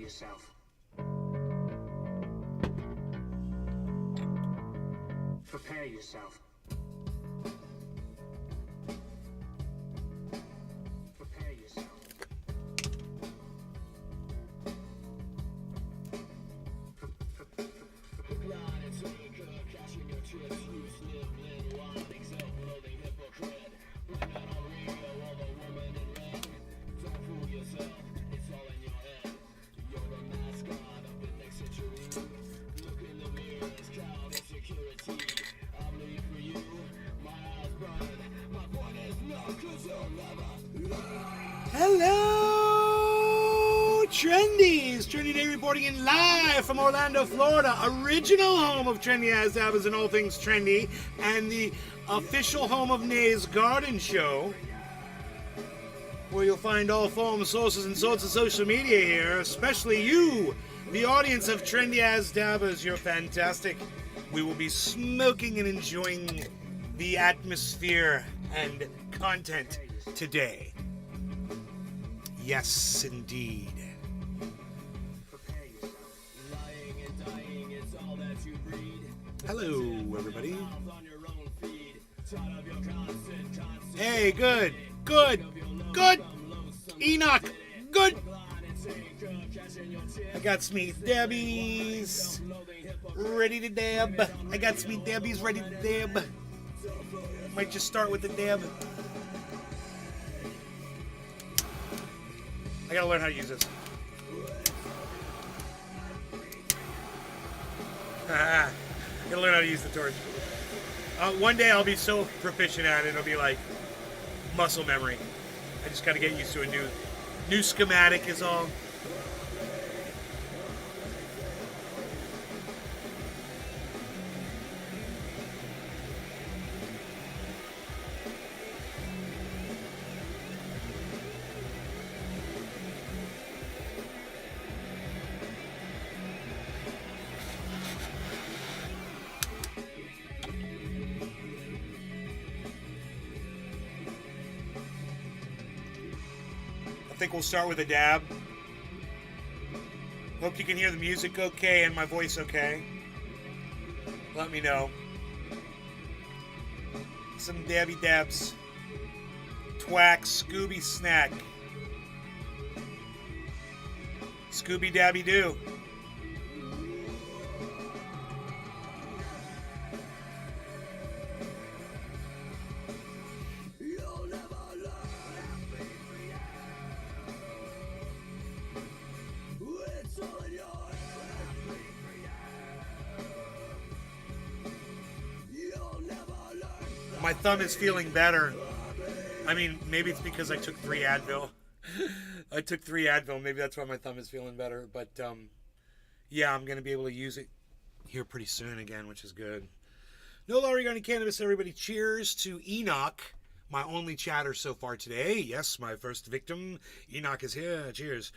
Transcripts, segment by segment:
yourself. Prepare yourself. Prepare yourself. Hello, Trendies! Trendy Day reporting in live from Orlando, Florida, original home of Trendy As Dabbas and all things trendy, and the official home of Nay's Garden Show, where you'll find all forms, sources, and sorts of social media here, especially you, the audience of Trendy As Dabbas. You're fantastic. We will be smoking and enjoying the atmosphere and content today. Yes, indeed. Hello, everybody. Hey, good. Enoch, good. I got me Debbie's ready to dab. Ready to dab. Might just start with the dab. I gotta learn how to use this. Gotta learn how to use the torch. One day I'll be so proficient at it, it'll be like muscle memory. I just gotta get used to a new schematic is all. I think we'll start with a dab. Hope you can hear the music okay and my voice okay. Let me know. Some dabby dabs. Twack, Scooby snack. Scooby dabby doo. My thumb is feeling better. I mean, maybe it's because I took 3 Advil. Maybe that's why my thumb is feeling better. But, yeah, I'm going to be able to use it here pretty soon again, which is good. No law regarding cannabis, everybody. Cheers to Enoch, my only chatter so far today. Yes, my first victim. Enoch is here. Cheers.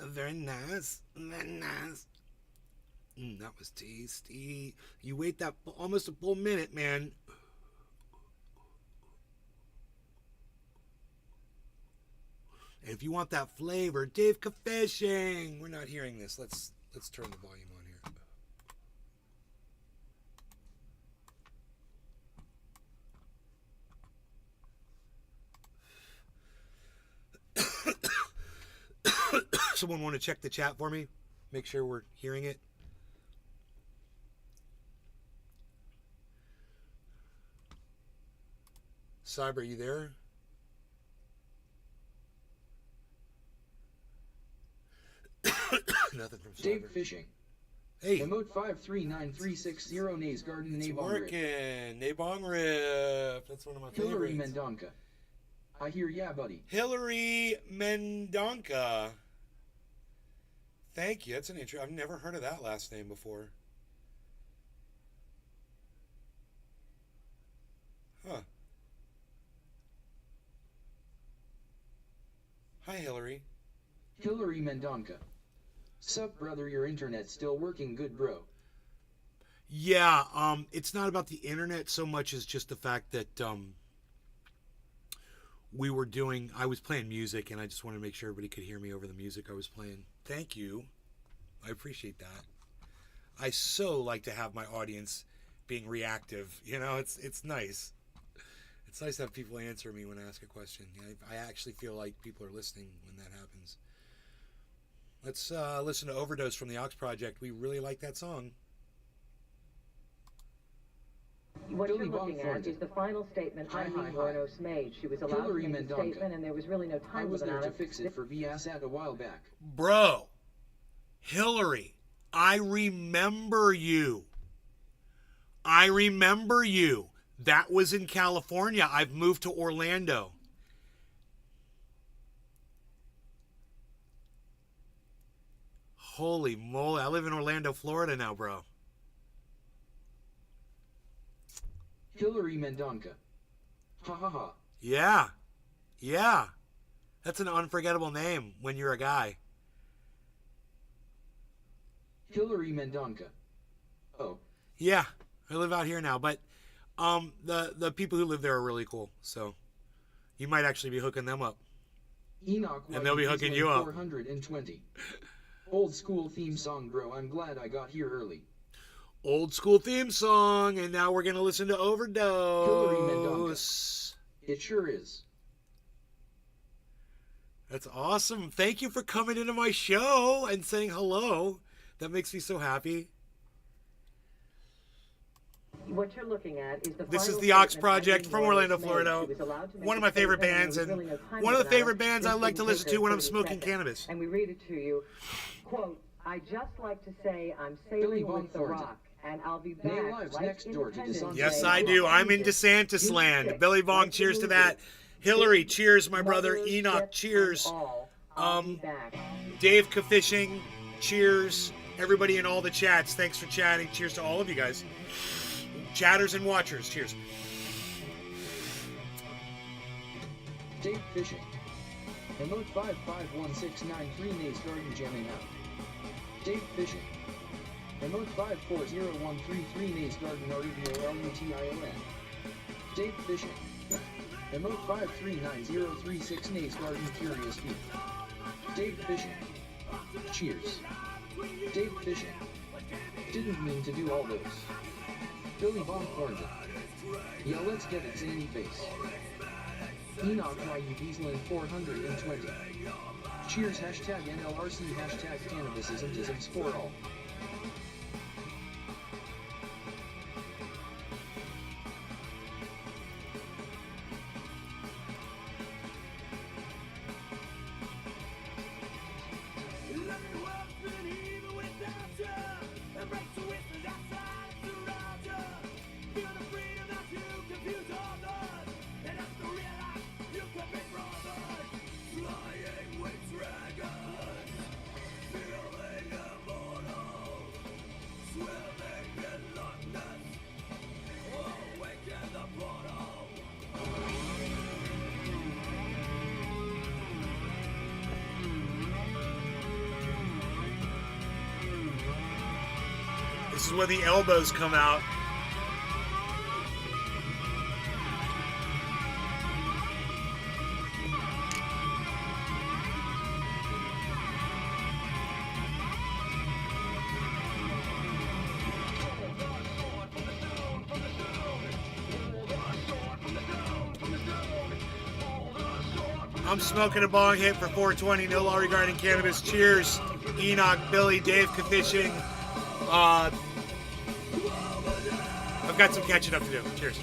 Very nice. That was tasty. You wait that almost a full minute, man. And if you want that flavor, Dave Kafeshing. We're not hearing this. Let's turn the volume on here. Someone want to check the chat for me? Make sure we're hearing it. Cyber, you there? Nothing from Cyber. Dave Fishing. Hey, Emote 539360 Nays Garden it's Nabong Rip. working. Nabong Rip. That's one of my Hillary favorites. Mendonca. I hear ya, buddy. Hillary Mendonca. Thank you. That's an intro. I've never heard of that last name before. Huh. Hi, Hillary. Hillary Mendonca. Sup, brother, your internet's still working good, bro. Yeah, it's not about the internet so much as just the fact that I was playing music and I just wanted to make sure everybody could hear me over the music I was playing. Thank you. I appreciate that. I so like to have my audience being reactive. You know, it's nice. It's nice to have people answer me when I ask a question. I actually feel like people are listening when that happens. Let's listen to Overdose from the Ox Project. We really like that song. What Billy you're looking Bong at is the final statement Eileen Wuornos made. She was allowed Hillary to make a Mendonca. statement, and there was really no I time was limit there on to it. fix it for VSAT a while back. Bro, Hillary, I remember you. I remember you. That was in California. I've moved to Orlando. Holy moly. I live in Orlando, Florida now, bro. Hillary Mendonca. Ha ha ha. Yeah. Yeah. That's an unforgettable name when you're a guy. Hillary Mendonca. Oh. Yeah. I live out here now, but the people who live there are really cool. So you might actually be hooking them up. Enoch And they'll be White hooking Beasley you up. 420. Old school theme song, bro. I'm glad I got here early. Old school theme song, and now we're gonna listen to Overdose. Hillary Mendonca. It sure is. That's awesome. Thank you for coming into my show and saying hello. That makes me so happy. What you're looking at is the This is final the Ox statement Project Eileen from Wuornos Orlando, made. Florida. She was allowed to make One of a my favorite statement, and bands, there was and really no time one of the limit on favorite it. bands I This like to didn't listen take to her when I'm 30 smoking seconds. cannabis. And we read it to you. Quote, I just like to say I'm Billy sailing Von with the Thornton. Rock, and I'll be Nay back lives like next door to Independence DeSantis. Yes, Day I do. with I'm in Jesus. DeSantis June land. 6th, Billy Vong, like the cheers to movie. that. Hillary, Kids, cheers, my brother. mothers, Enoch, kids, cheers. and all, I'll be Um, back. Dave Fishing, cheers. Everybody in all the chats, thanks for chatting. Cheers to all of you guys. Chatters and watchers, cheers. Dave Fishing. Emote 551693 Nays Garden jamming out. Dave Fishing. Emote 540133 Nays Garden REVOLUTION. Dave Fishing. Emote 539036 Nays Garden Curious Feet. Dave Fishing. Cheers. Dave Fishing. Didn't mean to do all those. Billy Von Thornton. Yeah, let's get it, zany face. Enoch YU Beaslin 420. Cheers, hashtag NLRC, hashtag cannabis isms for all. This is where the elbows come out. I'm smoking a bong hit for 420. No law regarding cannabis. Cheers, Enoch, Billy, Dave, Fishing. I've got some catching up to do. Cheers.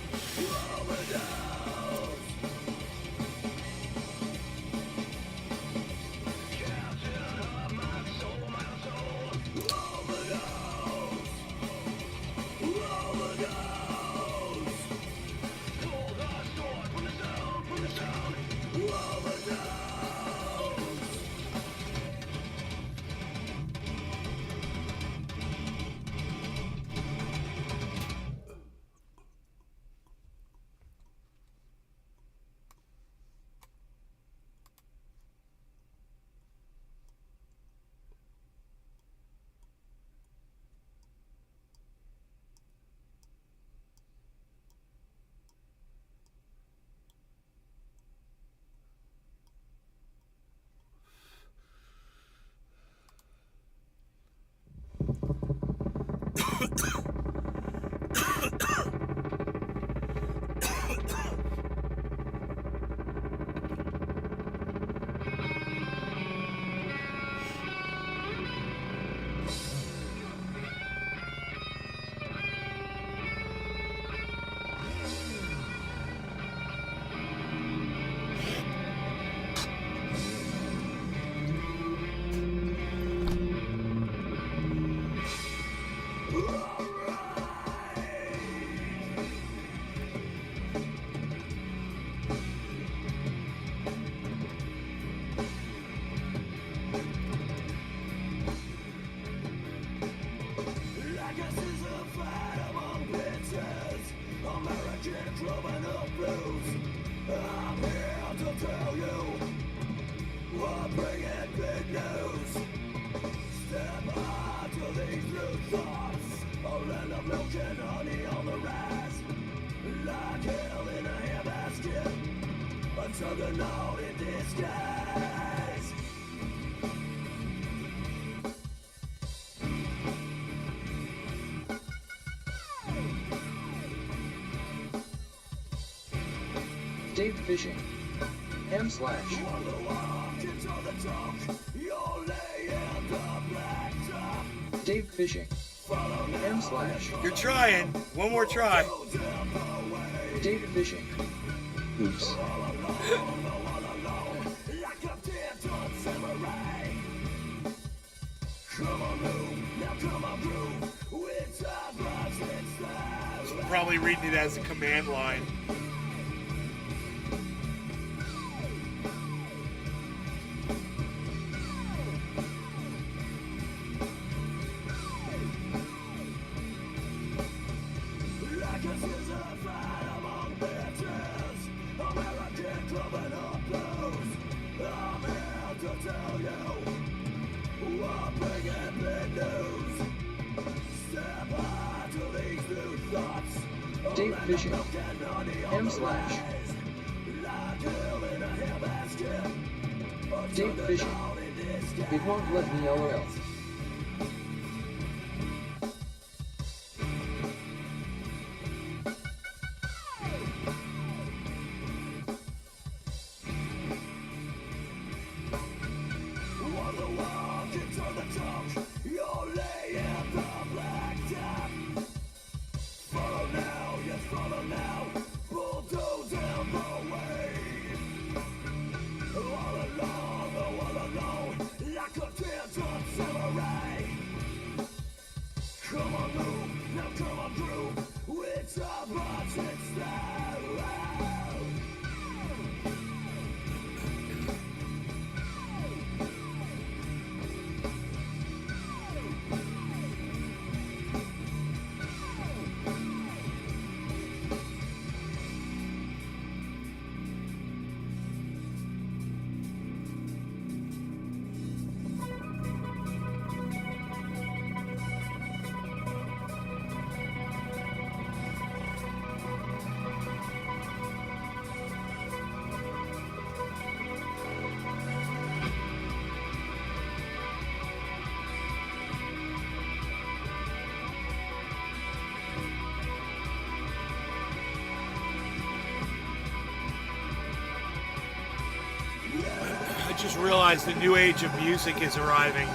Dave Fishing. M slash. Dave Fishing. M slash. You're trying. One more try. Dave Fishing. Oops. Probably reading it as a command line. Dave Fishing. M slash. Dave Fishing. It won't let me LOL. I just realized the new age of music is arriving.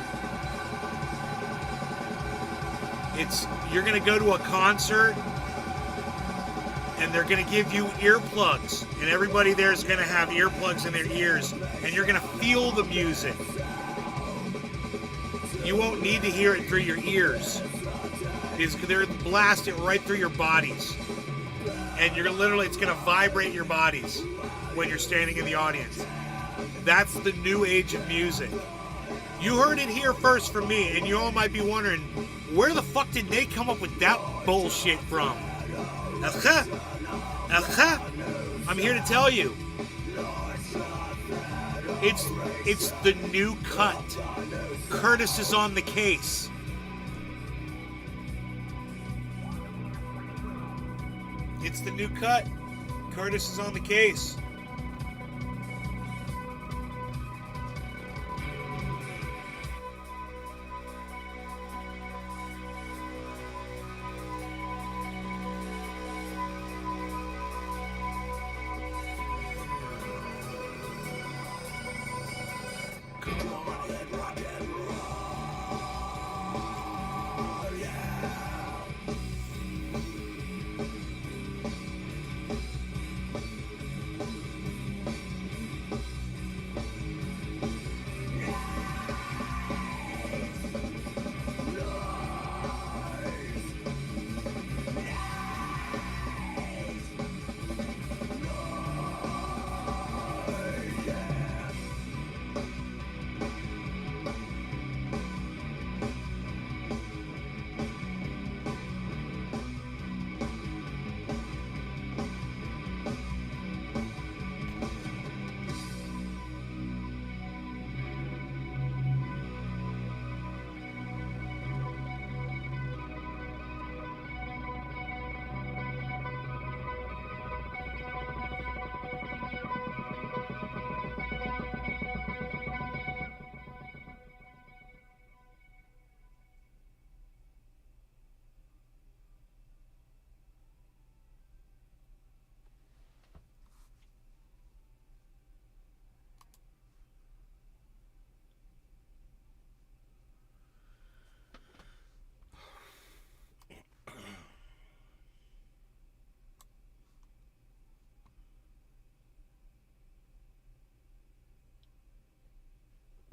You're gonna go to a concert and they're gonna give you earplugs, and everybody there is gonna have earplugs in their ears, and you're gonna feel the music. You won't need to hear it through your ears. They're blast it right through your bodies. And it's gonna vibrate your bodies when you're standing in the audience. That's the new age of music. You heard it here first from me, and you all might be wondering, where the fuck did they come up with that bullshit from? I'm here to tell you. It's the new cut. Curtis is on the case. It's the new cut. Curtis is on the case.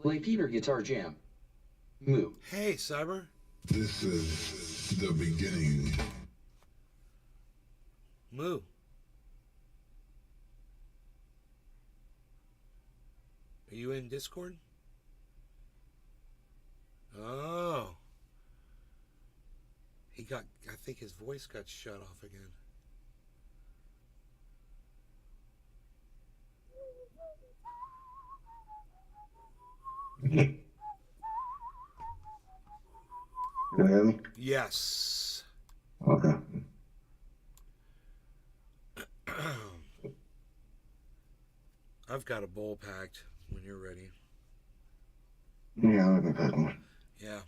Play Peter Guitar Jam. Moo. Hey, Cyber. This is the beginning. Moo. Are you in Discord? Oh. I think his voice got shut off again. Can you hear me? Yes. Okay. I've got a bowl packed when you're ready. Yeah, I'll be back one. Yeah.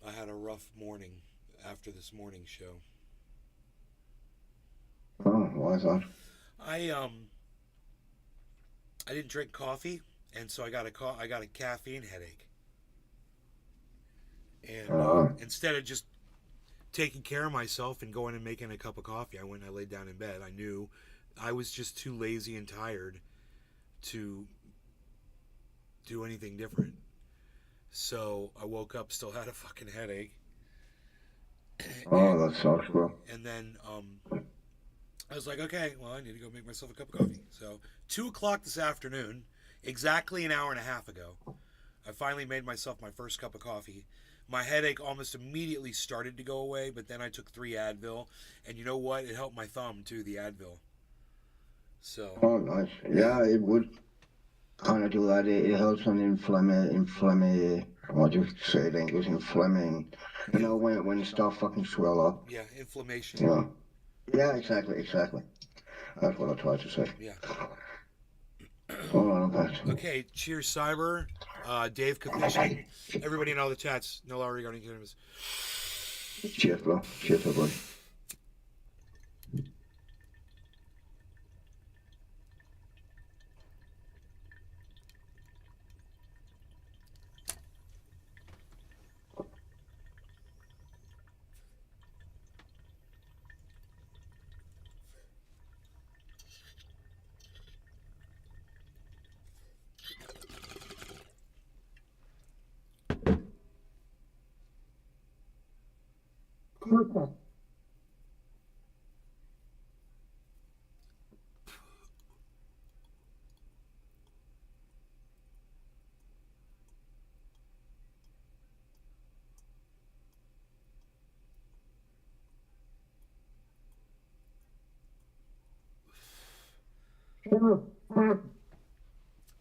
I had a rough morning after this morning show. Oh, why is that? I didn't drink coffee, and so I got a caffeine headache. And instead of just taking care of myself and going and making a cup of coffee, I went and I laid down in bed. I knew I was just too lazy and tired to do anything different. So I woke up, still had a fucking headache. Oh, that sucks, bro. And then I was like, okay, well, I need to go make myself a cup of coffee. So 2 o'clock this afternoon, exactly an hour and a half ago, I finally made myself my first cup of coffee. My headache almost immediately started to go away, but then I took 3 Advil, and you know what? It helped my thumb too, the Advil. So. Oh, nice. Yeah, it would kind of do that. It helps on what do you say in English? Inflamming. You know, when stuff fucking swell up. Yeah, inflammation. Yeah. Yeah, exactly. That's what I tried to say. Yeah. Hold on, I'm back. Okay, cheers, Cyber, Dave Capisci, everybody in all the chats. No law regarding cannabis. Cheers, bro. Cheers, everybody.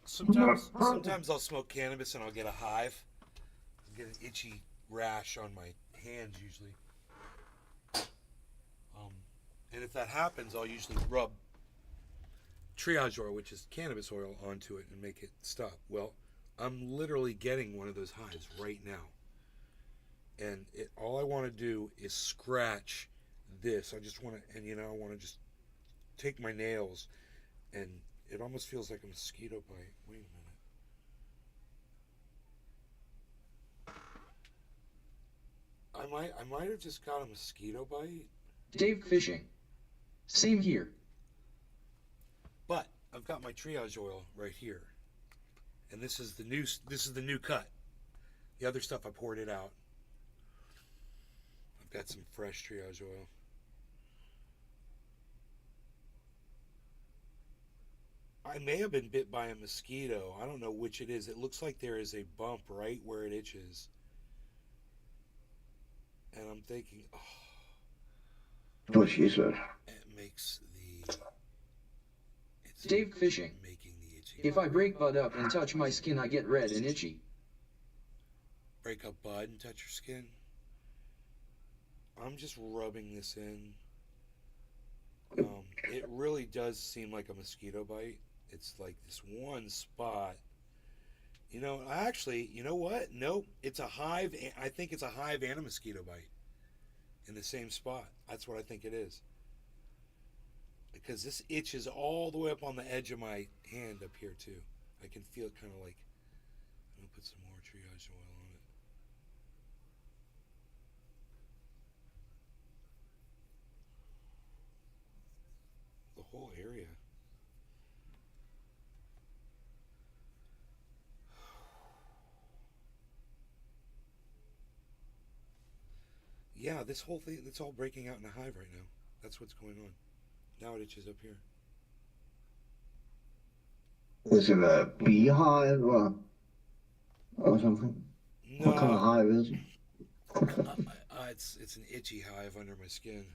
Sometimes I'll smoke cannabis and I'll get a hive. I'll get an itchy rash on my hands usually. And if that happens, I'll usually rub triage oil, which is cannabis oil, onto it and make it stop. Well, I'm literally getting one of those hives right now. And all I want to do is scratch this. I just want to, and I want to just take my nails, and it almost feels like a mosquito bite. Wait a minute. I might have just got a mosquito bite. Dave Fishing. Same here. But I've got my triage oil right here, and this is the new cut. The other stuff I poured it out. I've got some fresh triage oil. I may have been bit by a mosquito. I don't know which it is. It looks like there is a bump right where it itches. And I'm thinking, oh. What she said. It makes the... It's Dave Fishing. Making the itchy. If I break bud up and touch my skin, I get red and itchy. Break up bud and touch your skin. I'm just rubbing this in. It really does seem like a mosquito bite. It's like this one spot. You know what? Nope. It's a hive. I think it's a hive and a mosquito bite in the same spot. That's what I think it is. Because this itch is all the way up on the edge of my hand up here too. I can feel it kind of like. I'm gonna put some more triage oil on it. The whole area. Yeah, this whole thing, it's all breaking out in a hive right now. That's what's going on. Now it itches up here. Is it a beehive or something? What kind of No, hive is it? it's an itchy hive under my skin.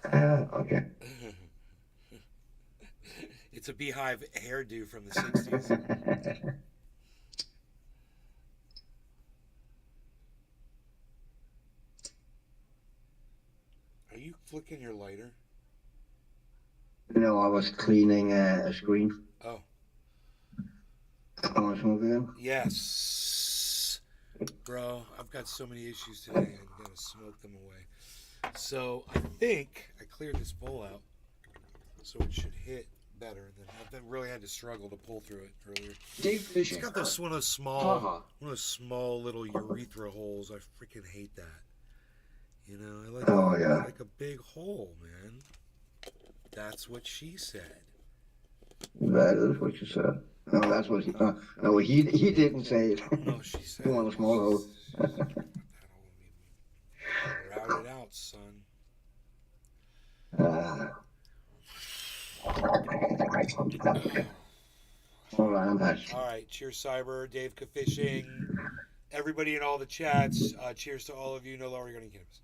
Okay. It's a beehive hairdo from the 60s. Are you flicking your lighter? No, I was cleaning a screen. Oh. I was smoking. Yes. Bro, I've got so many issues today. I gotta smoke them away. So I think I cleared this bowl out, so it should hit better. I've really had to struggle to pull through it earlier. Dave It's Fishing. got this one of those small, Haha. one of those small little urethra holes. I freaking hate that. You know, I like a big hole, man. That's what she said. That is what you said. No, that's what he. No, he didn't say it. No, she said. He wanted a small hole. Route it out, son. All right, I'm back. All right, cheers, Cyber, Dave Fishing, everybody in all the chats. Cheers to all of you. No lower regarding cannabis.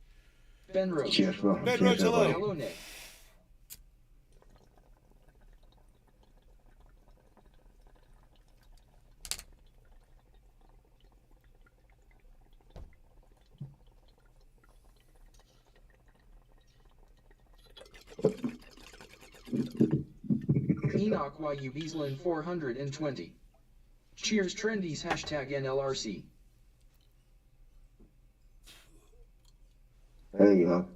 Ben Roach. Cheers, bro. Ben Cheers, Roach, hello. everybody. Hello, Nick. Enoch YU Beaslin 420. Cheers Trendies hashtag NLRC. There you go.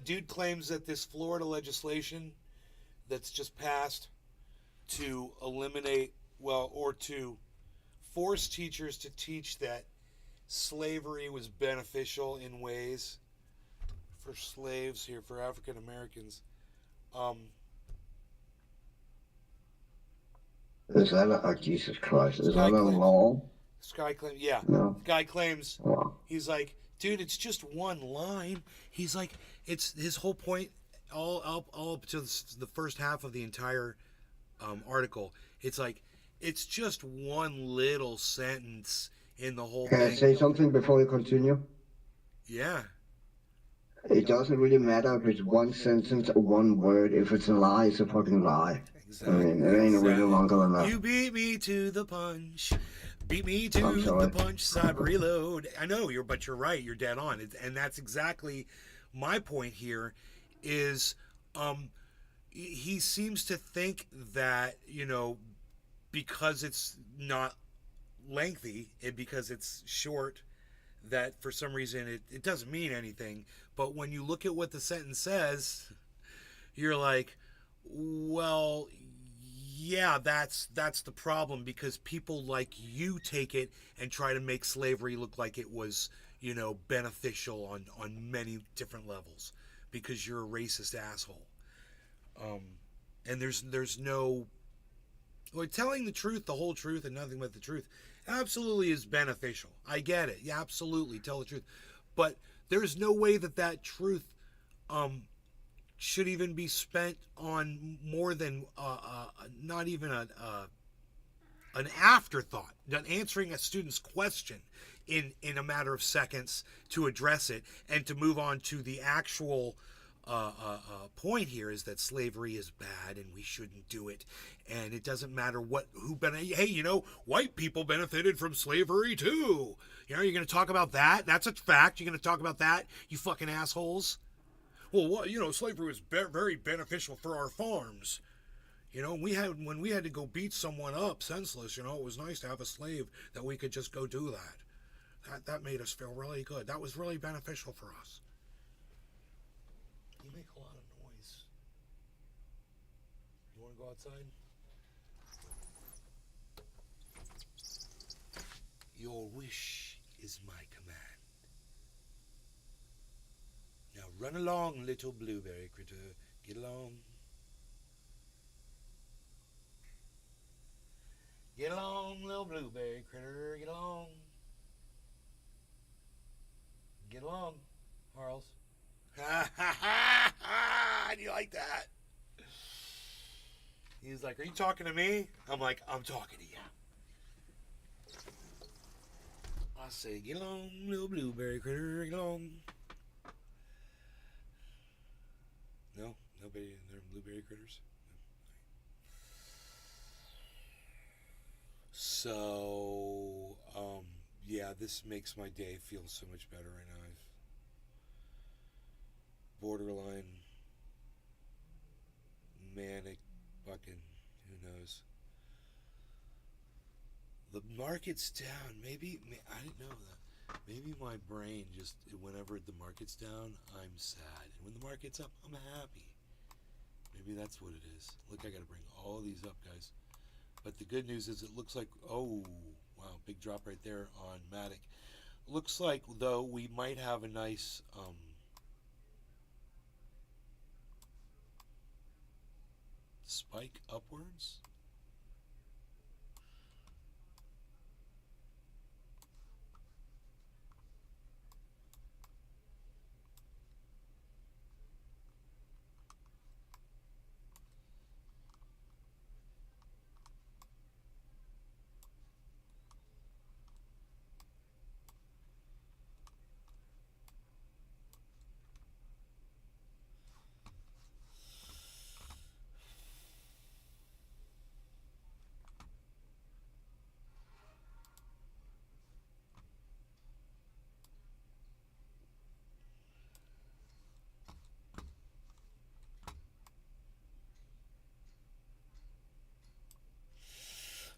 Dude claims that this Florida legislation that's just passed to eliminate, or to force teachers to teach that slavery was beneficial in ways for slaves here, for African Americans. Is that a, oh, Jesus Christ? Is Sky that a claims- law? This guy claims, yeah. No. Guy claims, Wow. he's like, dude, it's just one line. He's like, it's his whole point, all up to the first half of the entire article. It's like, it's just one little sentence in the whole Can I thing. say something before you continue? Yeah. It doesn't really matter if it's one sentence or one word. If it's a lie, it's a fucking lie. Exactly. I mean, it ain't really longer than that. You beat me to the punch. Beat me I'm to sorry. the punch. Cyber reload. I know but you're right. You're dead on. And that's exactly my point here. Is he seems to think that, because it's not lengthy and because it's short, that for some reason it doesn't mean anything. But when you look at what the sentence says, you're like, well, yeah, that's the problem, because people like you take it and try to make slavery look like it was, beneficial on many different levels, because you're a racist asshole. And there's no, telling the truth, the whole truth, and nothing but the truth absolutely is beneficial. I get it. Yeah, absolutely, tell the truth. But there's no way that truth should even be spent on more than not even an afterthought, answering a student's question in a matter of seconds to address it and to move on to the actual point here, is that slavery is bad and we shouldn't do it, and it doesn't matter hey, white people benefited from slavery too. You're going to talk about that? That's a fact. You're going to talk about that, you fucking assholes? Well, slavery was very beneficial for our farms. When we had to go beat someone up senseless, it was nice to have a slave that we could just go do that. That made us feel really good. That was really beneficial for us. You make a lot of noise. go outside? Your wish is my command. Now run along, little blueberry critter. Get along. Get along, little blueberry critter. Get along. Get along, Harles. Ha ha ha ha! Do you like that? He's like, are you talking to me? I'm like, I'm talking to you. I say, get along, little blueberry critter, get along. No? Nobody, they're blueberry critters? So, yeah, this makes my day feel so much better right now. I've borderline manic fucking, who knows. The market's down. Maybe I didn't know that. Maybe my brain just, whenever the market's down, I'm sad. And when the market's up, I'm happy. Maybe that's what it is. Look, I gotta bring all these up, guys. But the good news is it looks like, oh, wow, big drop right there on Matic. Looks like, though, we might have a nice, spike upwards.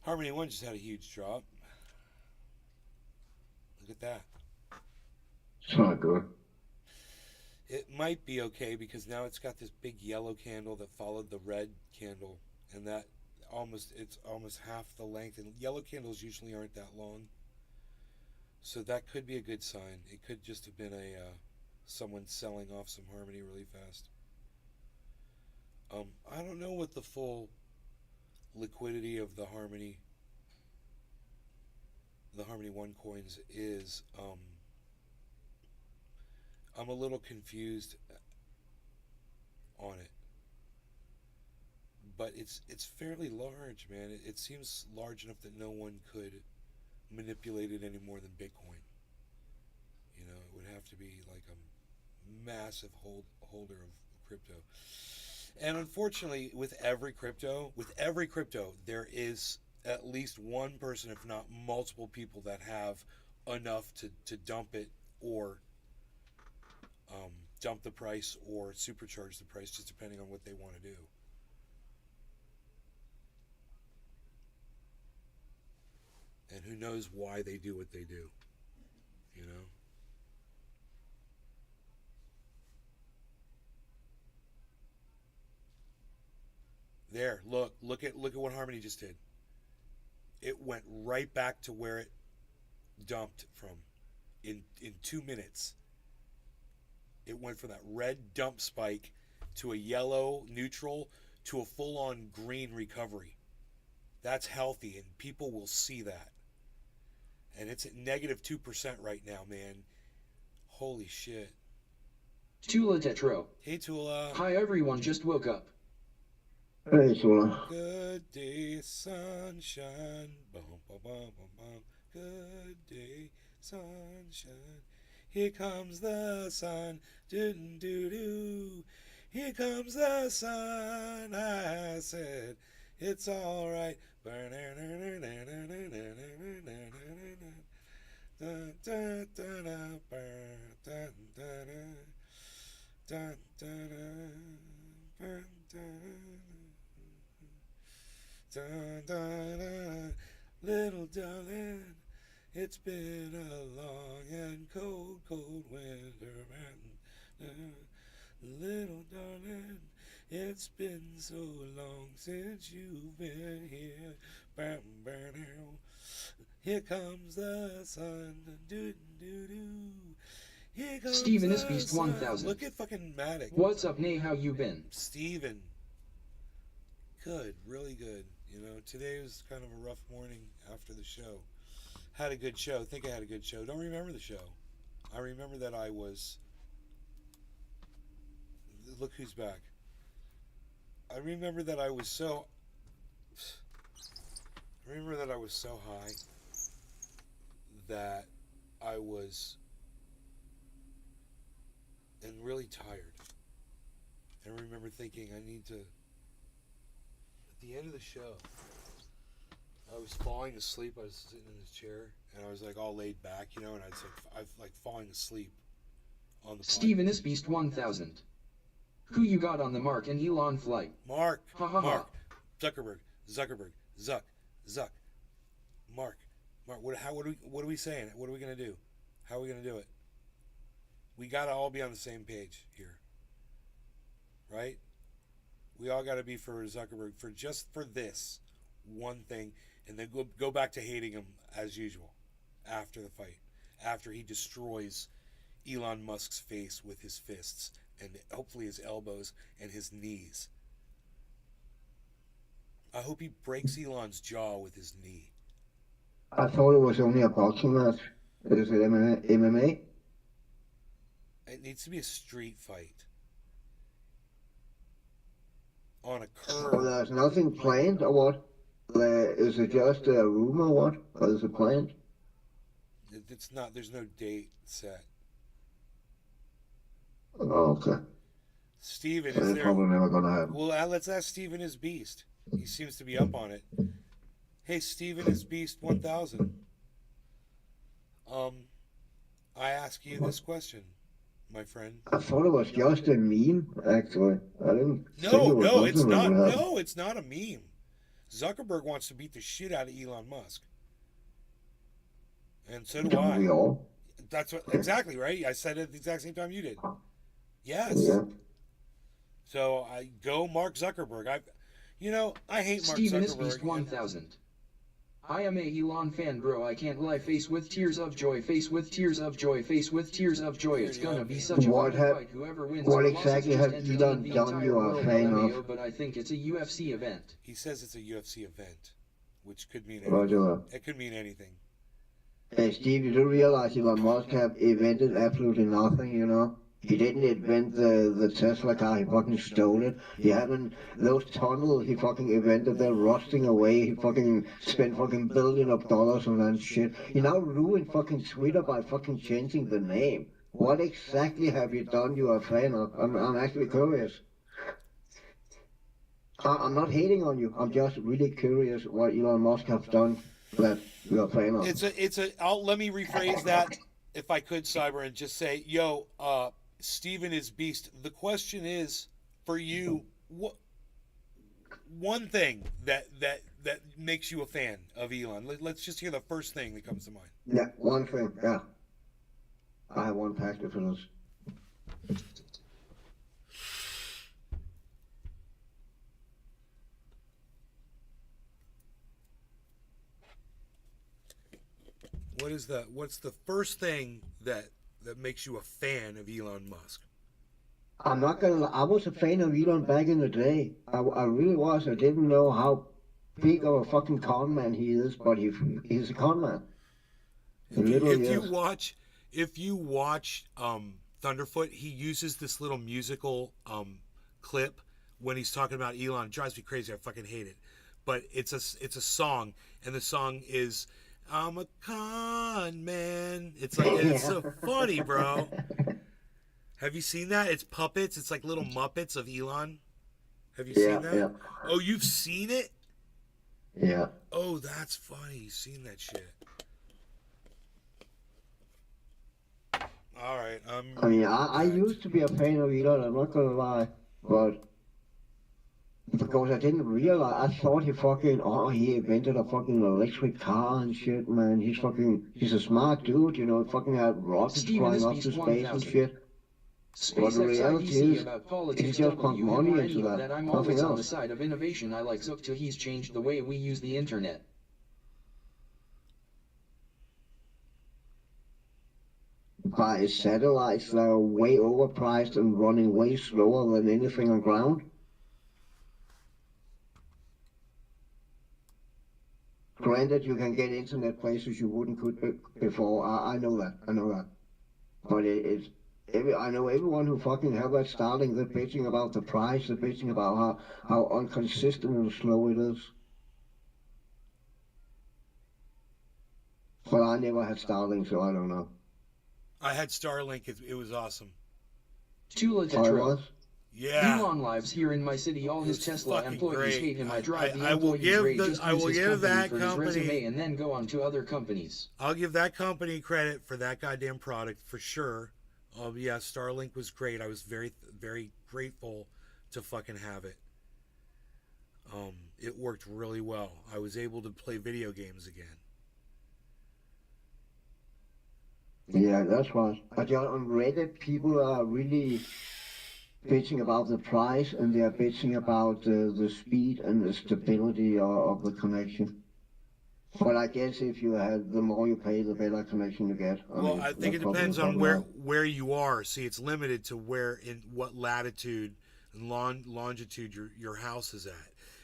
Harmony One just had a huge drop. Look at that. It's not good. It might be okay because now it's got this big yellow candle that followed the red candle, and that it's almost half the length. And yellow candles usually aren't that long, so that could be a good sign. It could just have been a someone selling off some Harmony really fast. I don't know what the full liquidity of the Harmony One coins is. I'm a little confused on it, but it's fairly large, man. It seems large enough that no one could manipulate it any more than Bitcoin. You know, it would have to be like a massive holder of crypto. And unfortunately, with every crypto, there is at least one person, if not multiple people, that have enough to dump it or dump the price or supercharge the price, just depending on what they want to do. And who knows why they do what they do, you know? There, look at what Harmony just did. It went right back to where it dumped from in 2 minutes. It went from that red dump spike to a yellow neutral to a full-on green recovery. That's healthy, and people will see that. And it's at negative 2% right now, man. Holy shit. Tula Tetro. Hey, Tula. Hi everyone, just woke up. Hey, Tula. Good day, sunshine. Bum, bum, bum, bum, bum. Good day, sunshine. Here comes the sun. Doo doo doo. Here comes the sun. I said, it's all right. Little darling, it's been a long and cold, cold winter, man. Little darling, It's been so long since you've been here. Bam, bam, bam. Here comes the sun. Do, do, do. Here comes Steven the is Beast sun. 1000. Look at fucking Matic. What's up, Nay? How you been? Steven. Good, really good. You know, today was kind of a rough morning after the show. Had a good show. Think I had a good show. Don't remember the show. I remember that I was... Look who's back. I remember that I was so... I remember that I was so high that I was... and really tired. And I remember thinking I need to... At the end of the show, I was falling asleep. I was sitting in this chair, and I was like all laid back, you know, and I've like falling asleep on the Steven is Beast 1000. Who you got on the Mark and Elon flight? Mark, Ha ha ha. Mark, Zuckerberg, Zuck, Mark. What are we saying? What are we gonna do? How are we gonna do it? We gotta all be on the same page here, right? We all gotta be for Zuckerberg for this one thing, and then go back to hating him as usual after the fight, after he destroys Elon Musk's face with his fists and hopefully his elbows and his knees. I hope he breaks Elon's jaw with his knee. I thought it was only a boxing match. Is it MMA? It needs to be a street fight. On a curb. Oh, there's nothing planned or what? Is it just a rumor or what? Or is it planned? It's not, there's no date set. Oh, okay. Steven, So is it's there... probably never gonna happen. Well, let's ask Steven is Beast. He seems to be up on it. Hey, Steven is Beast 1000. I ask you this question, my friend. I thought it was just a meme, actually. I didn't think it was No, it's something not. like that. No, it's not a meme. Zuckerberg wants to beat the shit out of Elon Musk. And so do Don't we I. all? That's what, exactly, right? I said it at the exact same time you did. Yes. Yeah. So I go Mark Zuckerberg. I hate Mark Steven is Beast Zuckerberg. 1000. I am a Elon fan, bro. I can't lie. Face with tears of joy. Face with tears of joy. Face with tears of joy. It's gonna be such a What fun have- fight. Whoever wins what or loses exactly just have entertain Elon the done entire you are a world, fan LMAO, of? But I think it's a UFC event. He says it's a UFC event, which could mean Roger anything. that. It could mean anything. Hey, Steve, you do realize Elon Musk have invented absolutely nothing, you know? He didn't invent the Tesla car, he fucking stole it. He haven't, those tunnels he fucking invented, they're rusting away. He fucking spent fucking billions of dollars on that shit. He now ruined fucking Twitter by fucking changing the name. What exactly have you done you are a fan of? I'm actually curious. I'm not hating on you, I'm just really curious what Elon Musk have done that you're a fan of. Let me rephrase that if I could, Cyber, and just say, Steven is Beast. The question is for you, what one thing that makes you a fan of Elon? Let's just hear the first thing that comes to mind. Yeah, one thing, yeah. I have one pack for this. What's the first thing that makes you a fan of Elon Musk? I'm not gonna lie, I was a fan of Elon back in the day. I really was. I didn't know how big of a fucking con man he is, but he's a con man. If you watch Thunderfoot, he uses this little musical clip when he's talking about Elon. It drives me crazy. I fucking hate it. But it's a song, and the song is "I'm a con man." It's like it's so funny, bro. Have you seen that? It's puppets. It's like little Muppets of Elon. Have you seen that? Yeah. Oh, you've seen it? Yeah. Oh, that's funny. You've seen that shit. All right. I mean, I used to be a fan of Elon, I'm not gonna lie, but because I didn't realize, I thought he invented a fucking electric car and shit, man. He's a smart dude, you know, fucking had rockets Steven flying is up Beast to space and 1000. shit. SpaceX reality IDC is, about politics he's just pumped money WMRNU into that, I'm nothing always on the else. side of innovation. I like Zukta. He's changed the way we use the internet. By satellites that are way overpriced and running way slower than anything on ground. Granted, you can get internet places you wouldn't could before. I know that. I know that. But I know everyone who fucking have that Starlink. They're bitching about the price. They're bitching about how inconsistent and slow it is. But I never had Starlink, so I don't know. I had Starlink. It was awesome. Tula Oh, it Tetro. was? Yeah. Elon lives here in my city. All his It's Tesla fucking employees great. hate him. I drive the I will employees give rate. the- Just I use will his give company that for his company- resume and then go on to other companies. I'll give that company credit for that goddamn product for sure. Yeah, Starlink was great. I was very, very grateful to fucking have it. It worked really well. I was able to play video games again. Yeah, that's right. But yeah, on Reddit, people are really bitching about the price, and they are bitching about the speed and the stability of the connection. But I guess if you have, the more you pay, the better connection you get. Well, I think it that's probably depends the on problem. where you are. See, it's limited to what latitude and longitude your house is at.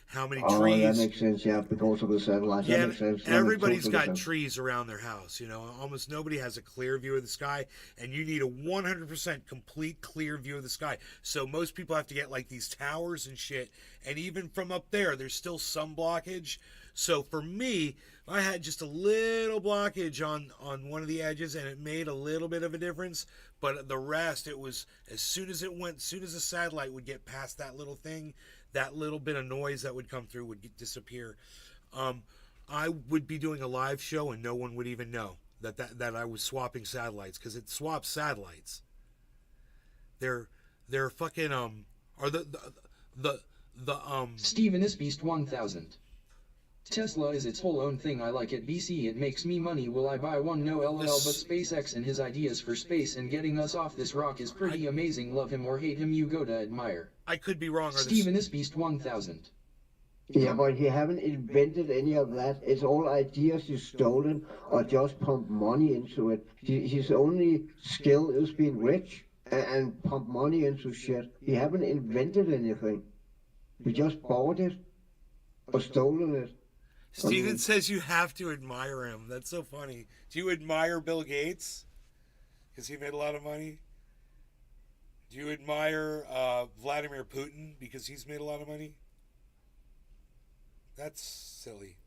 How many Oh, trees? that makes sense, yeah, because of the satellites. Yeah, that makes sense. That makes everybody's total got sense. trees around their house. Almost nobody has a clear view of the sky, and you need a 100% complete clear view of the sky. So most people have to get like these towers and shit, and even from up there, there's still some blockage. So for me, I had just a little blockage on one of the edges, and it made a little bit of a difference. But the rest, it was as soon as the satellite would get past that little thing, that little bit of noise that would come through would disappear. I would be doing a live show and no one would even know that I was swapping satellites, because it swaps satellites. They're fucking are the Steven is Beast 1000. Tesla is its whole own thing. I like it. BC, it makes me money. Will I buy one? No, LOL. But SpaceX and his ideas for space and getting us off this rock is pretty amazing. Love him or hate him, you go to admire. I could be wrong. Steven is Beast 1000. Yeah, but he haven't invented any of that. It's all ideas he's stolen or just pumped money into it. His only skill is being rich and pump money into shit. He haven't invented anything. He just bought it or stolen it. Steven says you have to admire him. That's so funny. Do you admire Bill Gates? Because he made a lot of money. Do you admire Vladimir Putin because he's made a lot of money? That's silly.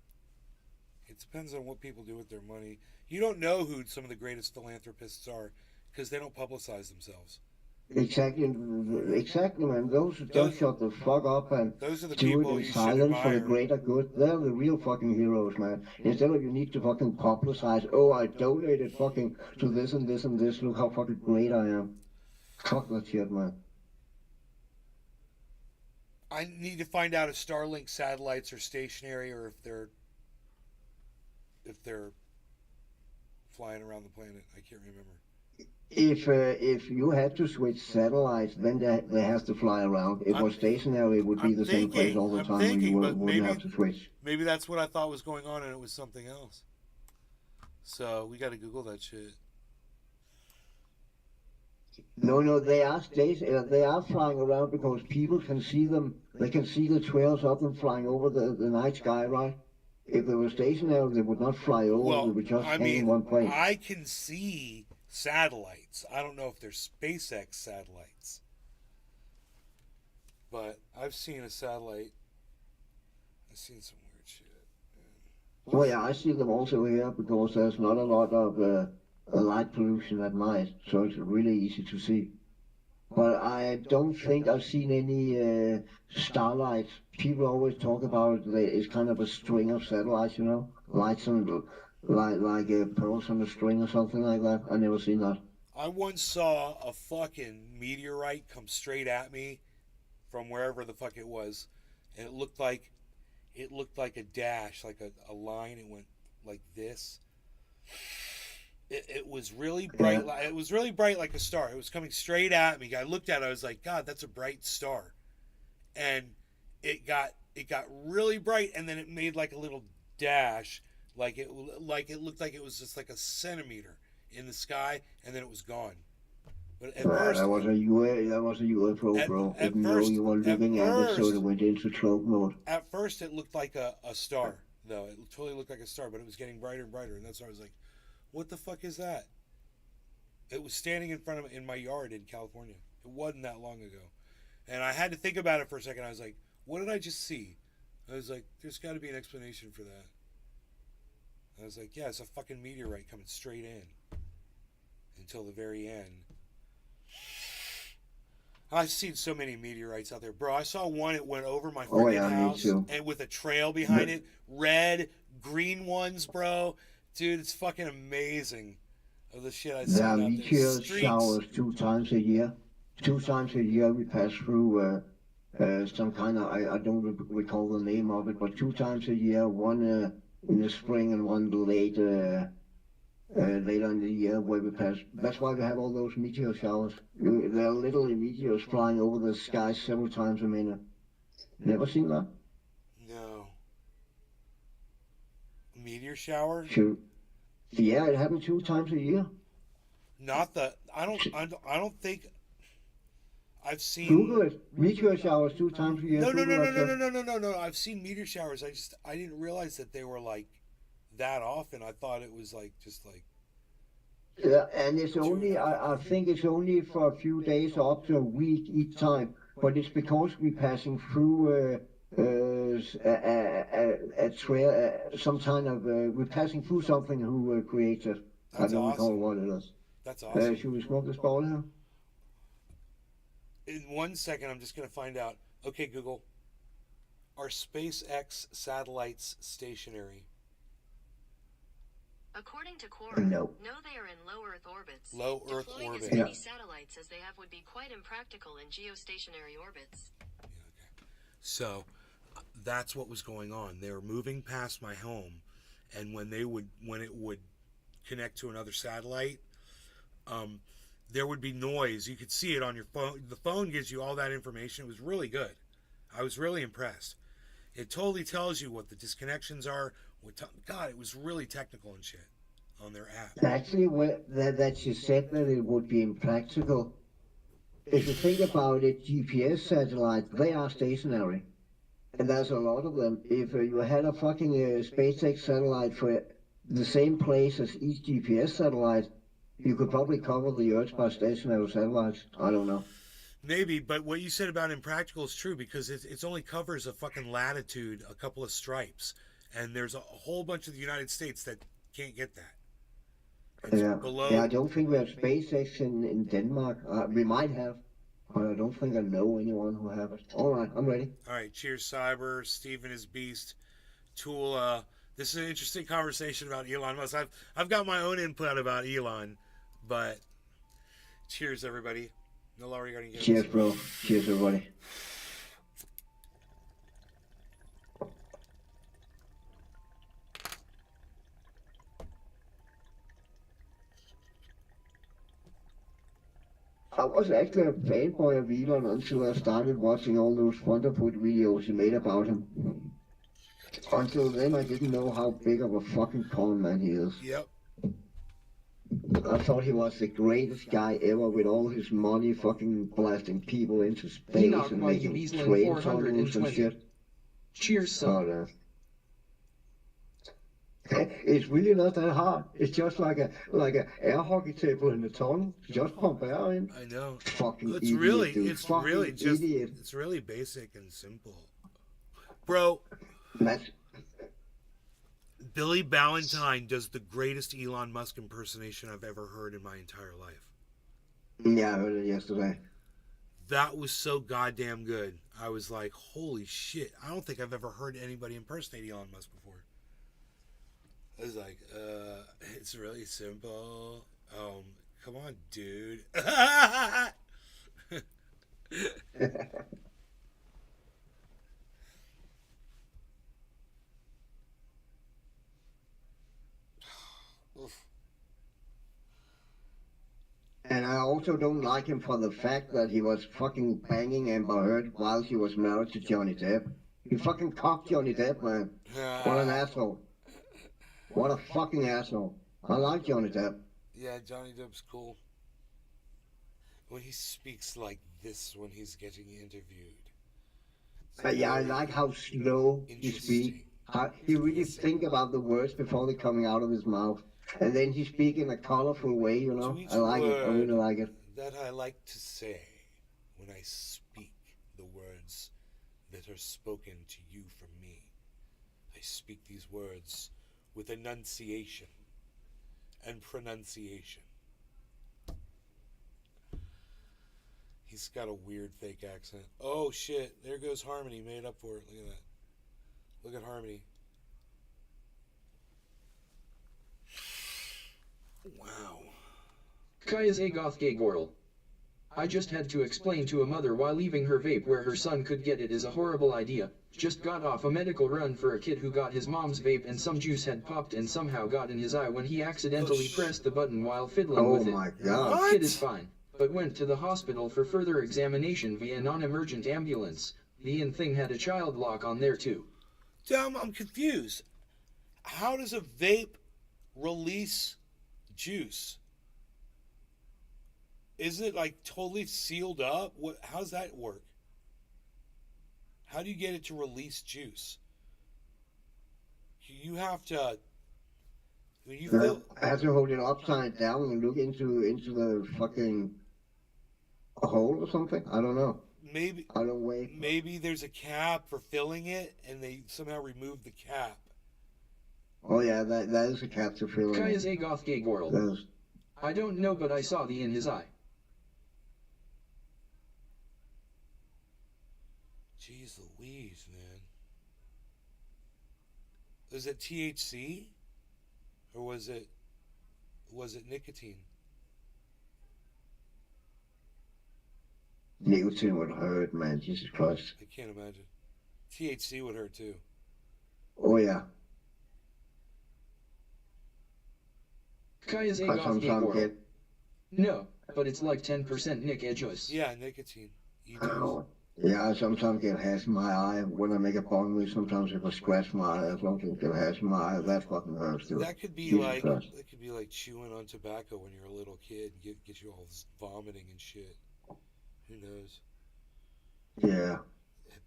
It depends on what people do with their money. You don't know who some of the greatest philanthropists are because they don't publicize themselves. Exactly, man. Those who just shut the fuck up and Those are the do people it you in should silence for the admire. greater good. They're the real fucking heroes, man. Instead of you need to fucking publicize, oh, I donated fucking to this and this and this. Look how fucking great I am. Fuck that shit, man. I need to find out if Starlink satellites are stationary or if they're flying around the planet. I can't remember. If you had to switch satellites, then they have to fly around. If it was stationary, it would be the same place all the time, and you wouldn't have to switch. Maybe that's what I thought was going on, and it was something else. So we got to Google that shit. No, they are they are flying around because people can see them. They can see the trails of them flying over the night sky, right? If they were stationary, they would not fly over. Well, They would just I hang in mean, one place. I can see satellites. I don't know if they're SpaceX satellites, but I've seen a satellite. I've seen some weird shit. Well, yeah, I see them also here because there's not a lot of light pollution at night, so it's really easy to see. But I don't think I've seen any starlights. People always talk about it's kind of a string of satellites, you know, lights on like pearls on a string or something like that. I never seen that. I once saw a fucking meteorite come straight at me from wherever the fuck it was, and it looked like a dash, like a line. It went like this. It was really bright. Yeah. It was really bright like a star. It was coming straight at me. I looked at it. I was like, God, that's a bright star. And it got really bright, and then it made like a little dash, like it looked like it was just like a centimeter in the sky, and then it was gone. But at first, that was a UFO, bro. at Even first- though you were at looking at it, so first- it went into cloak mode. at first it looked like a star, though. It totally looked like a star, but it was getting brighter and brighter, and that's why I was like, what the fuck is that? It was standing in my yard in California. It wasn't that long ago. And I had to think about it for a second. I was like, what did I just see? I was like, there's got to be an explanation for that. I was like, yeah, it's a fucking meteorite coming straight in. Until the very end. I've seen so many meteorites out there. Bro, I saw one, it went over my freaking yeah, me house. too. And with a trail behind it. Red, green ones, bro. Dude, it's fucking amazing. Of the shit I see There out are there. meteor Streaks. showers 2 times a year. 2 times a year we pass through some kind of, I don't recall the name of it, but 2 times a year, one in the spring and one later in the year where we pass. That's why we have all those meteor showers. There are literally meteors flying over the sky several times a minute. Never seen that? No. Meteor shower? Sure. Yeah, it happens 2 times a year. Not the. I don't think. I've seen. Google it. Meteor showers 2 times a year. No. Google that. I've seen meteor showers. I didn't realize that they were like that often. I thought it was like just like. Yeah, and it's only, I think it's only for a few days or up to a week each time. But it's because we're passing through a trail, some kind of, we're passing through something who creates it. That's I don't recall awesome. what it is. That's awesome. Should we smoke this ball here? In 1 second, I'm just gonna find out. Okay, Google. Are SpaceX satellites stationary? According to Quora, No. they are in low Earth orbits. Low Earth Deploying orbit. as many Yeah. satellites as they have would be quite impractical in geostationary orbits. So that's what was going on. They were moving past my home, and when it would connect to another satellite, there would be noise. You could see it on your phone. The phone gives you all that information. It was really good. I was really impressed. It totally tells you what the disconnections are. God, it was really technical and shit on their app. Actually, that you said that it would be impractical. If you think about it, GPS satellites, they are stationary. And there's a lot of them. If you had a fucking SpaceX satellite for the same place as each GPS satellite, you could probably cover the Earth by stationary satellites. I don't know. Maybe, but what you said about impractical is true because it only covers a fucking latitude, a couple of stripes. And there's a whole bunch of the United States that can't get that. It's below. Yeah, I don't think we have SpaceX in Denmark. We might have, but I don't think I know anyone who have it. All right, I'm ready. All right, cheers, Cyber. Steven is Beast. Tool. This is an interesting conversation about Elon Musk. I've got my own input about Elon, but cheers, everybody. No law regarding. Cheers, bro. Cheers, everybody. I was actually a fanboy of Elon until I started watching all those Thunderfoot videos he made about him. Until then, I didn't know how big of a fucking con man he is. Yep. I thought he was the greatest guy ever with all his money fucking blasting people into space Enoch and Mikey making Beasley train 420. tunnels and shit. Cheers, son. Oh, no. It's really not that hard. It's just like a air hockey table in the tunnel. Just pump air in. I know. Fucking It's idiot, really, dude. it's Fucking really just, idiot. it's really basic and simple, bro. That's, Billy Ballantyne does the greatest Elon Musk impersonation I've ever heard in my entire life. yeah, I heard it yesterday. That was so goddamn good. I was like, holy shit. I don't think I've ever heard anybody impersonate Elon Musk before. I was like, it's really simple. Come on, dude. Oof. also don't like him for the fact that he was fucking banging Amber Heard while she was married to Johnny Depp. He fucking cocked Johnny Depp, man. What an asshole. What a fucking asshole. I like Johnny Depp. Yeah, Johnny Depp's cool. When he speaks like this when he's getting interviewed. Yeah, I like how slow he speaks. He really think about the words before they're coming out of his mouth. And then he speaks in a colorful way, you know. I like it. I really like it. That I like to say when I speak the words that are spoken to you from me. I speak these words with enunciation and pronunciation. He's got a weird fake accent. Oh shit, there goes Harmony, made up for it. Look at that. Look at Harmony. Wow. Kaya's a goth gay girl. I just had to explain to a mother why leaving her vape where her son could get it is a horrible idea. Just got off a medical run for a kid who got his mom's vape and some juice had popped and somehow got in his eye when he accidentally pressed the button while fiddling with it. Oh my god. The kid is fine, but went to the hospital for further examination via non-emergent ambulance. The thing had a child lock on there too. Damn, I'm confused. How does a vape release juice? Isn't it like totally sealed up? How does that work? How do you get it to release juice? You have to. When you feel. I have to hold it upside down and look into the fucking hole or something. I don't know. Maybe. I don't wait. Maybe there's a cap for filling it, and they somehow remove the cap. Oh yeah, that is a cap to fill. Kaya's a goth gay girl. I don't know, but I saw the in his eye. Jeez Louise, man. Was it THC? Or was it nicotine? Nicotine would hurt, man. Jesus Christ. I can't imagine. THC would hurt too. Oh yeah. Kaya's a goth gay girl. No, but it's like 10% Nick Edgeos. Yeah, nicotine. Oh. Yeah, I sometimes get hash in my eye. When I make a bong with, sometimes if I scratch my eye, as long as I get hash in my eye, that fucking hurts too. That could be like chewing on tobacco when you're a little kid. Get you all this vomiting and shit. Who knows? Yeah.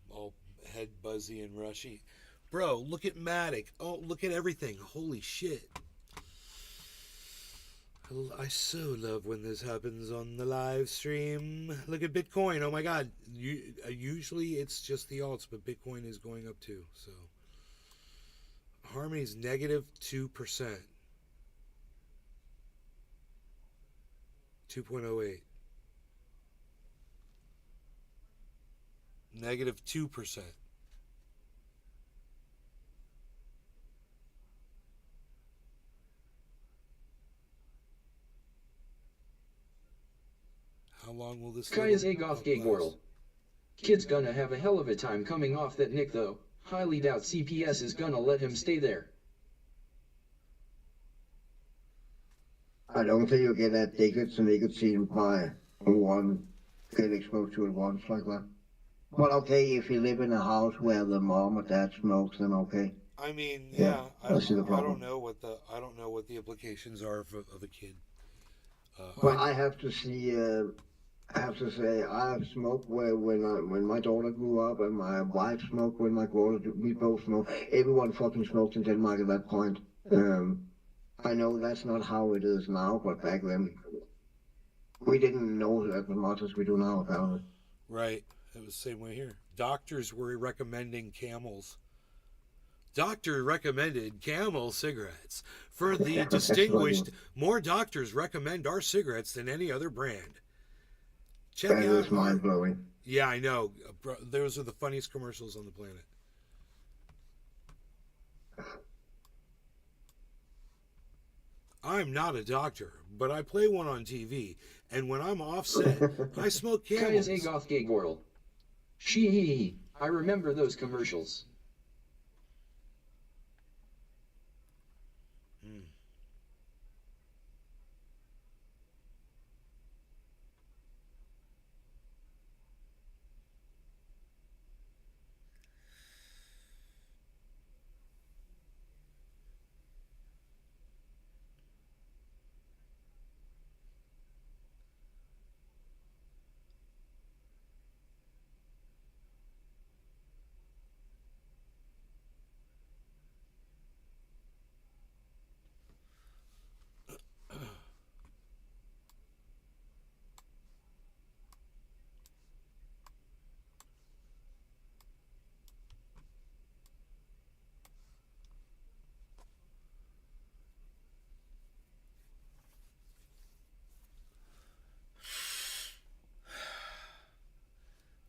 All head buzzy and rushy. Bro, look at Matic. Oh, look at everything. Holy shit. I so love when this happens on the live stream. Look at Bitcoin. Oh my god. Usually it's just the alts, but Bitcoin is going up too. So Harmony's negative 2%. 2.08. Negative 2%. How long will this Kaya's a goth gay girl. Kid's gonna have a hell of a time coming off that Nick though. Highly doubt CPS is gonna let him stay there. I don't think you get addicted to nicotine by get exposed to it once like that. Well, okay, if you live in a house where the mom or dad smokes, then okay. I mean, I don't know what the implications are of a kid. Well, I have to see. I have to say, I have smoked when my daughter grew up, and my wife smoked when my daughter. We both smoked. Everyone fucking smoked in Denmark at that point. I know that's not how it is now, but back then, we didn't know that as much as we do now about it. Right. It was the same way here. Doctors were recommending Camels. Doctor recommended Camel cigarettes for the distinguished. More doctors recommend our cigarettes than any other brand. Check That out is mind blowing. Yeah, I know. Those are the funniest commercials on the planet. I'm not a doctor, but I play one on TV, and when I'm offset, I smoke Camels. Kaya's a goth gay girl. I remember those commercials.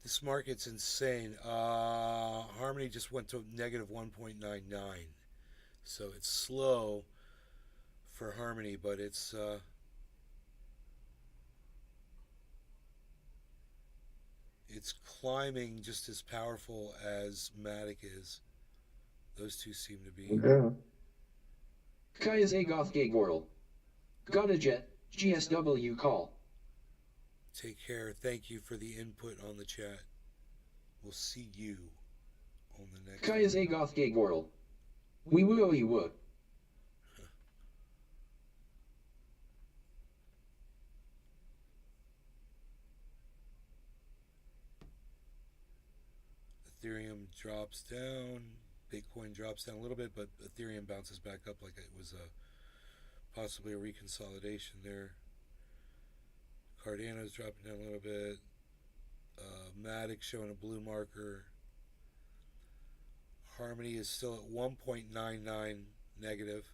This market's insane. Harmony just went to negative 1.99. So it's slow for Harmony, but it's climbing just as powerful as Matic is. Those two seem to be. Yeah. Kaya's Agoth Gagorl. Got a jet, GSW call. Take care. Thank you for the input on the chat. We'll see you on the next Kaya's Agoth Gagorl. We woo you woo. Ethereum drops down. Bitcoin drops down a little bit, but Ethereum bounces back up like it was possibly a reconsolidation there. Cardano's dropping down a little bit. Matic showing a blue marker. Harmony is still at 1.99 negative.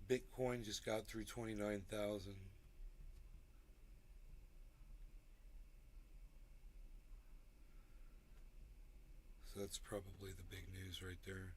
Bitcoin just got through 29,000. So that's probably the big news right there.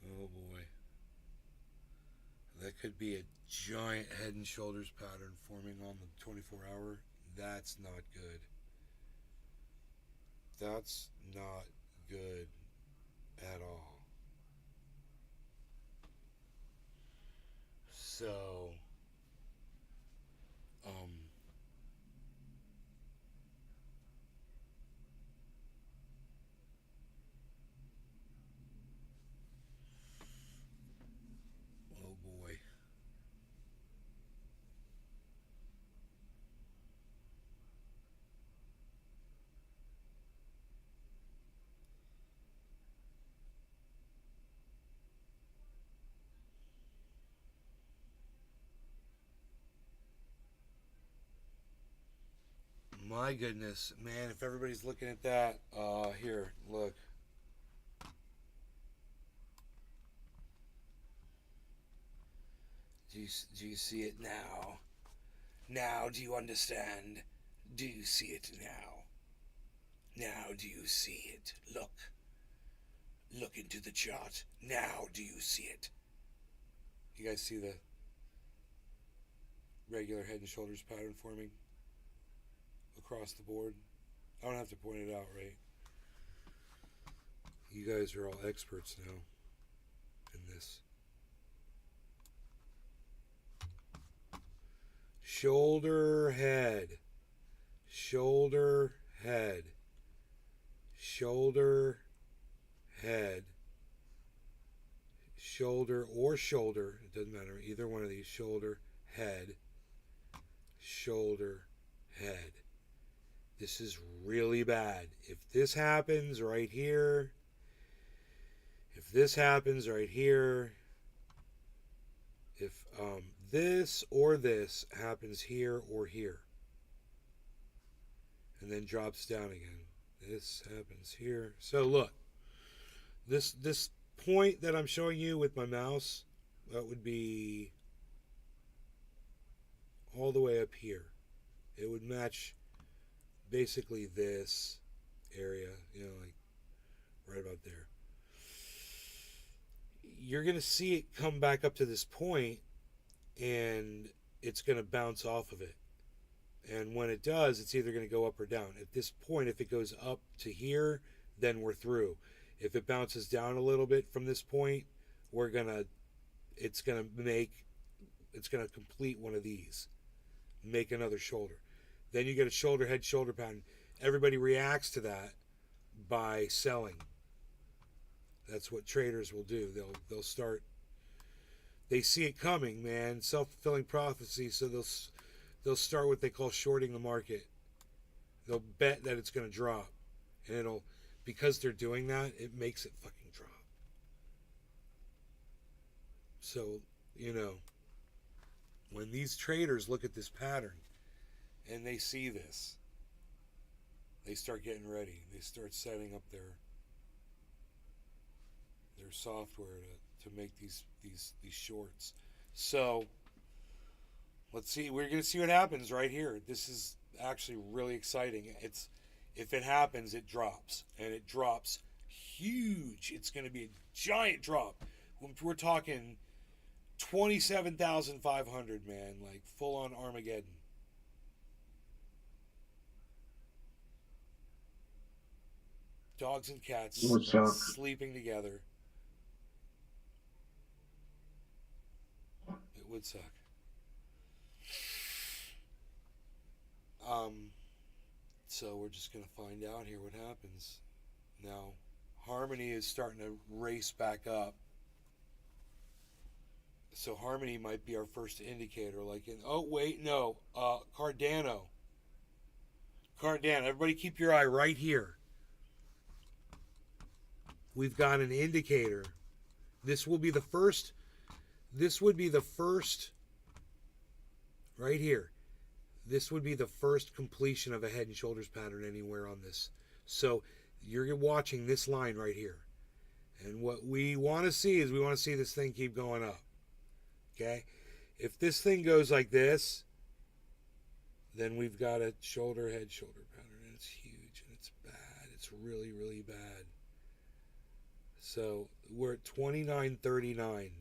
Oh boy. That could be a giant head and shoulders pattern forming on the 24-hour. That's not good. That's not good at all. So, oh boy. My goodness, man, if everybody's looking at that, here, look. Do you see it now? Now do you understand? Do you see it now? Now do you see it? Look. Look into the chart. Now do you see it? You guys see the regular head and shoulders pattern forming across the board? I don't have to point it out, right? You guys are all experts now in this. Shoulder, head. Shoulder, head. Shoulder, head. Shoulder or shoulder. It doesn't matter. Either one of these. Shoulder, head. Shoulder, head. This is really bad. If this happens right here, if this happens right here, if this or this happens here or here, and then drops down again, this happens here. So look, this point that I'm showing you with my mouse, that would be all the way up here. It would match basically this area, you know, like right about there. You're going to see it come back up to this point, and it's going to bounce off of it. And when it does, it's either going to go up or down. At this point, if it goes up to here, then we're through. If it bounces down a little bit from this point, it's going to complete one of these, make another shoulder. Then you get a shoulder, head, shoulder pattern. Everybody reacts to that by selling. That's what traders will do. They'll start. They see it coming, man. Self-fulfilling prophecy. So they'll start what they call shorting the market. They'll bet that it's going to drop, and because they're doing that, it makes it fucking drop. So, you know, when these traders look at this pattern and they see this, they start getting ready. They start setting up their software to make these shorts. So let's see. We're going to see what happens right here. This is actually really exciting. If it happens, it drops, and it drops huge. It's going to be a giant drop. We're talking 27,500, man, like full on Armageddon. Dogs and cats sleeping together. It would suck. So we're just going to find out here what happens. Now, Harmony is starting to race back up. So Harmony might be our first indicator. Cardano. Everybody keep your eye right here. We've got an indicator. This would be the first right here. This would be the first completion of a head and shoulders pattern anywhere on this. So you're watching this line right here. And what we want to see is we want to see this thing keep going up. Okay? If this thing goes like this, then we've got a shoulder, head, shoulder pattern. And it's huge and it's bad. It's really, really bad. So we're at 29.39.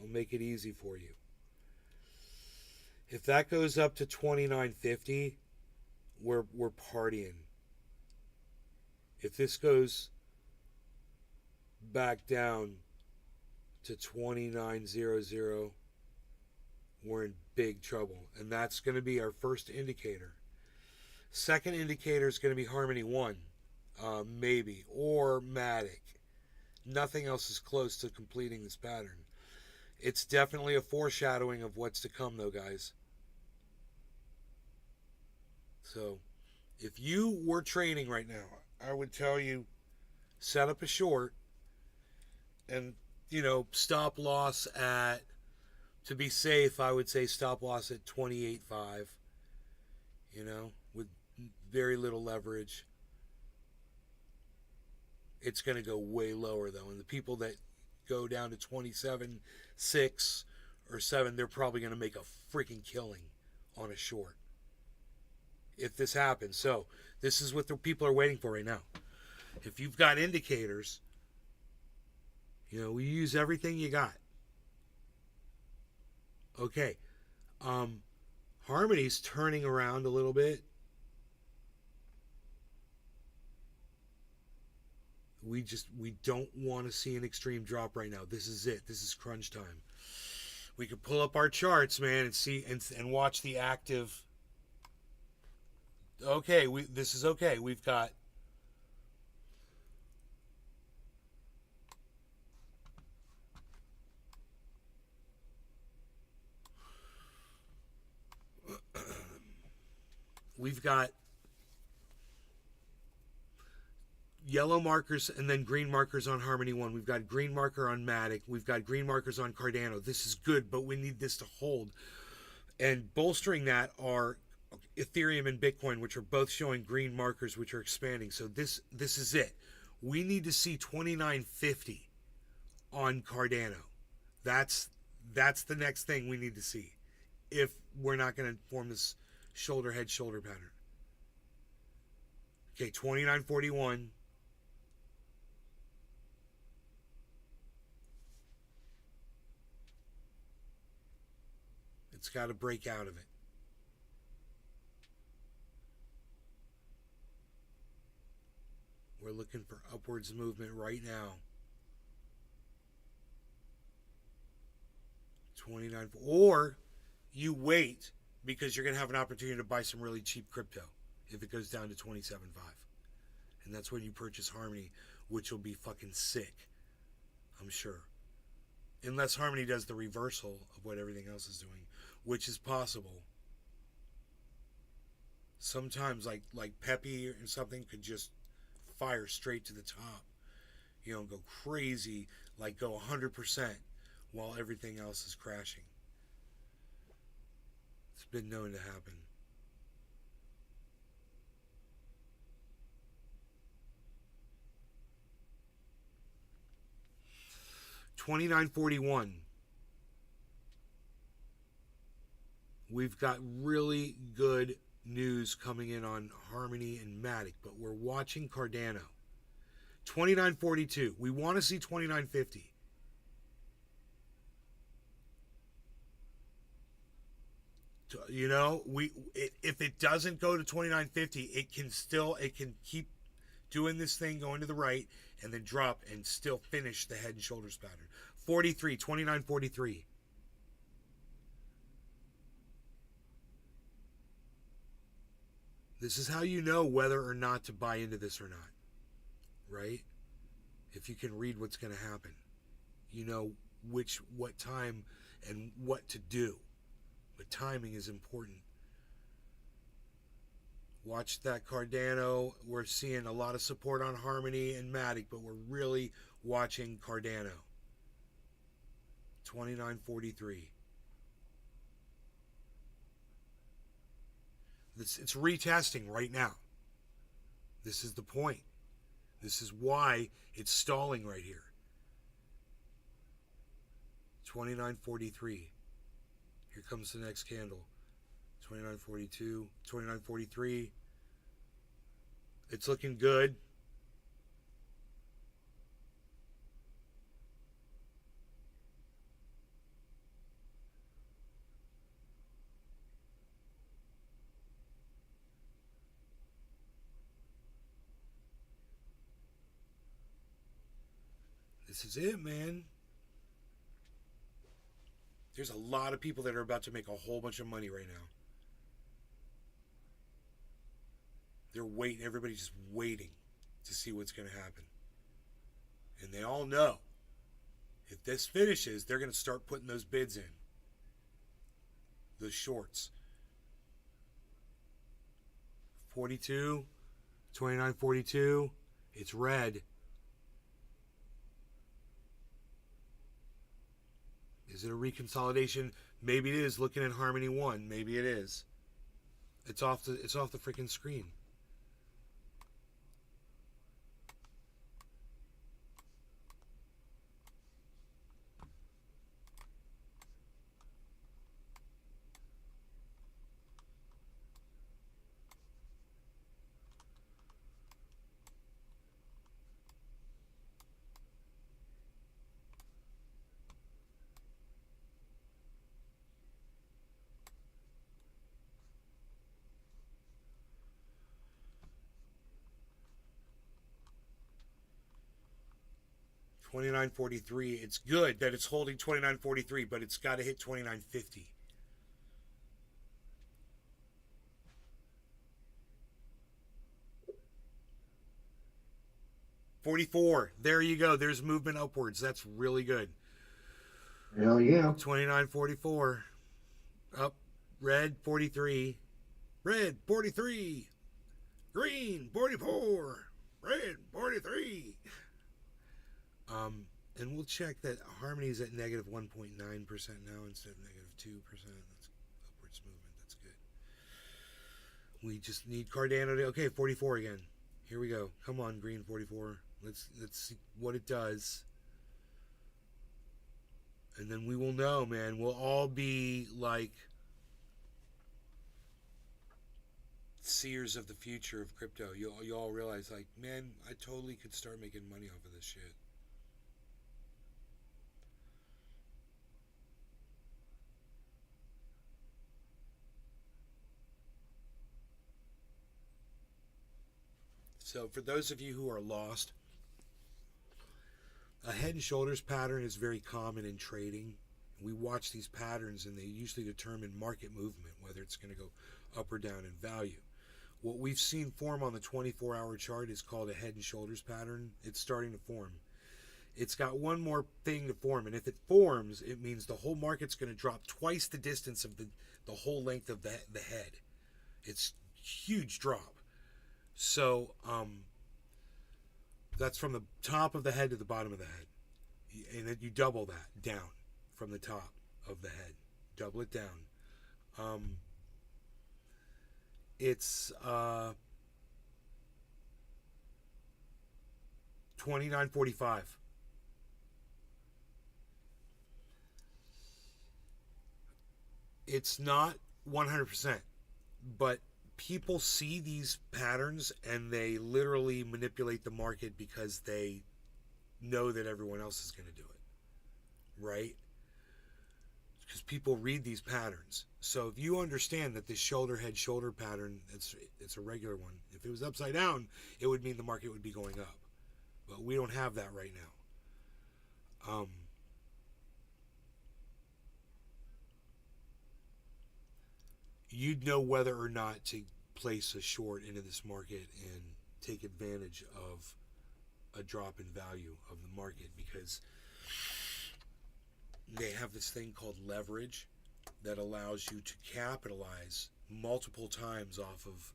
I'll make it easy for you. If that goes up to 29.50, we're partying. If this goes back down to 29.00, we're in big trouble. And that's going to be our first indicator. Second indicator is going to be Harmony 1, maybe, or Matic. Nothing else is close to completing this pattern. It's definitely a foreshadowing of what's to come, though, guys. So, if you were trading right now, I would tell you, set up a short and, stop loss at, to be safe, I would say stop loss at 28.5, with very little leverage. It's going to go way lower, though. And the people that go down to 27.6 or 7, they're probably going to make a freaking killing on a short if this happens. So this is what the people are waiting for right now. If you've got indicators, we use everything you got. Okay. Harmony's turning around a little bit. We don't want to see an extreme drop right now. This is it. This is crunch time. We could pull up our charts, man, and see and watch the active. Okay, this is okay. We've got yellow markers and then green markers on Harmony 1. We've got green marker on Matic. We've got green markers on Cardano. This is good, but we need this to hold. And bolstering that are Ethereum and Bitcoin, which are both showing green markers, which are expanding. So this is it. We need to see 2950 on Cardano. That's the next thing we need to see if we're not going to form this shoulder head shoulder pattern. Okay, 2941. It's got to break out of it. We're looking for upwards movement right now. 29, or you wait because you're going to have an opportunity to buy some really cheap crypto if it goes down to 27.5. And that's when you purchase Harmony, which will be fucking sick, I'm sure. Unless Harmony does the reversal of what everything else is doing, which is possible. Sometimes like Pepe or something could just fire straight to the top. You know, go crazy, like go 100% while everything else is crashing. It's been known to happen. $29.41. We've got really good news coming in on Harmony and Matic, but we're watching Cardano. $29.42. We want to see $29.50. You know, if it doesn't go to $29.50, it can keep doing this thing going to the right and then drop and still finish the head and shoulders pattern. 43, 29.43. This is how you know whether or not to buy into this or not, right? If you can read what's going to happen, you know what time and what to do. But timing is important. Watch that Cardano. We're seeing a lot of support on Harmony and Matic, but we're really watching Cardano. 29.43. It's retesting right now. This is the point. This is why it's stalling right here. 29.43. Here comes the next candle. 29.42, 29.43. It's looking good. This is it, man. There's a lot of people that are about to make a whole bunch of money right now. They're waiting. Everybody's just waiting to see what's going to happen. And they all know if this finishes, they're going to start putting those bids in. The shorts. 42, 29.42. It's red. Is it a reconsolidation? Maybe it is. Looking at Harmony 1, maybe it is. It's off the freaking screen. $29.43. It's good that it's holding $29.43, but it's got to hit $29.50. $44. There you go. There's movement upwards. That's really good. Hell yeah. $29.44. Up. Red 43. Red 43. Green 44. Red 43. And we'll check that Harmony's at negative 1.9% now instead of negative 2%. That's upwards movement. That's good. We just need Cardano to, okay, 44 again. Here we go. Come on, green 44. Let's see what it does. And then we will know, man. We'll all be like seers of the future of crypto. You all realize, like, man, I totally could start making money off of this shit. So for those of you who are lost, a head and shoulders pattern is very common in trading. We watch these patterns and they usually determine market movement, whether it's going to go up or down in value. What we've seen form on the 24-hour chart is called a head and shoulders pattern. It's starting to form. It's got one more thing to form, and if it forms, it means the whole market's going to drop twice the distance of the whole length of the head. It's a huge drop. So that's from the top of the head to the bottom of the head. And then you double that down from the top of the head. Double it down. It's 29.45. It's not 100%, but people see these patterns and they literally manipulate the market because they know that everyone else is going to do it, right? Because people read these patterns. So if you understand that this shoulder head shoulder pattern, it's a regular one. If it was upside down, it would mean the market would be going up. But we don't have that right now. You'd know whether or not to place a short into this market and take advantage of a drop in value of the market, because they have this thing called leverage that allows you to capitalize multiple times off of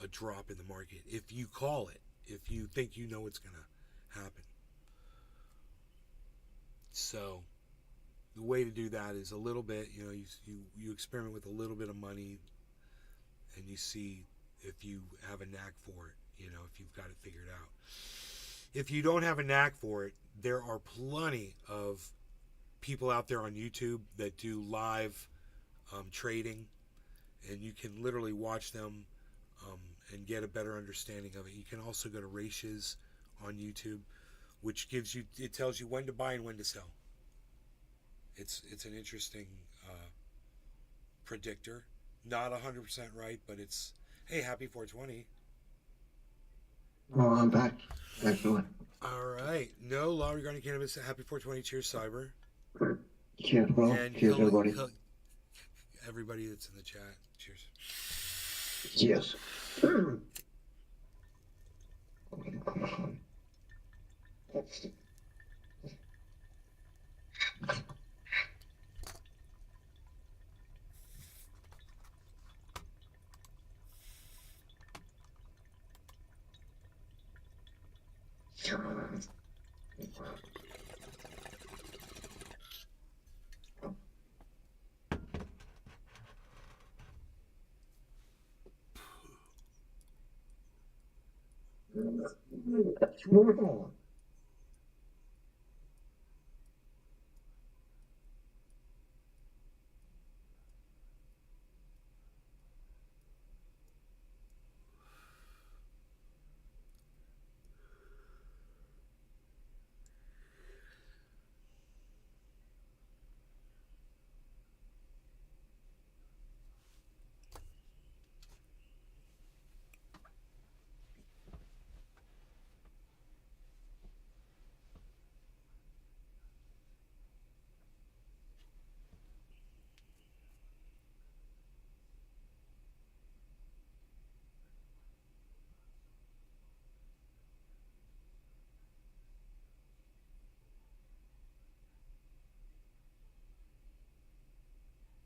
a drop in the market if you call it, if you think you know what's going to happen. So the way to do that is a little bit, you experiment with a little bit of money and you see if you have a knack for it, if you've got it figured out. If you don't have a knack for it, there are plenty of people out there on YouTube that do live trading, and you can literally watch them and get a better understanding of it. You can also go to Ratios on YouTube, which it tells you when to buy and when to sell. It's an interesting predictor. Not 100% right, but it's, hey, happy 420. Oh, I'm back. Excellent. All right. No law regarding cannabis. Happy 420. Cheers, Cyber. Cheers, bro. And Cheers, everybody. Everybody that's in the chat. Cheers. Cheers.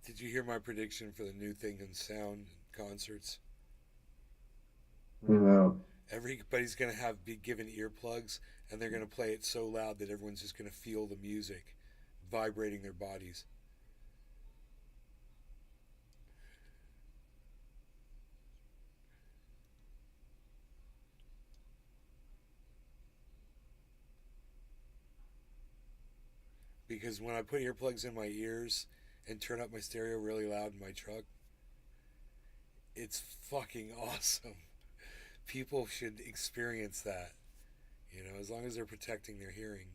Did you hear my prediction for the new thing in sound concerts? No. Everybody's gonna be given earplugs, and they're gonna play it so loud that everyone's just gonna feel the music vibrating their bodies. Because when I put earplugs in my ears and turn up my stereo really loud in my truck, it's fucking awesome. People should experience that, as long as they're protecting their hearing.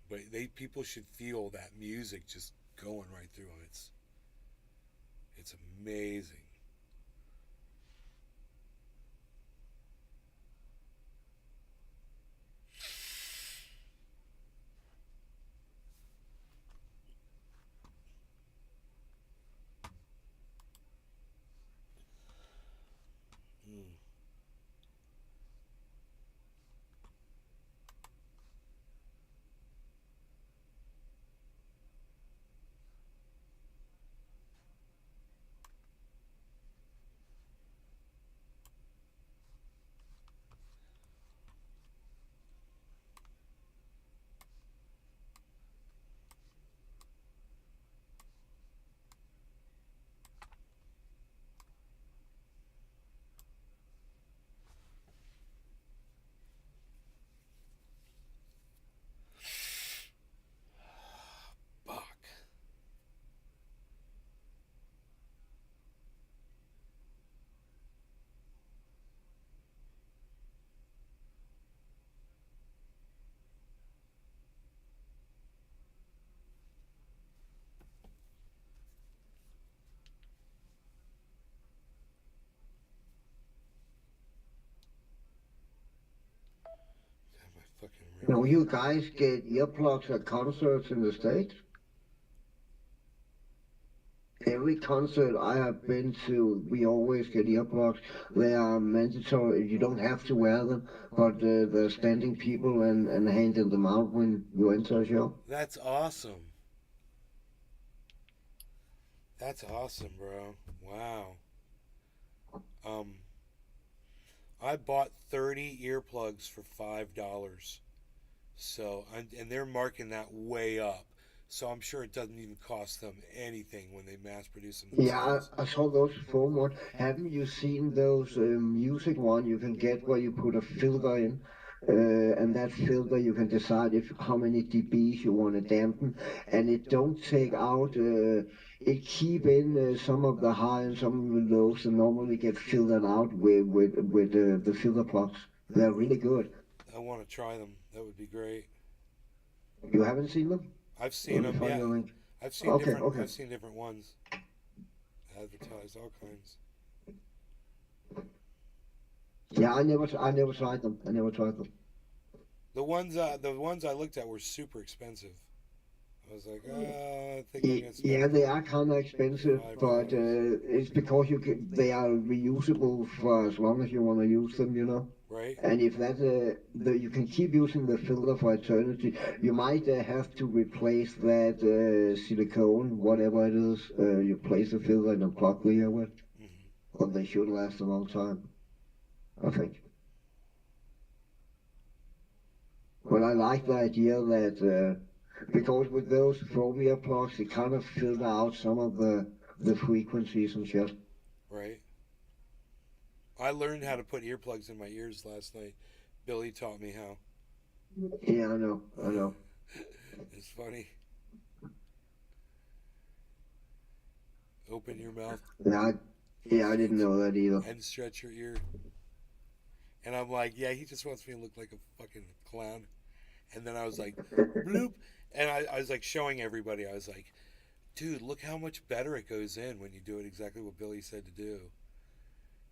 But people should feel that music just going right through them. It's amazing. Now, you guys get earplugs at concerts in the States? Every concert I have been to, we always get earplugs. They are mandatory. You don't have to wear them, but they're standing people and handing them out when you enter a show. That's awesome. That's awesome, bro. Wow. I bought 30 earplugs for $5. So, and they're marking that way up. So I'm sure it doesn't even cost them anything when they mass produce them themselves. Yeah, I saw those before. One. Haven't you seen those music one you can get where you put a filter in? And that filter you can decide how many dBs you want to dampen, and it don't take out. It keep in some of the high and some of the lows, and normally get filtered out with the filter plugs. They're really good. I want to try them. That would be great. You haven't seen them? I've seen them. Yeah, I've seen I've seen different ones advertised, all kinds. Yeah, I never tried them. The ones I looked at were super expensive. I was like, I think yeah, they are kind of expensive, but it's because they are reusable for as long as you want to use them, Right. And if that you can keep using the filter for eternity, you might have to replace that silicone, whatever it is. You place the filter and unplug the ear with, but they should last a long time, I think. Well, I like the idea that. Because with those foam earplugs, it kind of filter out some of the frequencies and shit. Right. I learned how to put earplugs in my ears last night. Billy taught me how. Yeah, I know. It's funny. Open your mouth. Yeah, I didn't know that either. And stretch your ear. And I'm like, yeah, he just wants me to look like a fucking clown. And then I was like, bloop. And I was like showing everybody, I was like, dude, look how much better it goes in when you do it exactly what Billy said to do.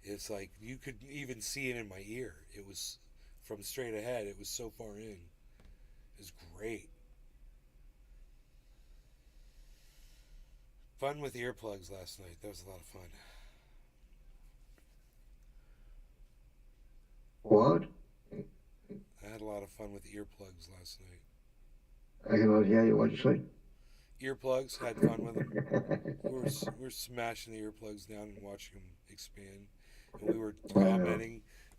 It's like, you could even see it in my ear. It was from straight ahead. It was so far in. It was great. Fun with earplugs last night. That was a lot of fun. What? I had a lot of fun with earplugs last night. I cannot hear you. What'd you say? Earplugs, had fun with them. We're smashing the earplugs down and watching them expand. and we were I know.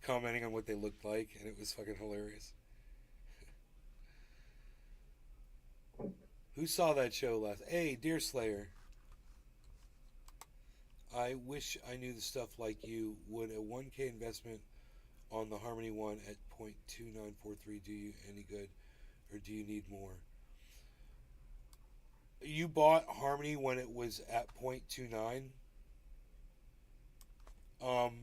commenting on what they looked like, and it was fucking hilarious. Who saw that show last? Hey, Deer Slayer. I wish I knew the stuff like you. Would a 1K investment on the Harmony One at 0.2943 do you any good, or do you need more? You bought Harmony when it was at 0.29. Um,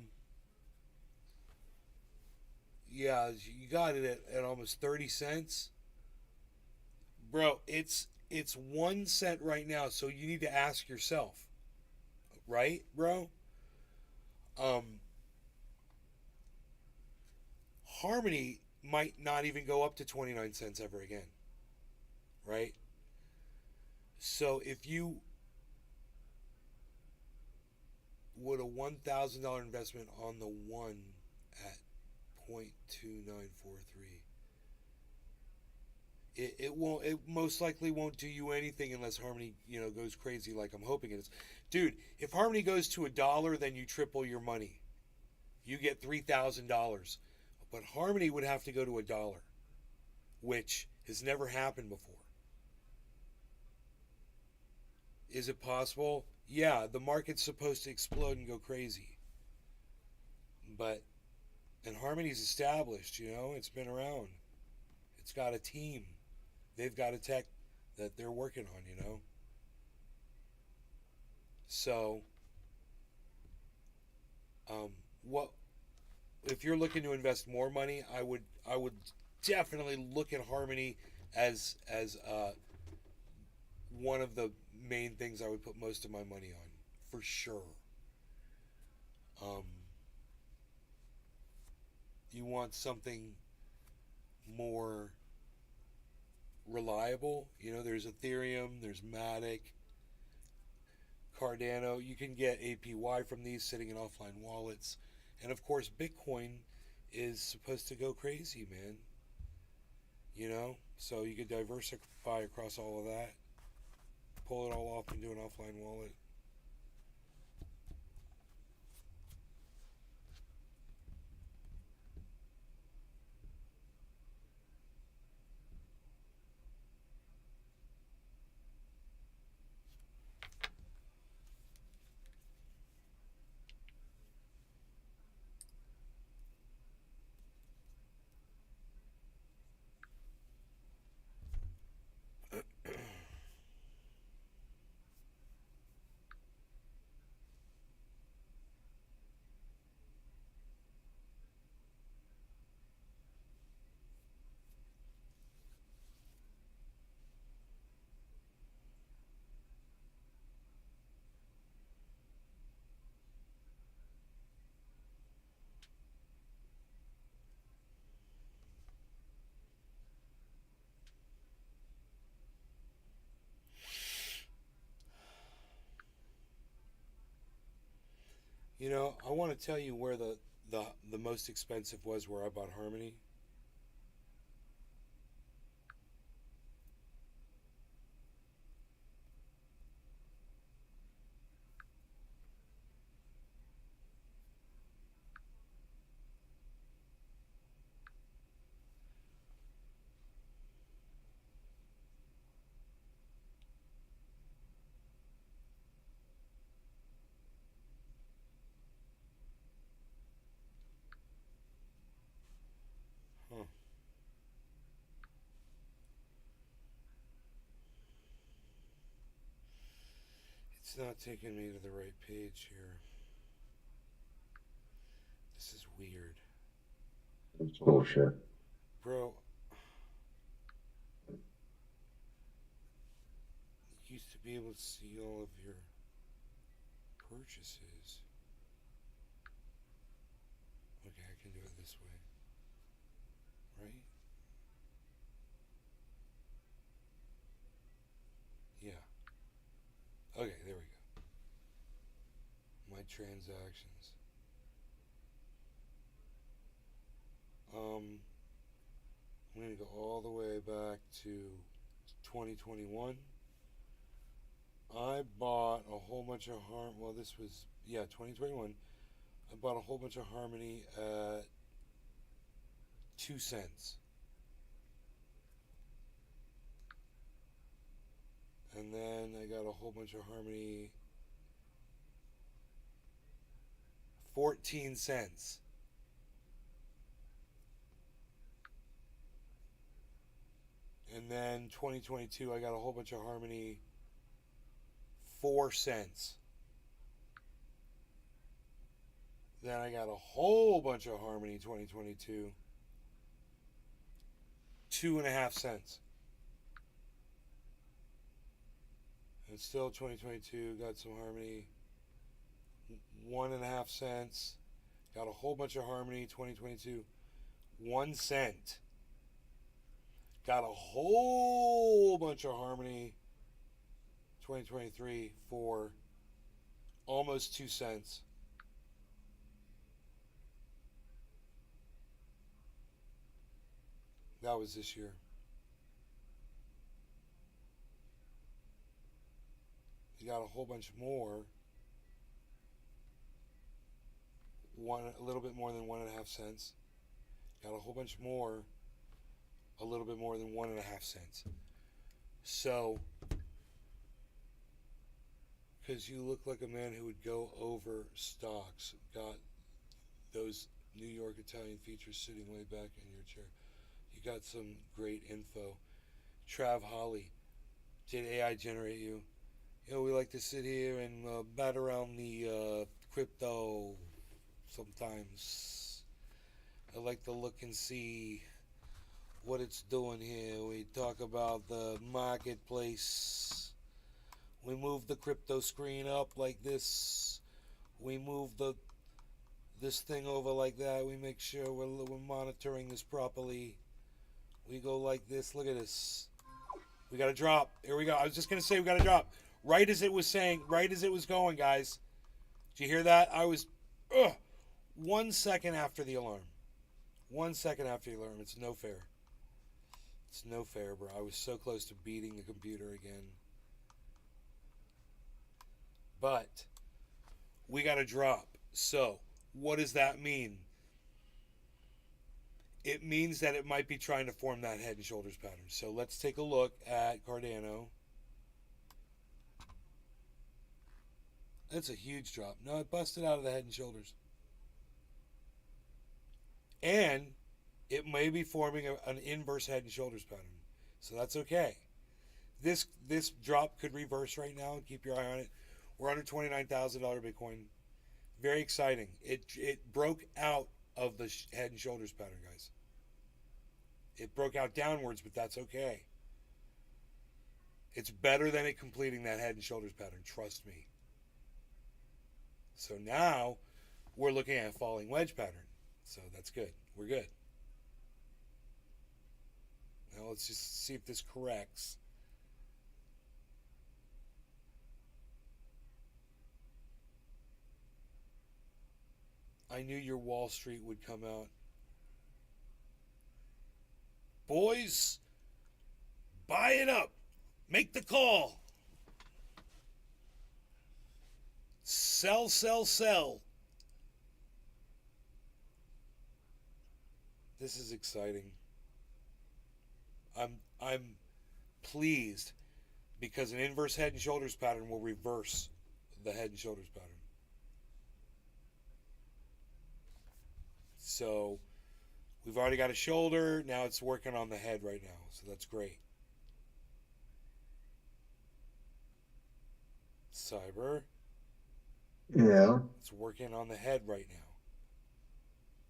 yeah, you got it at almost 30 cents. Bro, it's 1 cent right now, so you need to ask yourself, right, bro? Um, Harmony might not even go up to 29 cents ever again, right? So if you would a $1,000 investment on the one at 0.2943, it won't, it most likely won't do you anything unless Harmony, goes crazy like I'm hoping it is. Dude, if Harmony goes to $1, then you triple your money. You get $3,000. But Harmony would have to go to $1, which has never happened before. Is it possible? Yeah, the market's supposed to explode and go crazy. And Harmony's established, it's been around. It's got a team. They've got a tech that they're working on. So, what if you're looking to invest more money? I would definitely look at Harmony as one of the main things I would put most of my money on, for sure. You want something more reliable. There's Ethereum, there's Matic, Cardano. You can get APY from these sitting in offline wallets. And of course, Bitcoin is supposed to go crazy, man. So you could diversify across all of that, pull it all off into an offline wallet. I want to tell you where the most expensive was where I bought Harmony. Huh. It's not taking me to the right page here. This is weird. It's bullshit. Bro, you used to be able to see all of your purchases. Okay, I can do it this way. Right? Yeah. Okay, there we go. My transactions. I'm going to go all the way back to 2021. I bought a whole bunch of this was, 2021. I bought a whole bunch of Harmony at 2 cents. And then I got a whole bunch of Harmony 14 cents. And then 2022 I got a whole bunch of Harmony 4 cents. Then I got a whole bunch of Harmony 2022 2.5 cents. And still 2022 got some Harmony 1.5 cents. Got a whole bunch of Harmony 2022 1 cent. Got a whole bunch of Harmony 2023 for almost 2 cents. That was this year. You got a whole bunch more. A little bit more than 1.5 cents. Got a whole bunch more. A little bit more than 1.5 cents. So, because you look like a man who would go over stocks, got those New York Italian features sitting way back in your chair. You got some great info. Trav Holly, did AI generate you? You know, we like to sit here and bat around the crypto sometimes. I like to look and see what it's doing here. We talk about the marketplace. We move the crypto screen up like this. We move this thing over like that. We make sure we're monitoring this properly. We go like this. Look at this. We got a drop. Here we go. I was just going to say we got a drop. Right as it was saying, right as it was going, guys. Did you hear that? I was 1 second after the alarm. 1 second after the alarm. It's no fair. It's no fair, bro. I was so close to beating the computer again. But we got a drop. So, what does that mean? It means that it might be trying to form that head and shoulders pattern. So let's take a look at Cardano. That's a huge drop. No, it busted out of the head and shoulders. And it may be forming an inverse head and shoulders pattern. So that's okay. This drop could reverse right now. Keep your eye on it. We're under $29,000 Bitcoin. Very exciting. It broke out of the head and shoulders pattern, guys. It broke out downwards, but that's okay. It's better than it completing that head and shoulders pattern. Trust me. So now we're looking at a falling wedge pattern. So that's good. We're good. Now let's just see if this corrects. I knew your Wall Street would come out. Boys, buy it up. Make the call. Sell, sell, sell. This is exciting. I'm pleased because an inverse head and shoulders pattern will reverse the head and shoulders pattern. So we've already got a shoulder. Now it's working on the head right now. So that's great. Cyber. Yeah. It's working on the head right now.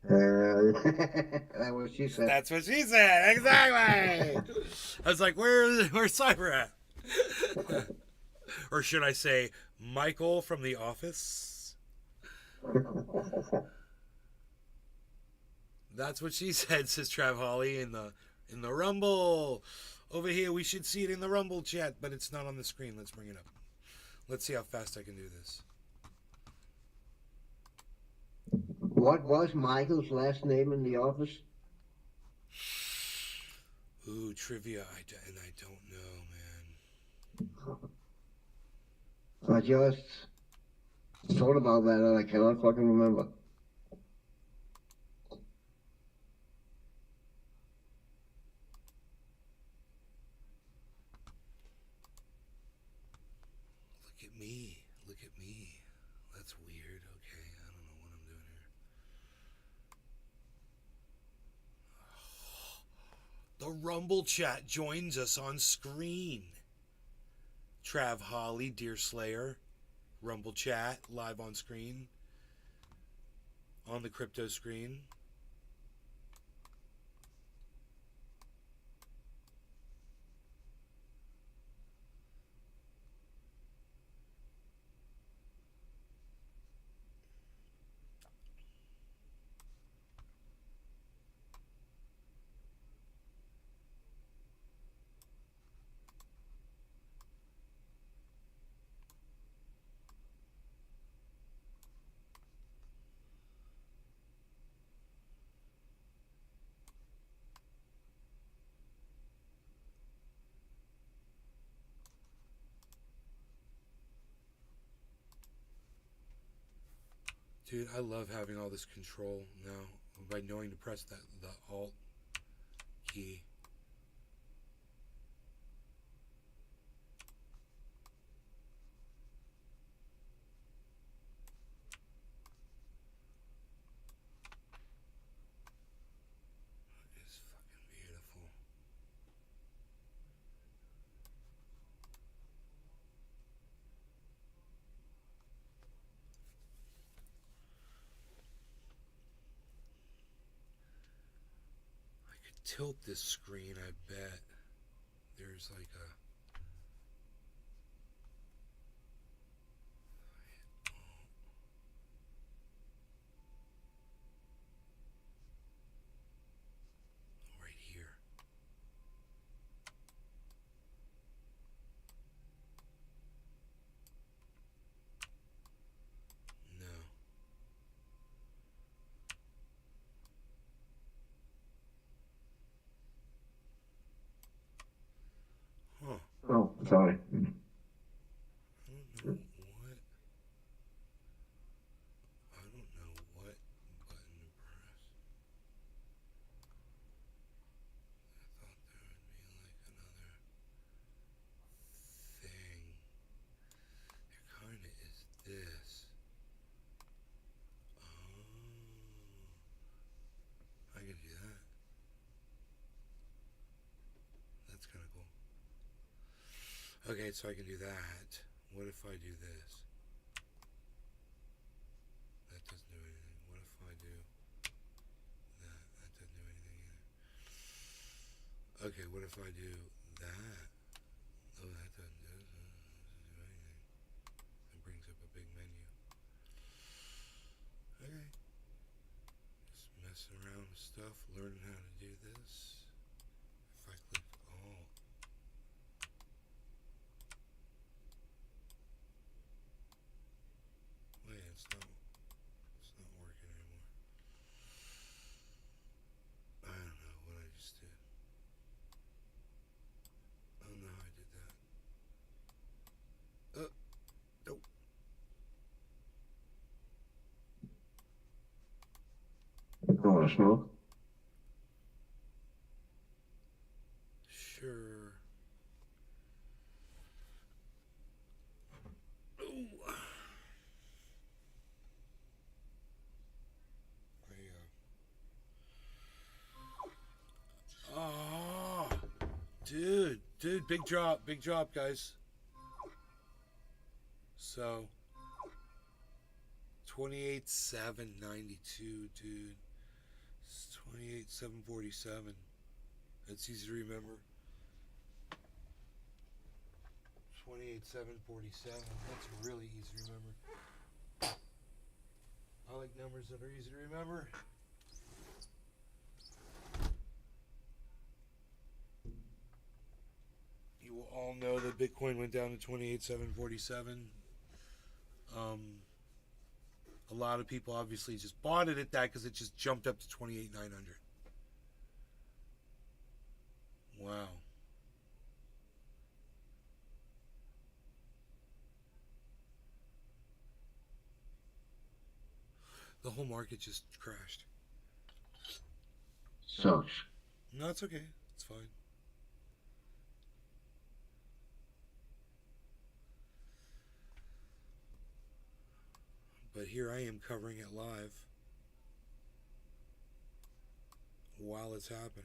That's what she said. That's what she said. Exactly. I was like, where's Cyber at? Or should I say Michael from The Office? That's what she said, says Trav Holly in the Rumble. Over here, we should see it in the Rumble chat, but it's not on the screen. Let's bring it up. Let's see how fast I can do this. What was Michael's last name in The Office? Ooh, trivia. I don't know, man. I just thought about that and I cannot fucking remember. at me. Look at me. That's weird. Okay, I don't know what I'm doing here. The Rumble chat joins us on screen. Trav Holly, Deerslayer, Rumble chat live on screen. On the crypto screen. Dude, I love having all this control now by knowing to press the Alt key. It's fucking beautiful. Tilt this screen, I bet. There's like a... right here. No. Huh. Oh, sorry. I don't know what. I don't know what button to press. I thought there would be like another thing. There kind of is this. Oh. I can do that. That's kind of cool. Okay, so I can do that. What if I do this? That doesn't do anything. What if I do that? That doesn't do anything either. Okay, what if I do that? Oh, that doesn't do anything. It brings up a big menu. Okay. Just messing around with stuff, learning how to do this. If I click Alt. Wait, it's not working anymore. I don't know what I just did. I don't know how I did that. Nope. You want to smoke? Sure. Ooh. There you go. Oh, dude, big drop, guys. So, 28,792, dude. It's 28,747. That's easy to remember. 28,747. That's really easy to remember. I like numbers that are easy to remember. You will all know that Bitcoin went down to 28,747. A lot of people obviously just bought it at that because it just jumped up to 28,900. Wow. The whole market just crashed. Sucks. No, it's okay. It's fine. here I am covering it live while it's happening.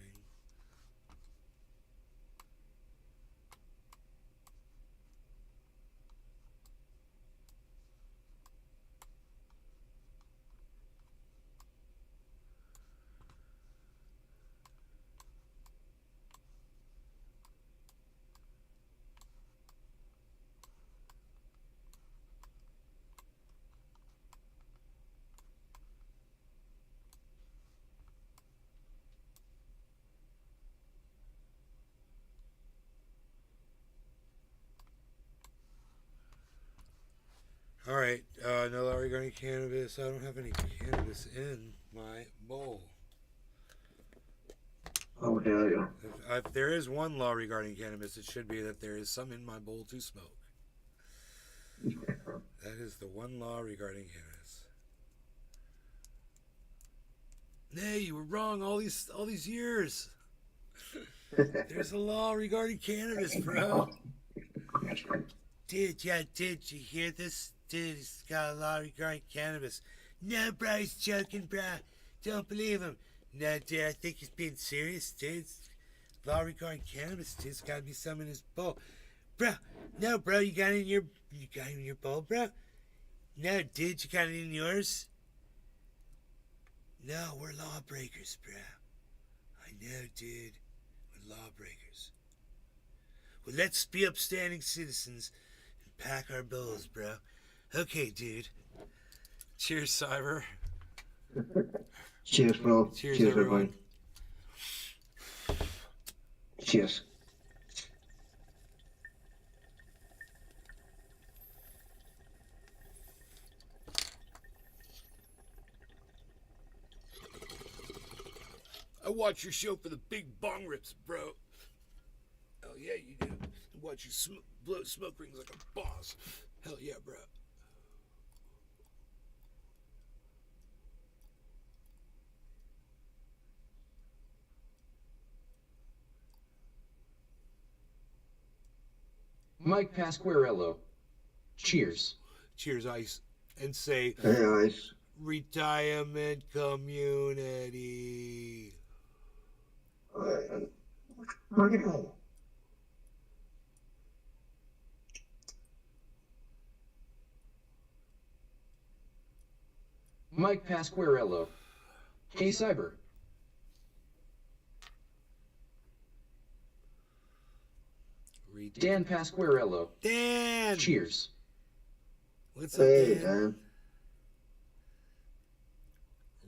All right, no law regarding cannabis. I don't have any cannabis in my bowl. How dare you? If there is one law regarding cannabis, it should be that there is some in my bowl to smoke. That is the one law regarding cannabis. Nay, you were wrong all these years. There's a law regarding cannabis, bro. Did you hear this? Dude, he's got a law regarding cannabis. No, bro, he's joking, bro. Don't believe him. No, dude, I think he's being serious, dude. It's law regarding cannabis, dude. It's gotta be some in his bowl. Bro, no, bro, you got it in your bowl, bro? No, dude, you got it in yours? No, we're lawbreakers, bro. I know, dude. We're lawbreakers. Well, let's be upstanding citizens and pack our bowls, bro. Okay, dude. Cheers, Cyber. Cheers, bro. Cheers, everyone. Cheers. I watch your show for the big bong rips, bro. Hell yeah, you do. I watch you blow smoke rings like a boss. Hell yeah, bro. Mike Pasquarello. Cheers. Cheers, Ice. And say, Hey, Ice. retirement community. Mike Pasquarello. Hey, Cyber. Dan Pasquarello. Dan! Cheers. What's up, Hey, Dan? Dan.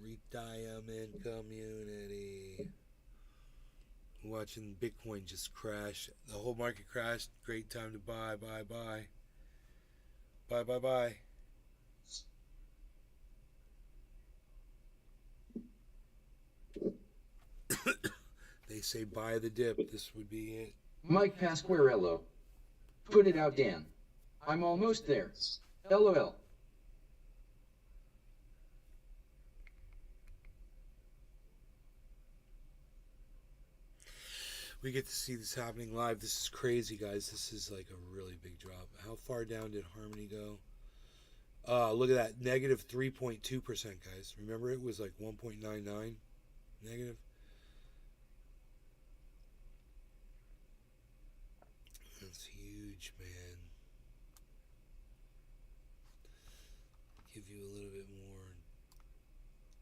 Retirement community. Watching Bitcoin just crash. The whole market crashed. Great time to buy, buy, buy. Buy, buy, buy. They say buy the dip. This would be it. Mike Pasquarello. Put it out, Dan. I'm almost there. LOL. We get to see this happening live. This is crazy, guys. This is like a really big drop. How far down did Harmony go? Look at that. Negative 3.2%, guys. Remember it was like 1.99 negative? That's huge, man. Give you a little bit more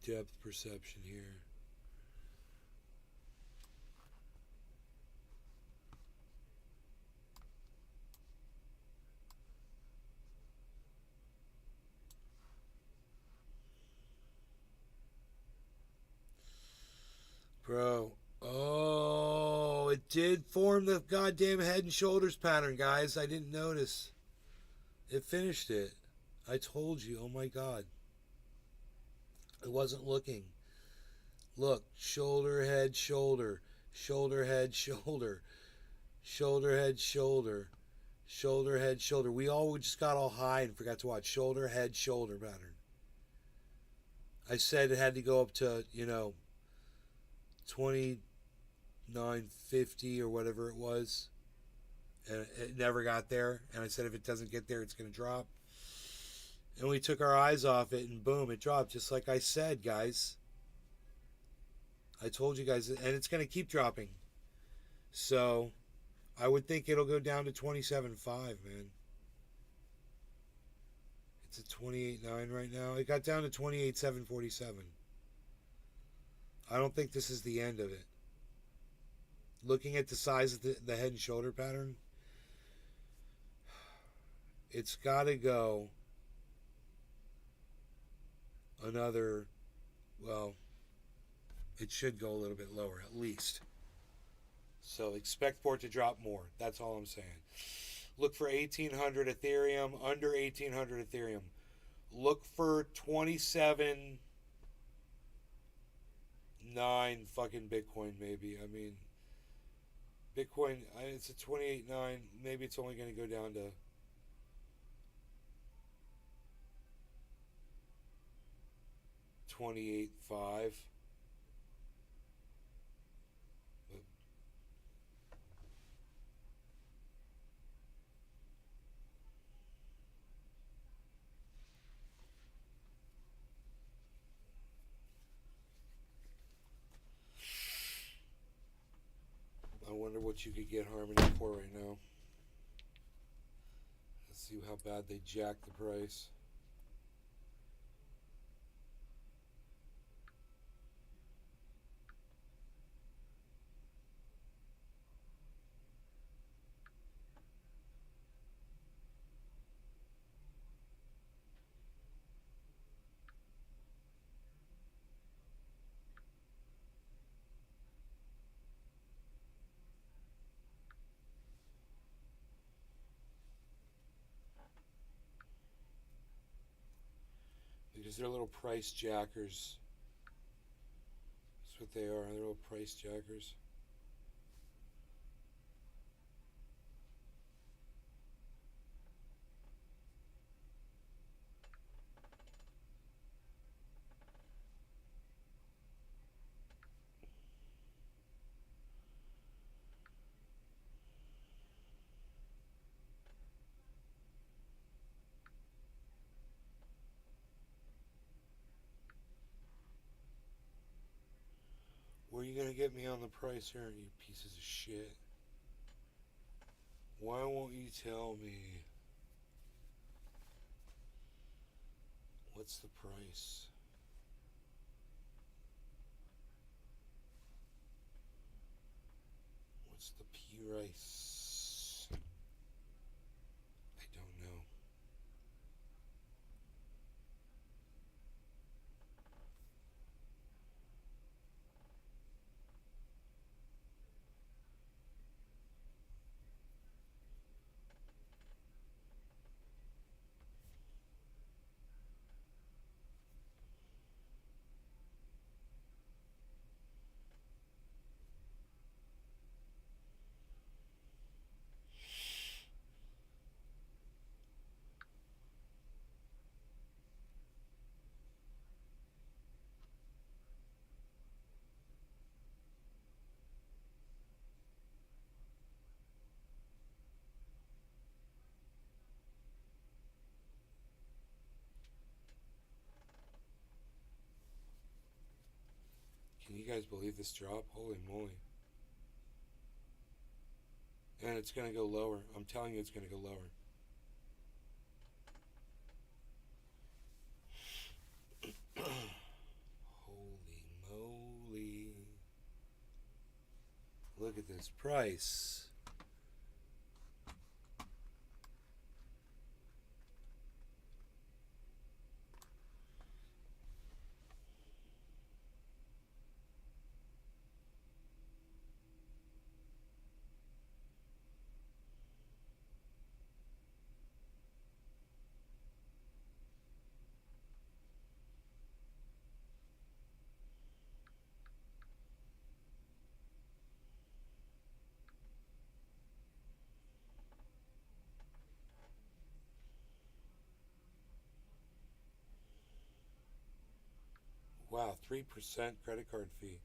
depth perception here. Bro, oh, it did form the goddamn head and shoulders pattern, guys. I didn't notice. It finished it. I told you, oh my god. I wasn't looking. Look, shoulder, head, shoulder, shoulder, head, shoulder, shoulder, head, shoulder, shoulder, head, shoulder. We all just got all high and forgot to watch shoulder, head, shoulder pattern. I said it had to go up to, 29.50 or whatever it was, and it never got there. And I said if it doesn't get there, it's going to drop. And we took our eyes off it, and boom, it dropped, just like I said, guys. I told you guys, and it's going to keep dropping. So I would think it'll go down to 27.5, man. It's at 28.9 right now. It got down to 28.747. I don't think this is the end of it. Looking at the size of the head and shoulder pattern, it's got to go another, well, it should go a little bit lower at least. So expect for it to drop more. That's all I'm saying. Look for 1800 Ethereum, under 1800 Ethereum. Look for 27.9 fucking Bitcoin, maybe. I mean, Bitcoin, it's at 28.9. Maybe it's only going to go down to 28.5. I wonder what you could get Harmony for right now. Let's see how bad they jack the price. Because they're little price jackers. That's what they are. They're little price jackers. Where are you going to get me on the price here, you pieces of shit? Why won't you tell me? What's the price? What's the price? I don't know. Can you guys believe this drop? Holy moly. And it's going to go lower. I'm telling you it's going to go lower. Holy moly. Look at this price. Wow, 3% credit card fee.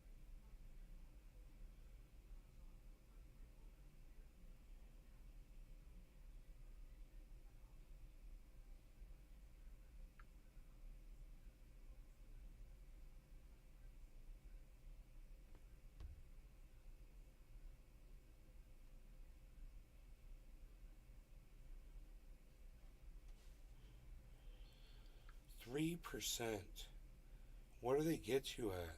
80%. What do they get you at?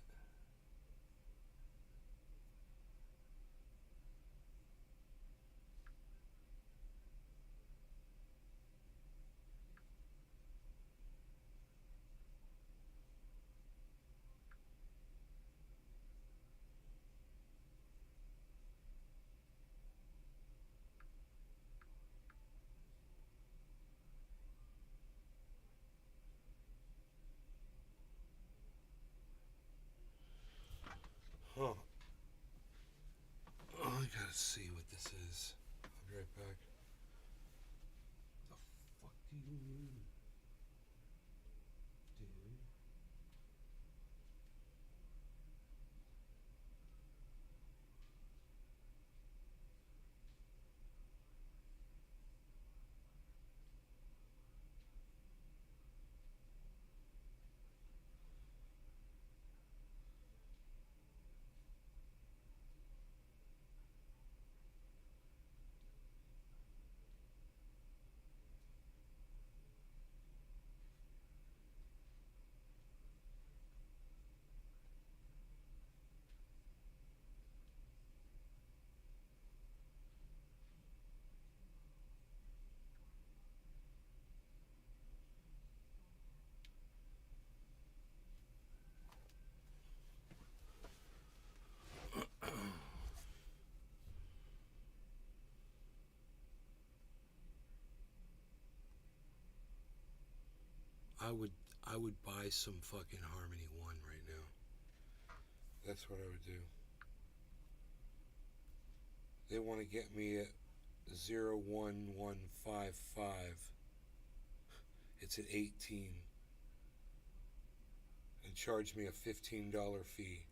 Huh. Oh, I gotta see what this is. I'll be right back. The fuck do you mean, dude? I would buy some fucking Harmony One right now. That's what I would do. They want to get me at 01155. It's at 18. And charge me a $15 fee.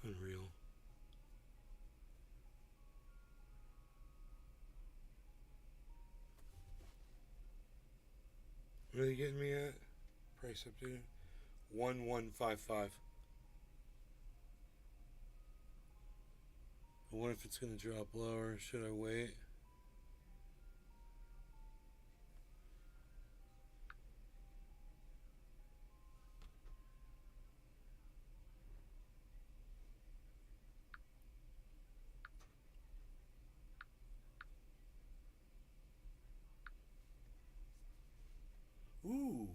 Unreal. What are they getting me at? Price updated? 1155. I wonder if it's gonna drop lower. Should I wait? Ooh.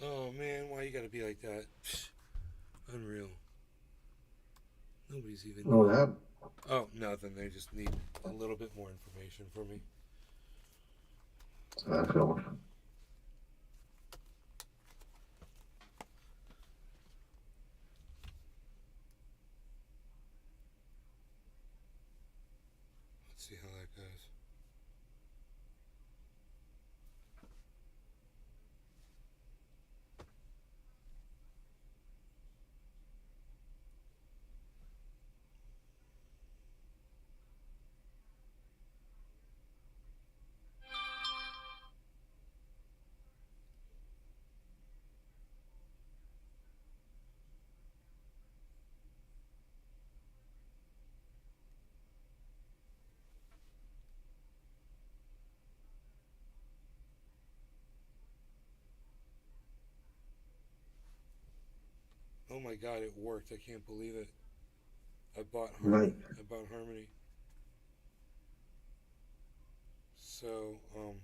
Oh man, why you gotta be like that? Psh, unreal. Nobody's even. Oh, that. Oh, nothing. They just need a little bit more information from me. That's all. Let's see how that goes. Oh my god, it worked. I can't believe it. I bought Harmony. Right. I bought Harmony. So, we'll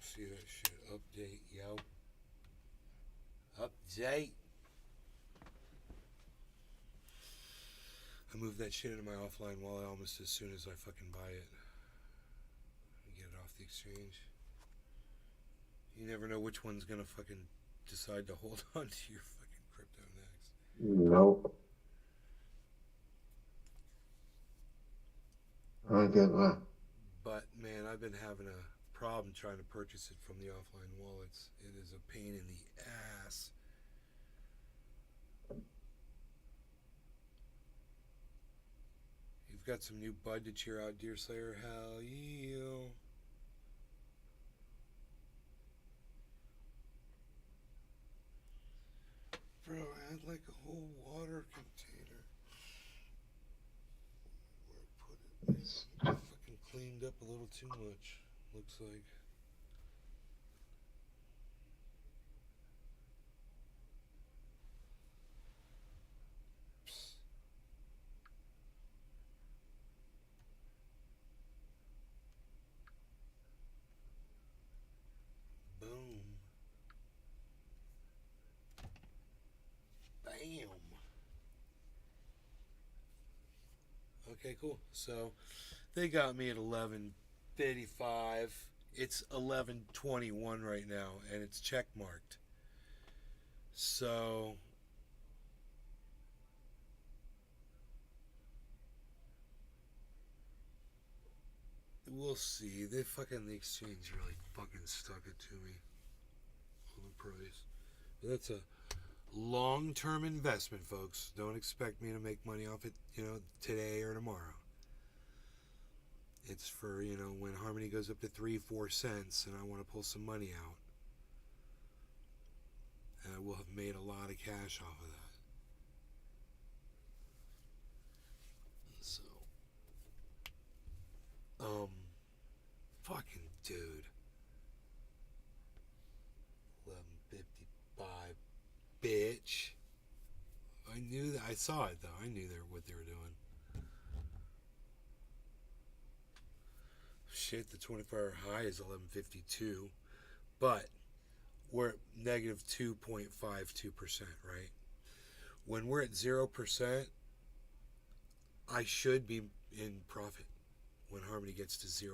see that shit. Update, yo. Update. I moved that shit into my offline wallet almost as soon as I fucking buy it. exchange. You never know which one's gonna fucking decide to hold on to your fucking crypto next. Nope. I get that. But man, I've been having a problem trying to purchase it from the offline wallets. It is a pain in the ass. You've got some new bud to cheer out, Deerslayer. Hell yeah. Bro, I had like a whole water container. Where I put it? I fucking cleaned up a little too much, looks like. Psst. Boom. Bam. Okay, cool. So they got me at 11:55. It's 11:21 right now, and it's check marked. So we'll see. The exchange really fucking stuck it to me on the price. But that's a long-term investment, folks. Don't expect me to make money off it, today or tomorrow. It's for, when Harmony goes up to 3-4 cents and I want to pull some money out. And I will have made a lot of cash off of that. So, fucking dude. 11:55. Bitch. I knew that. I saw it though. I knew what they were doing. Shit, the 24-hour high is 11:52, but we're at negative 2.52%, right? When we're at 0%, I should be in profit when Harmony gets to 0%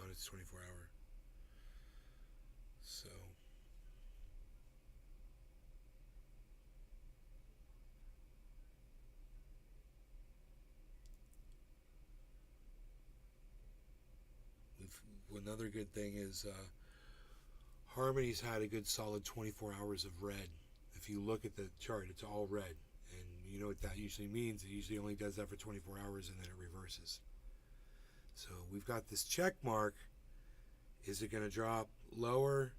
on its 24-hour. So another good thing is Harmony's had a good solid 24 hours of red. If you look at the chart, it's all red. And you know what that usually means? It usually only does that for 24 hours and then it reverses. So we've got this check mark. Is it going to drop lower?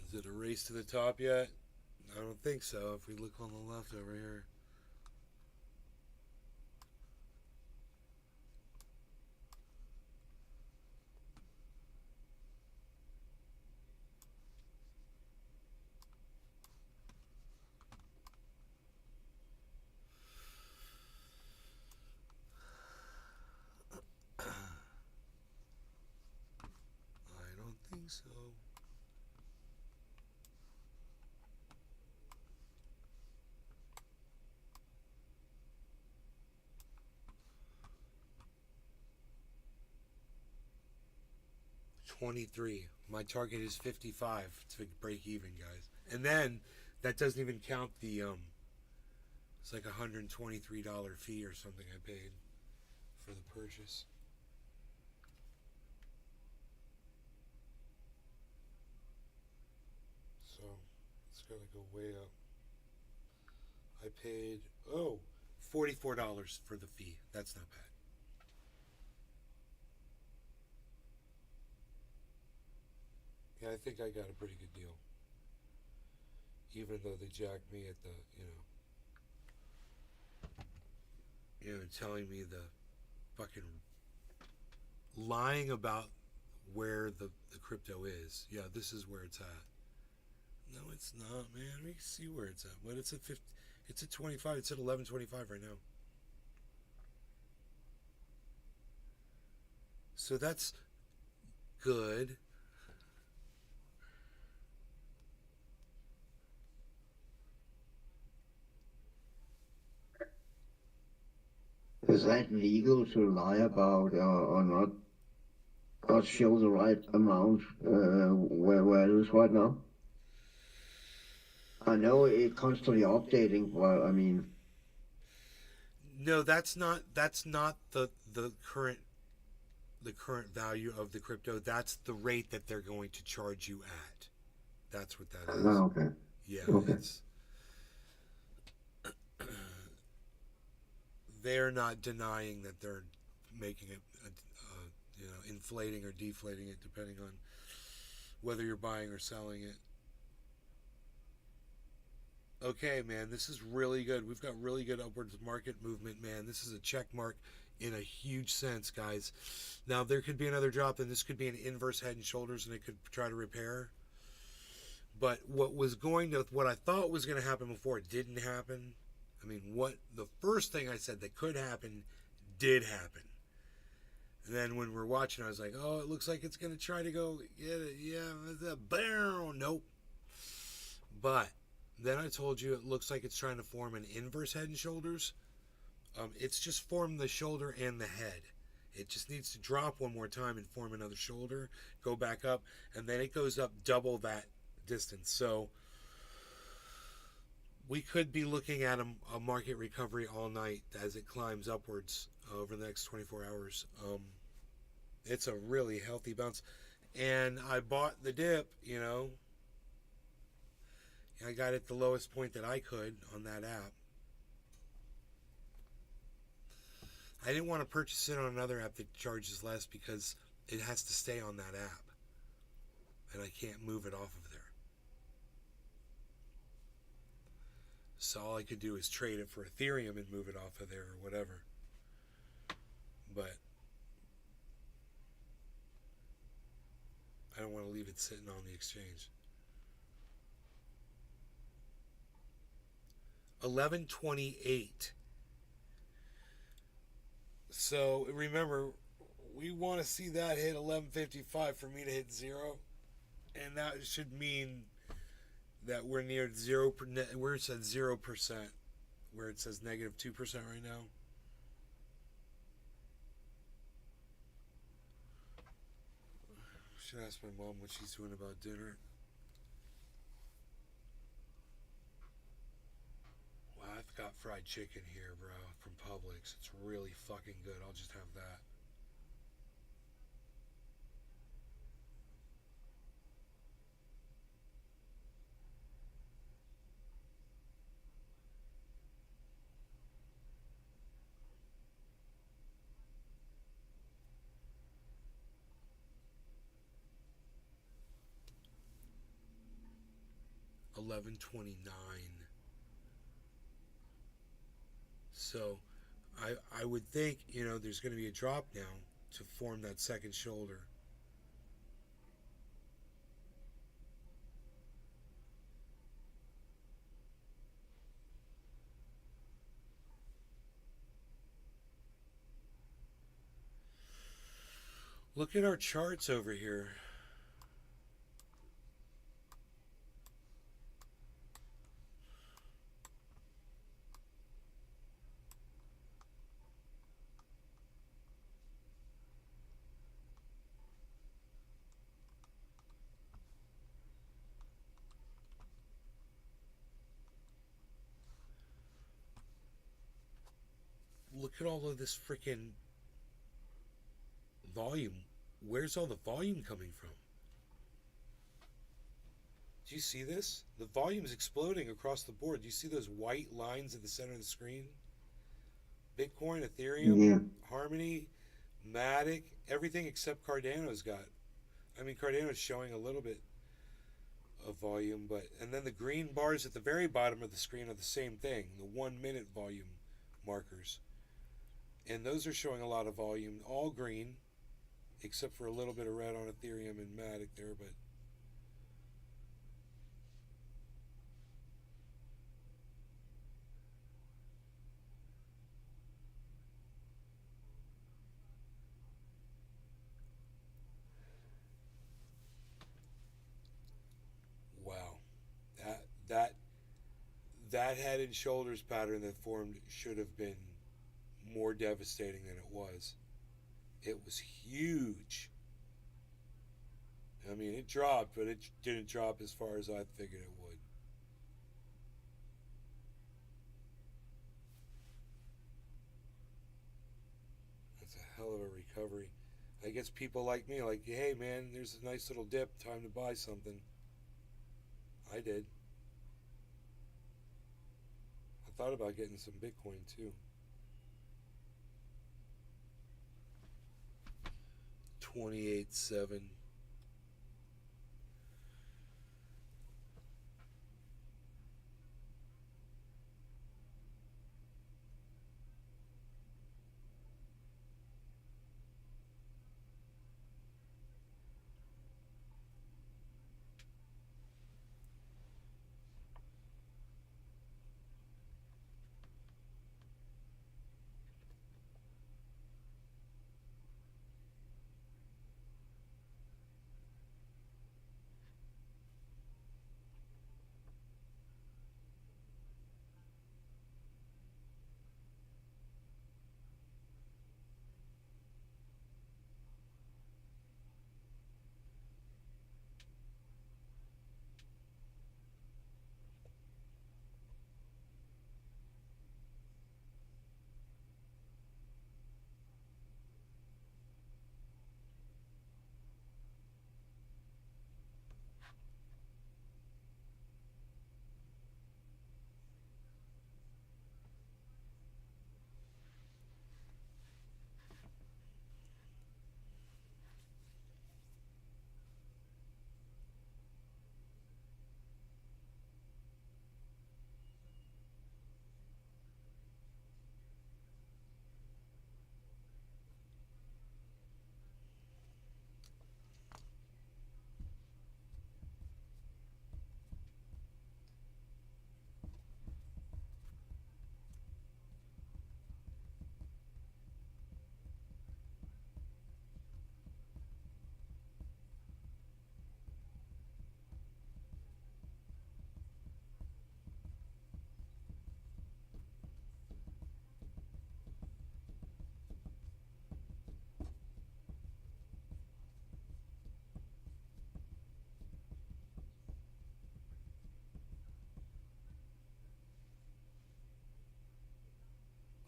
Is it a race to the top yet? I don't think so. If we look on the left over here. I don't think so. $23. My target is 55 to break even, guys. And then that doesn't even count the it's like $123 fee or something I paid for the purchase. So it's gonna go way up. I paid $44 for the fee. That's not bad. Yeah, I think I got a pretty good deal. Even though they jacked me at the, telling me the fucking lying about where the crypto is. Yeah, this is where it's at. No, it's not, man. We can see where it's at. But it's at 50, it's at 25. It's at 11.25 right now. So that's good. is that legal to lie about or not? Or show the right amount where it is right now? I know it's constantly updating, but I mean, No, that's not the current value of the crypto. That's the rate that they're going to charge you at. That's what that is. oh, okay. Yeah, Okay. They're not denying that they're making it, inflating or deflating it, depending on whether you're buying or selling it. Okay, man, this is really good. We've got really good upwards market movement, man. This is a check mark in a huge sense, guys. Now, there could be another drop, and this could be an inverse head and shoulders, and it could try to repair. But what I thought was going to happen before it didn't happen. I mean, the first thing I said that could happen did happen. And then when we're watching, I was like, oh, it looks like it's going to try to go, nope. But then I told you it looks like it's trying to form an inverse head and shoulders. It's just formed the shoulder and the head. It just needs to drop one more time and form another shoulder, go back up, and then it goes up double that distance. So we could be looking at a market recovery all night as it climbs upwards over the next 24 hours. It's a really healthy bounce. And I bought the dip, I got it the lowest point that I could on that app. I didn't want to purchase it on another app that charges less because it has to stay on that app. And I can't move it off of there. So all I could do is trade it for Ethereum and move it off of there or whatever. But I don't want to leave it sitting on the exchange. 1128. So remember, we want to see that hit 1155 for me to hit zero. And that should mean that we're near zero, where it says 0%, where it says negative 2% right now. Should ask my mom what she's doing about dinner. Wow, I've got fried chicken here, bro, from Publix. It's really fucking good. I'll just have that. $11.29. So I would think, there's going to be a drop now to form that second shoulder. Look at our charts over here. Look at all of this freaking volume. Where's all the volume coming from? Do you see this? The volume is exploding across the board. Do you see those white lines at the center of the screen? Bitcoin, Ethereum, Harmony, Matic, everything except Cardano's got. I mean, Cardano's showing a little bit of volume, and then the green bars at the very bottom of the screen are the same thing, the 1 minute volume markers. And those are showing a lot of volume, all green, except for a little bit of red on Ethereum and Matic there, but wow. That head and shoulders pattern that formed should have been more devastating than it was. It was huge. I mean, it dropped, but it didn't drop as far as I figured it would. That's a hell of a recovery. I guess people like me, like, hey man, there's a nice little dip, time to buy something. I did. I thought about getting some Bitcoin too. 28.7.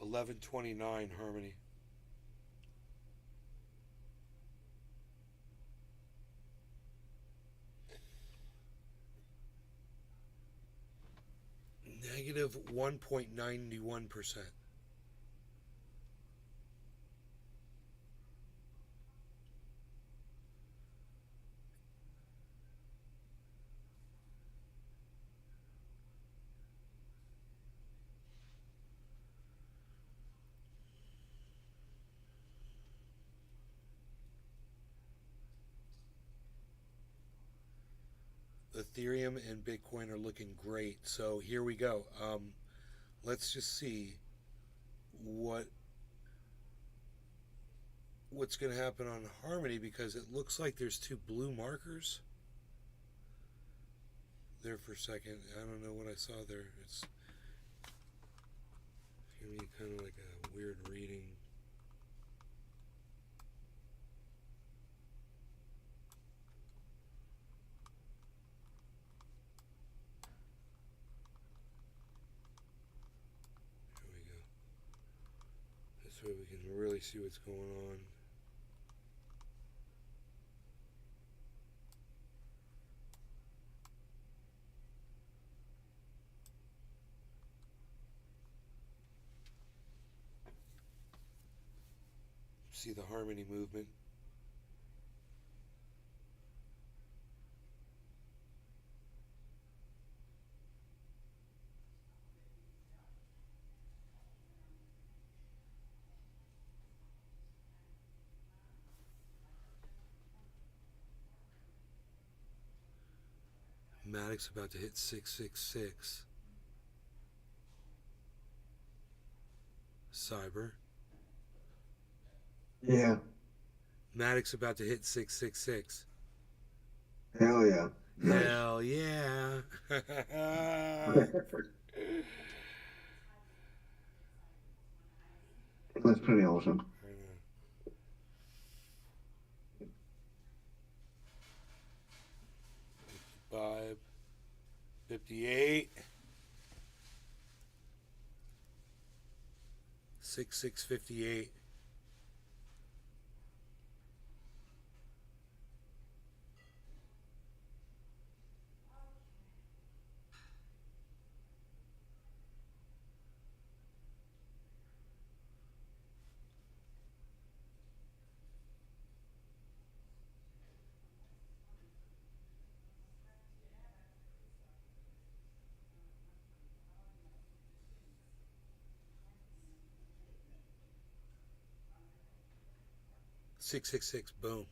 $11.29 Harmony. Negative 1.91%. Ethereum and Bitcoin are looking great. So here we go. Let's just see what's going to happen on Harmony, because it looks like there's two blue markers there for a second. I don't know what I saw there. It's giving me kind of like a weird reading. So we can really see what's going on. See the Harmony movement. Matic's about to hit 666. Cyber. Yeah. Matic's about to hit 666. Hell yeah. Nice. Hell yeah. That's pretty awesome. 5, 58, 6658. Six six six, boom.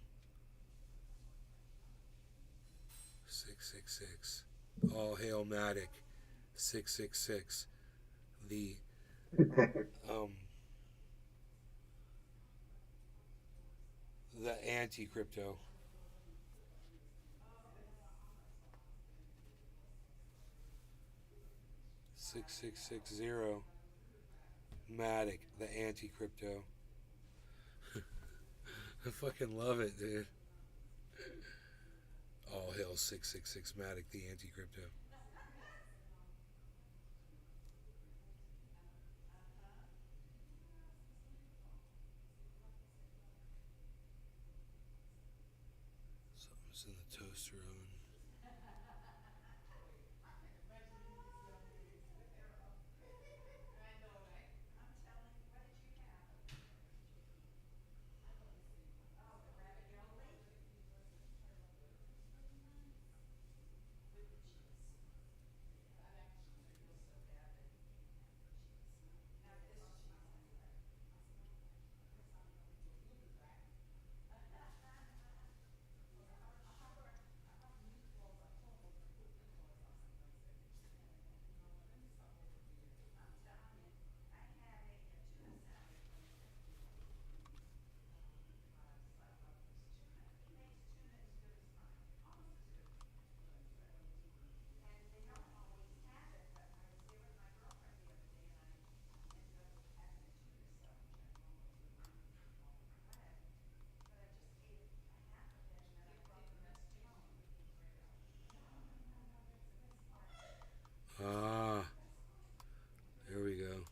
666. All hail Matic. 666. The the anti-crypto. Six six six zero. Matic, the anti-crypto. I fucking love it, dude. All hail 666 Matic, the anti-crypto. Something's in the toaster oven. Ah, there we go.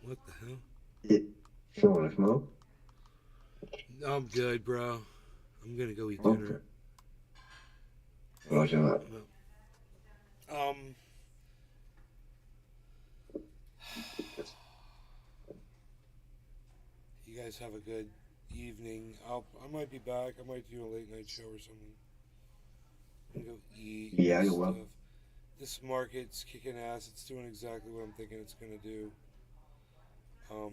What the hell? You want to smoke? I'm good, bro. I'm gonna go eat dinner. Roger that. You guys have a good evening. I might be back. I might do a late night show or something. I'm gonna go eat. Yeah, and you will. stuff. This market's kicking ass. It's doing exactly what I'm thinking it's gonna do. I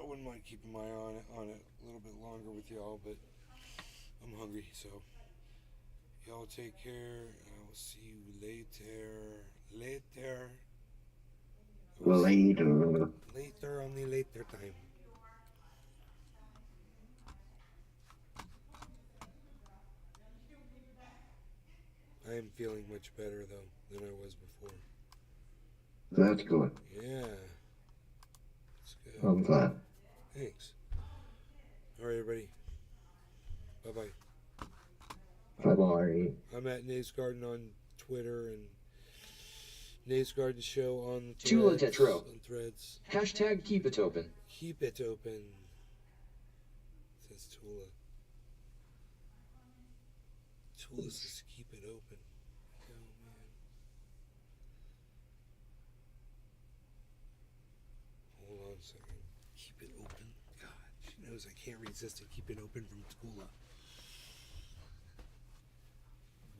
wouldn't mind keeping my eye on it a little bit longer with y'all, but I'm hungry, so y'all take care. I will see you later. Later. Later. Later on the later time. I am feeling much better though than I was before. That's good. Yeah. That's good. I'm glad. Thanks. Alright, everybody. Bye-bye. Bye-bye. I'm at Nays Garden on Twitter and Nays Garden Show on Tula Threads. Tetro. On Threads. Hashtag keep it open. Keep it open. Says Tula. Tula says keep it open. Go, man. Hold on a second. Keep it open. God, she knows I can't resist it. Keep it open from Tula.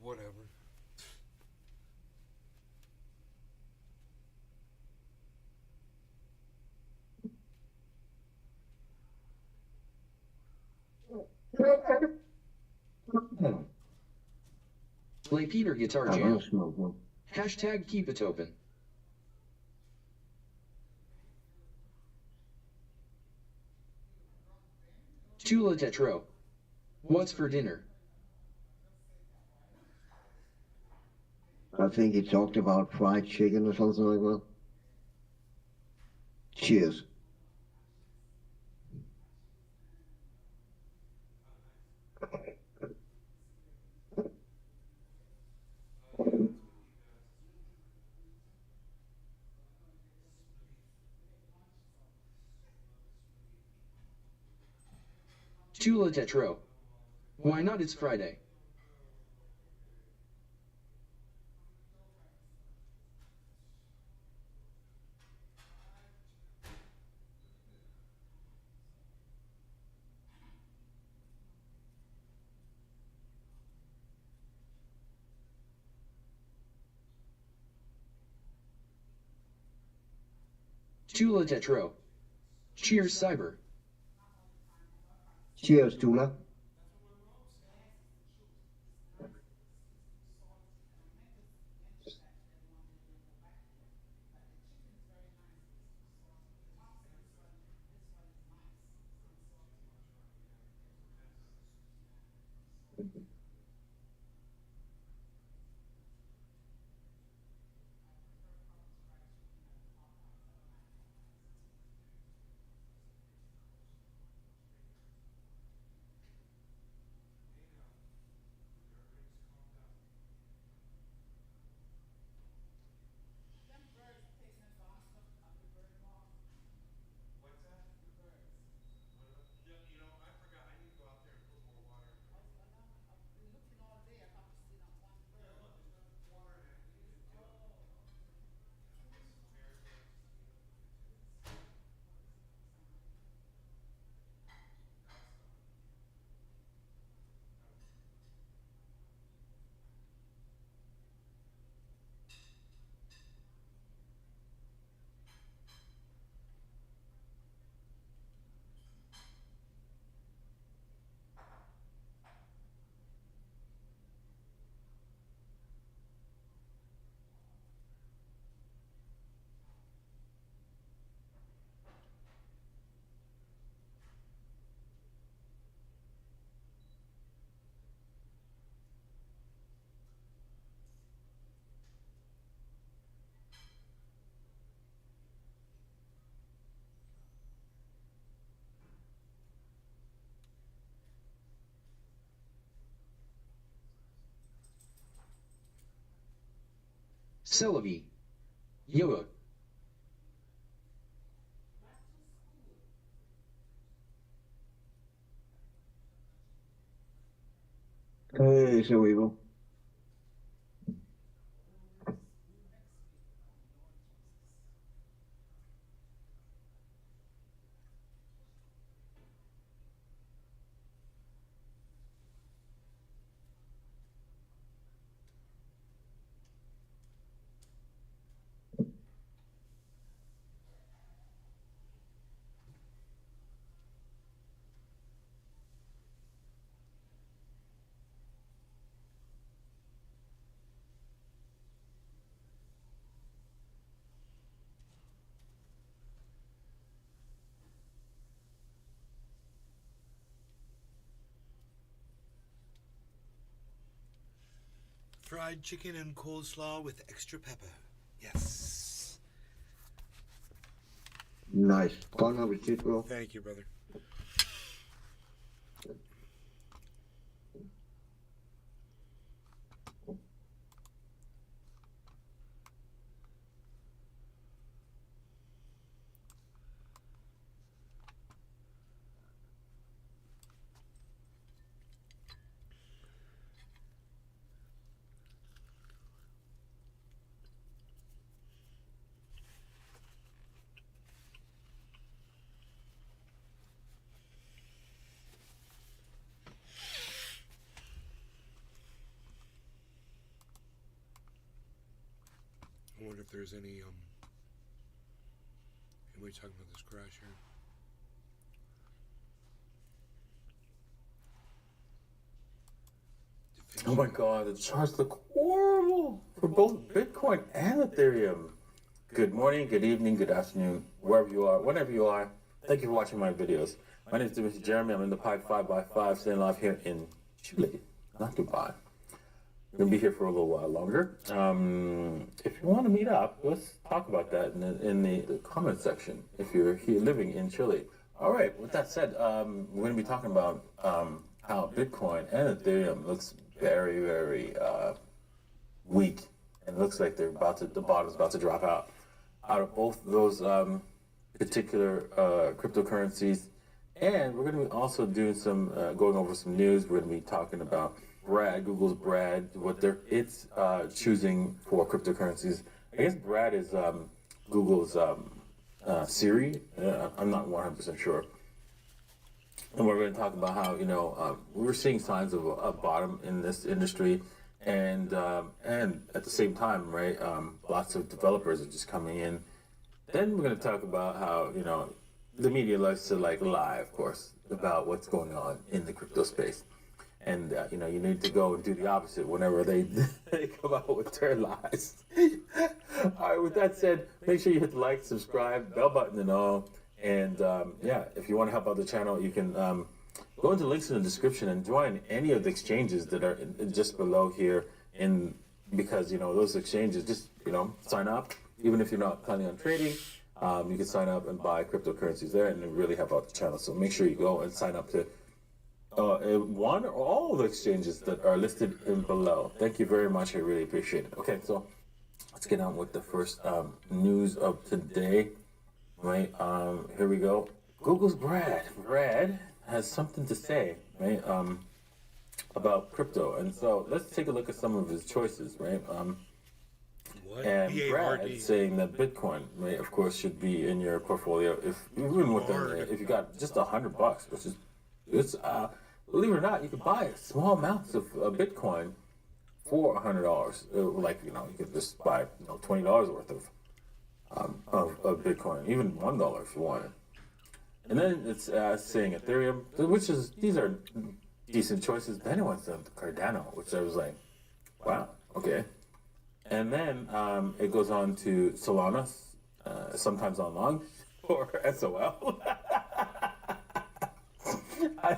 Whatever. Play Peter Guitar I Jam. will smoke one. Hashtag keep it open. Tula Tetro. What's for dinner? I think he talked about fried chicken or something like that. Cheers. Tula Tetro. Why not? It's Friday. Tula Tetro. Cheers, Cyber. Cheers, Tula. Celavi. Yoa. Hey, so evil. Fried chicken and coleslaw with extra pepper. Yes. Nice. Bon appetit, bro. Thank you, brother. I wonder if there's any anybody talking about this crash here. Oh my god, the charts look horrible for both Bitcoin and Ethereum. Good morning, good evening, good afternoon, wherever you are, whenever you are. Thank you for watching my videos. My name is Mr. Jeremy. I'm in the Pi 5x5, staying live here in Chile, not Dubai. We're gonna be here for a little while longer. If you want to meet up, let's talk about that in the comment section. If you're here living in Chile. All right. With that said, we're gonna be talking about how Bitcoin and Ethereum looks very, very weak, and it looks like the bottom's about to drop out of both those particular cryptocurrencies. And we're going to be also doing some going over some news. We're going to be talking about Brad, Google's Brad, what it's choosing for cryptocurrencies. I guess Brad is Google's Siri. I'm not 100% sure. And we're going to talk about how we're seeing signs of a bottom in this industry, and at the same time, right? Lots of developers are just coming in. Then we're going to talk about how the media likes to lie, of course, about what's going on in the crypto space. And, you need to go and do the opposite whenever they come out with their lies. All right, with that said, make sure you hit the like, subscribe, bell button and all. And, if you want to help out the channel, you can go into links in the description and join any of the exchanges that are just below here. Because, those exchanges, just, sign up. Even if you're not planning on trading, you can sign up and buy cryptocurrencies there, and it really help out the channel. So make sure you go and sign up to one or all of the exchanges that are listed in below. Thank you very much. I really appreciate it. Okay, so let's get on with the first news of today. Right, here we go. Google's Brad. Brad has something to say, right, about crypto. And so let's take a look at some of his choices, right? And Brad saying that Bitcoin, right, of course, should be in your portfolio if you got just $100, which is believe it or not, you could buy small amounts of Bitcoin for $100. You could just buy $20 worth of Bitcoin, even $1 if you wanted. And then it's saying Ethereum, these are decent choices. Then it went to Cardano, which I was like, wow, okay. And then it goes on to Solana, sometimes on long, or SOL. I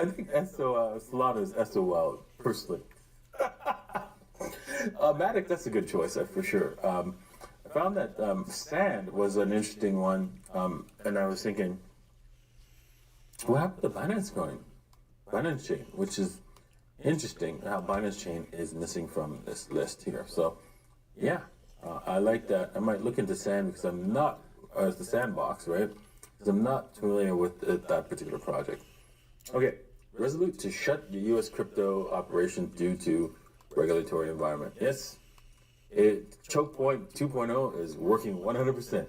think Solana is SOL, personally. Matic, that's a good choice, for sure. I found that Sand was an interesting one, and I was thinking, what happened to Binance Coin? Binance Chain, which is interesting how Binance Chain is missing from this list here. So, yeah, I like that. I might look into Sand because I'm not, as the Sandbox, right? Because I'm not familiar with that particular project. Okay, Resolute to shut the U.S. crypto operation due to regulatory environment. Yes, Choke Point 2.0 is working 100%.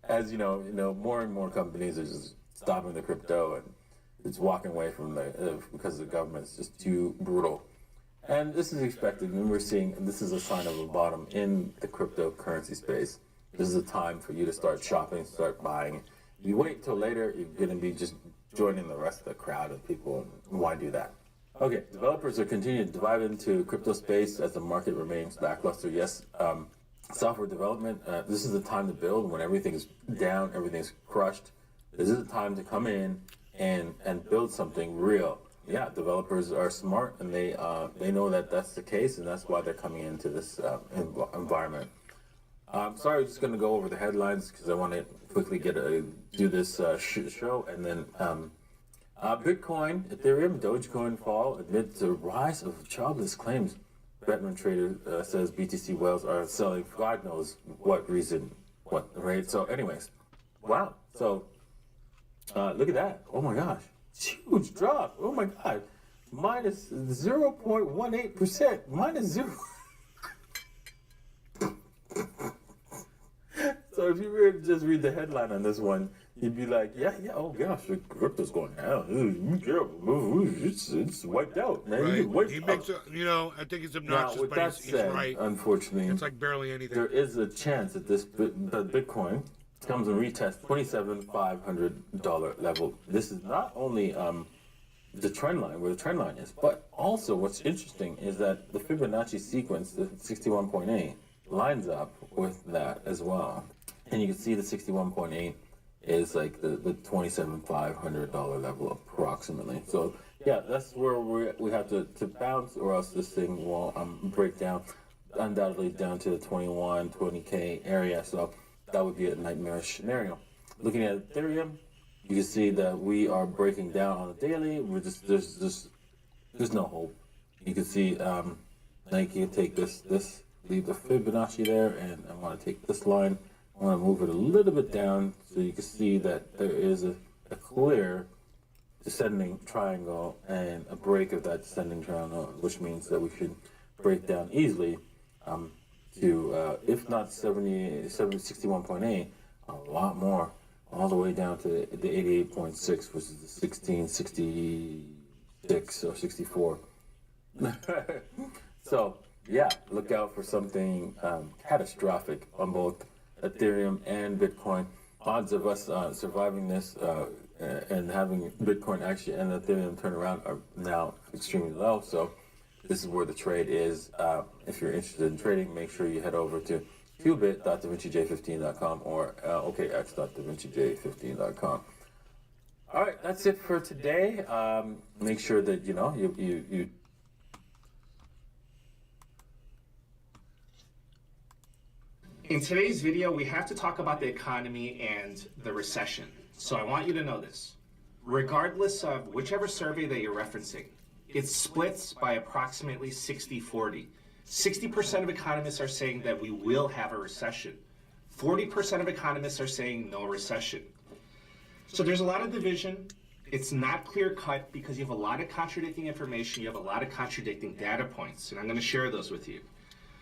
As more and more companies are just stopping the crypto and it's walking away from because the government is just too brutal. And this is expected, and we're seeing this is a sign of a bottom in the cryptocurrency space. This is a time for you to start shopping, start buying. If you wait till later, you're going to be just joining the rest of the crowd of people. And why do that? Okay, developers are continuing to dive into crypto space as the market remains lackluster. Yes, software development, this is the time to build when everything is down, everything's crushed. This is the time to come in and build something real. Yeah, developers are smart, and they know that that's the case, and that's why they're coming into this environment. Sorry, I'm just going to go over the headlines because I want to quickly do this show, and then Bitcoin, Ethereum, Dogecoin fall amid the rise of jobless claims. Veteran trader says BTC whales are selling for God knows what reason, right? So, anyways, wow. So, look at that. Oh my gosh. Huge drop. Oh my God. Minus 0.18%. Minus 0. So if you were to just read the headline on this one, you'd be like, yeah, oh gosh, the crypto's going down. It's wiped out, man. Right. He makes I think he's obnoxious, now, but he's right. Unfortunately, it's like barely anything. There is a chance that the Bitcoin comes and retests $27,500 level. This is not only the trend line, where the trend line is, but also what's interesting is that the Fibonacci sequence, the 61.8, lines up with that as well. And you can see the 61.8 is like the $27,500 level approximately. So yeah, that's where we have to bounce, or else this thing will break down, undoubtedly down to the 20K area. So that would be a nightmarish scenario. Looking at Ethereum, you can see that we are breaking down on the daily. We're just there's no hope. You can see now you can take this leave the Fibonacci there, and I want to take this line. I want to move it a little bit down so you can see that there is a clear descending triangle and a break of that descending triangle, which means that we should break down easily to, if not 61.8, a lot more, all the way down to the 88.6, which is the 1666 or 64. So, yeah, look out for something catastrophic on both Ethereum and Bitcoin. Odds of us surviving this and having Bitcoin actually and Ethereum turn around are now extremely low. So this is where the trade is. If you're interested in trading, make sure you head over to qubit.davincij15.com or okx.davincij15.com. All right, that's it for today. Make sure that you In today's video, we have to talk about the economy and the recession. So I want you to know this. Regardless of whichever survey that you're referencing, it splits by approximately 60-40. 60% of economists are saying that we will have a recession. 40% of economists are saying no recession. So there's a lot of division. It's not clear cut because you have a lot of contradicting information. You have a lot of contradicting data points, and I'm going to share those with you.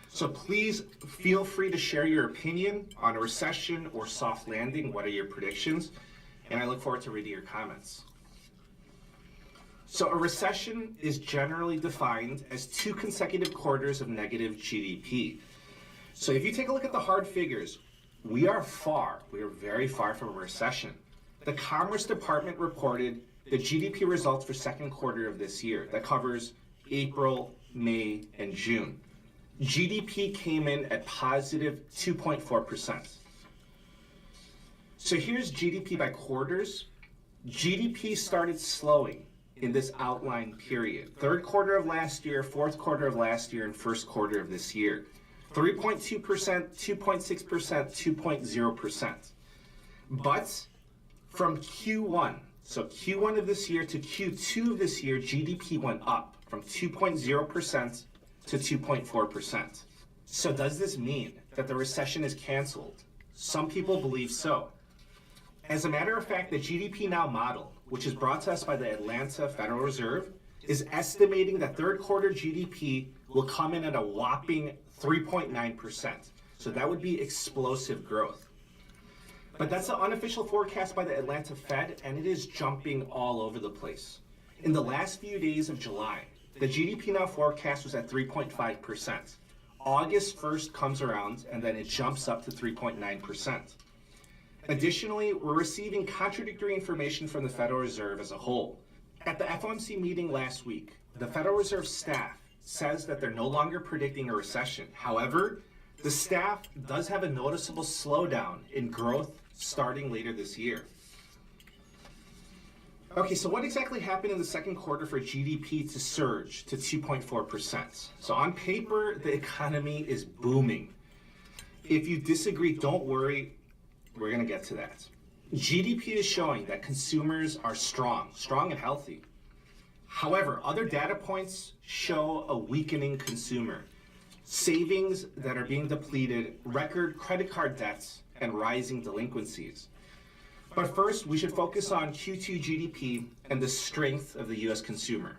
So please feel free to share your opinion on a recession or soft landing. What are your predictions? And I look forward to reading your comments. So a recession is generally defined as 2 consecutive quarters of negative GDP. So if you take a look at the hard figures, we are very far from a recession. The Commerce Department reported the GDP results for second quarter of this year. That covers April, May, and June. GDP came in at positive 2.4%. So here's GDP by quarters. GDP started slowing in this outline period. Third quarter of last year, fourth quarter of last year, and first quarter of this year. 3.2%, 2.6%, 2.0%. But from Q1, so Q1 of this year to Q2 of this year, GDP went up from 2.0% to 2.4%. So does this mean that the recession is canceled? Some people believe so. As a matter of fact, the GDP Now model, which is brought to us by the Atlanta Federal Reserve, is estimating that third quarter GDP will come in at a whopping 3.9%. So that would be explosive growth. But that's the unofficial forecast by the Atlanta Fed, and it is jumping all over the place. In the last few days of July, the GDP Now forecast was at 3.5%. August 1st comes around, and then it jumps up to 3.9%. Additionally, we're receiving contradictory information from the Federal Reserve as a whole. At the FOMC meeting last week, the Federal Reserve staff says that they're no longer predicting a recession. However, the staff does have a noticeable slowdown in growth starting later this year. Okay, so what exactly happened in the second quarter for GDP to surge to 2.4%? So on paper, the economy is booming. If you disagree, don't worry, we're gonna get to that. GDP is showing that consumers are strong and healthy. However, other data points show a weakening consumer. Savings that are being depleted, record credit card debts, and rising delinquencies. But first, we should focus on Q2 GDP and the strength of the US consumer.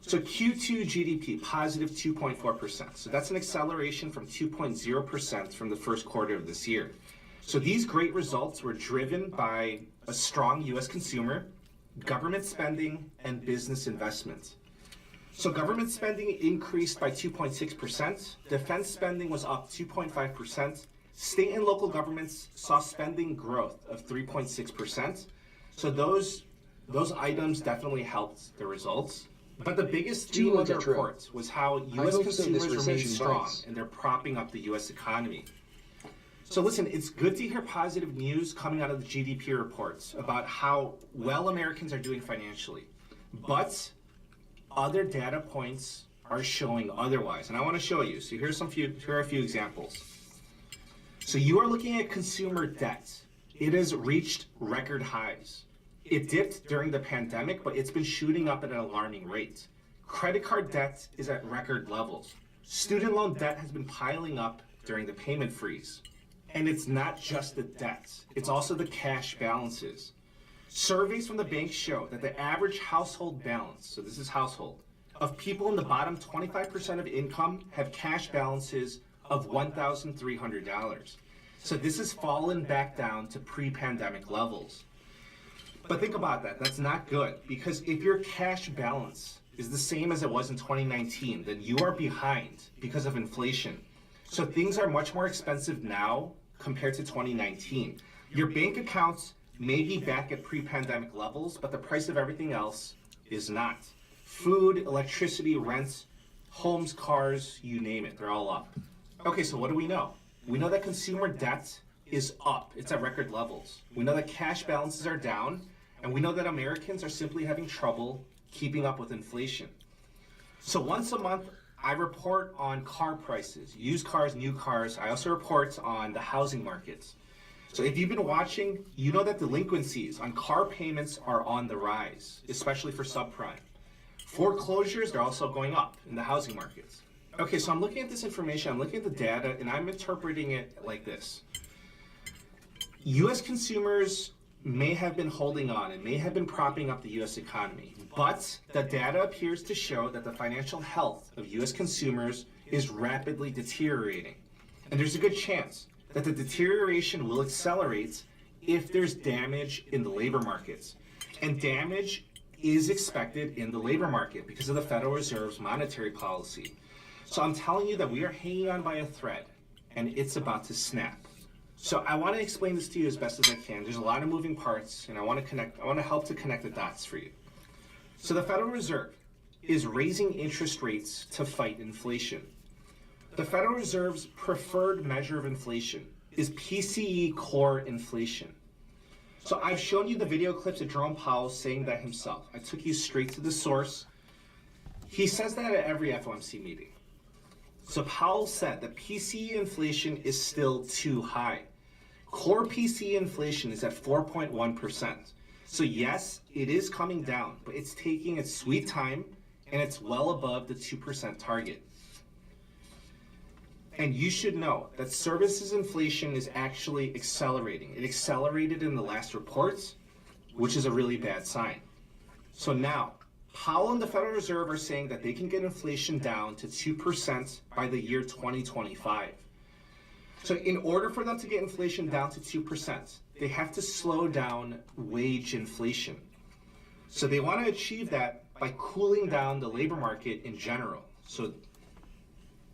So Q2 GDP, positive 2.4%. So that's an acceleration from 2.0% from the first quarter of this year. So these great results were driven by a strong US consumer, government spending, and business investment. So government spending increased by 2.6%. Defense spending was up 2.5%. State and local governments saw spending growth of 3.6%. So those items definitely helped the results. But the biggest theme of the report was how U.S. consumers remain strong and they're propping up the U.S. economy. So listen, it's good to hear positive news coming out of the GDP reports about how well Americans are doing financially. But other data points are showing otherwise. And I want to show you. So here are a few examples. So you are looking at consumer debt. It has reached record highs. It dipped during the pandemic, but it's been shooting up at an alarming rate. Credit card debt is at record levels. Student loan debt has been piling up during the payment freeze. And it's not just the debt, it's also the cash balances. Surveys from the bank show that the average household balance, so this is household, of people in the bottom 25% of income have cash balances of $1,300. So this has fallen back down to pre-pandemic levels. But think about that, that's not good, because if your cash balance is the same as it was in 2019, then you are behind because of inflation. So things are much more expensive now compared to 2019. Your bank accounts may be back at pre-pandemic levels, but the price of everything else is not. Food, electricity, rents, homes, cars, you name it, they're all up. Okay, so what do we know? We know that consumer debt is up, it's at record levels. We know that cash balances are down, and we know that Americans are simply having trouble keeping up with inflation. So once a month, I report on car prices, used cars, new cars. I also report on the housing markets. So if you've been watching, you know that delinquencies on car payments are on the rise, especially for subprime. Foreclosures are also going up in the housing markets. Okay, so I'm looking at this information, I'm looking at the data, and I'm interpreting it like this. U.S. consumers may have been holding on and may have been propping up the U.S. economy, but the data appears to show that the financial health of U.S. consumers is rapidly deteriorating. And there's a good chance that the deterioration will accelerate if there's damage in the labor markets. And damage is expected in the labor market because of the Federal Reserve's monetary policy. So I'm telling you that we are hanging on by a thread, and it's about to snap. So I want to explain this to you as best as I can. There's a lot of moving parts, and I want to help to connect the dots for you. So the Federal Reserve is raising interest rates to fight inflation. The Federal Reserve's preferred measure of inflation is PCE core inflation. So I've shown you the video clips of Jerome Powell saying that himself. I took you straight to the source. He says that at every FOMC meeting. So Powell said that PCE inflation is still too high. Core PCE inflation is at 4.1%. So yes, it is coming down, but it's taking its sweet time, and it's well above the 2% target. And you should know that services inflation is actually accelerating. It accelerated in the last reports, which is a really bad sign. So now, Powell and the Federal Reserve are saying that they can get inflation down to 2% by the year 2025. So in order for them to get inflation down to 2%, they have to slow down wage inflation. So they want to achieve that by cooling down the labor market in general. So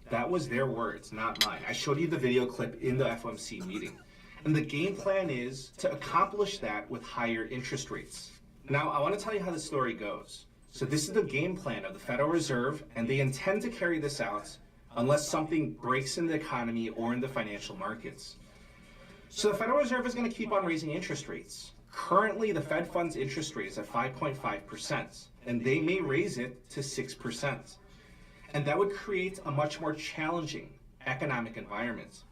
that was their words, not mine. I showed you the video clip in the FOMC meeting. And the game plan is to accomplish that with higher interest rates. Now, I want to tell you how the story goes. So this is the game plan of the Federal Reserve, and they intend to carry this out unless something breaks in the economy or in the financial markets. So the Federal Reserve is going to keep on raising interest rates. Currently, the Fed funds interest rate is at 5.5%, and they may raise it to 6%. And that would create a much more challenging economic environment.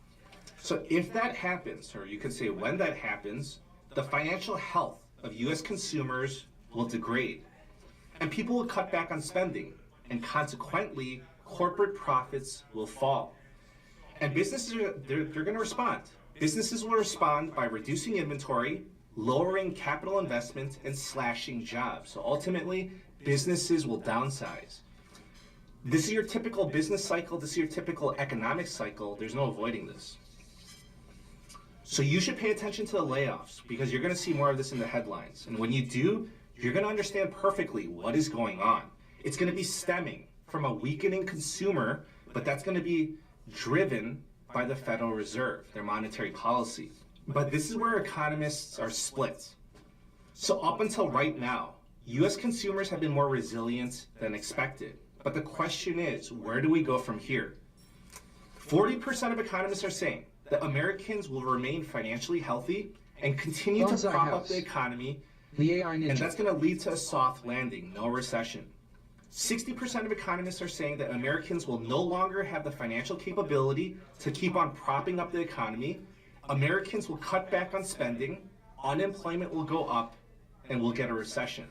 So if that happens, or you could say when that happens, the financial health of U.S. consumers will degrade. And people will cut back on spending, and consequently, corporate profits will fall. And businesses, they're going to respond. Businesses will respond by reducing inventory, lowering capital investment, and slashing jobs. So ultimately, businesses will downsize. This is your typical business cycle. This is your typical economic cycle. There's no avoiding this. So you should pay attention to the layoffs, because you're going to see more of this in the headlines. And when you do, you're going to understand perfectly what is going on. It's going to be stemming from a weakening consumer, but that's going to be driven by the Federal Reserve, their monetary policy. But this is where economists are split. So up until right now, U.S. consumers have been more resilient than expected. But the question is, where do we go from here? 40% of economists are saying that Americans will remain financially healthy and continue to Bonsai prop up House. the economy, The AI Ninja. and that's going to lead to a soft landing, no recession. 60% of economists are saying that Americans will no longer have the financial capability to keep on propping up the economy. Americans will cut back on spending, unemployment will go up, and we'll get a recession.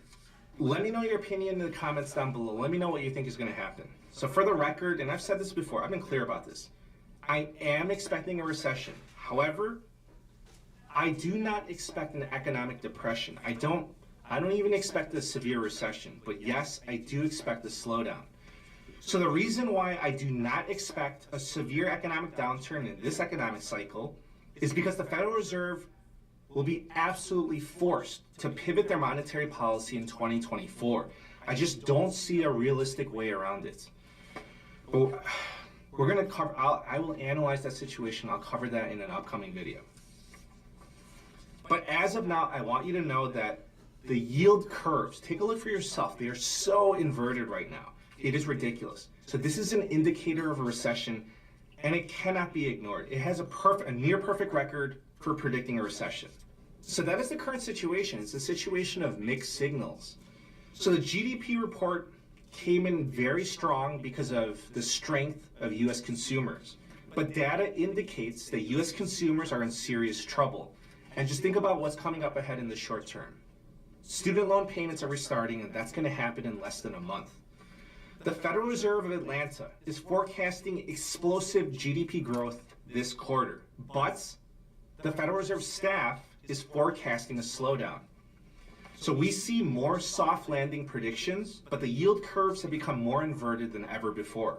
Let me know your opinion in the comments down below. Let me know what you think is going to happen. So for the record, and I've said this before, I've been clear about this, I am expecting a recession. However, I do not expect an economic depression. I don't even expect a severe recession, but yes, I do expect a slowdown. So the reason why I do not expect a severe economic downturn in this economic cycle is because the Federal Reserve will be absolutely forced to pivot their monetary policy in 2024. I just don't see a realistic way around it. But we're gonna cover, I will analyze that situation. I'll cover that in an upcoming video. But as of now, I want you to know that the yield curves, take a look for yourself. They are so inverted right now. It is ridiculous. So this is an indicator of a recession, and it cannot be ignored. It has a near perfect record for predicting a recession. So that is the current situation. It's a situation of mixed signals. So the GDP report came in very strong because of the strength of US consumers. But data indicates that US consumers are in serious trouble. And just think about what's coming up ahead in the short term. Student loan payments are restarting, and that's going to happen in less than a month. The Federal Reserve of Atlanta is forecasting explosive GDP growth this quarter, but the Federal Reserve staff is forecasting a slowdown. So we see more soft landing predictions, but the yield curves have become more inverted than ever before.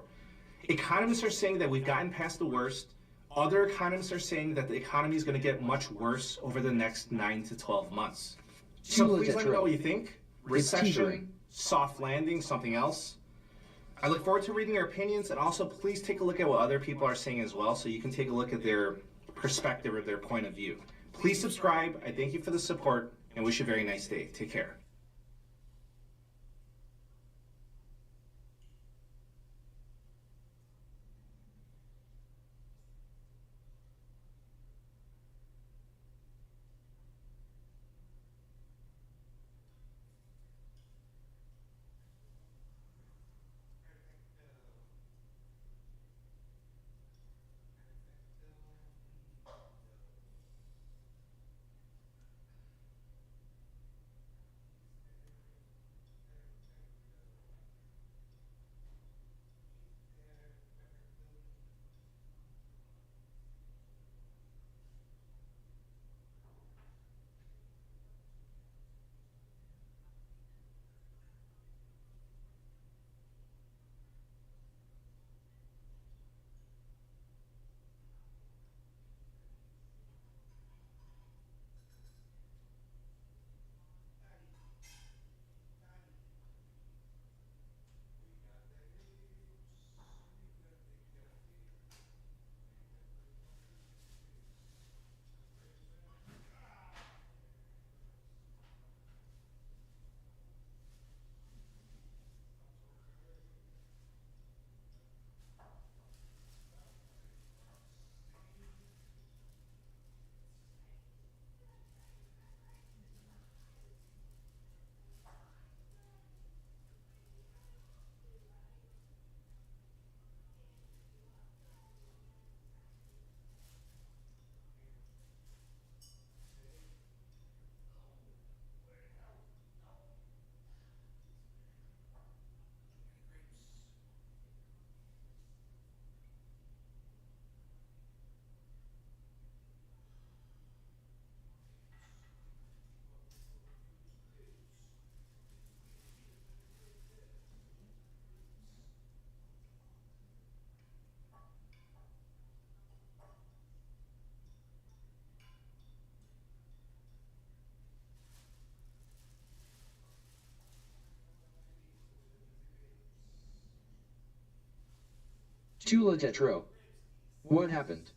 Economists are saying that we've gotten past the worst. Other economists are saying that the economy is going to get much worse over the next 9 to 12 months. So please let me know what you think. Recession, soft landing, something else. I look forward to reading your opinions, and also please take a look at what other people are saying as well, so you can take a look at their perspective or their point of view. Please subscribe. I thank you for the support and wish you a very nice day. Take care. Tula Tetro. What happened?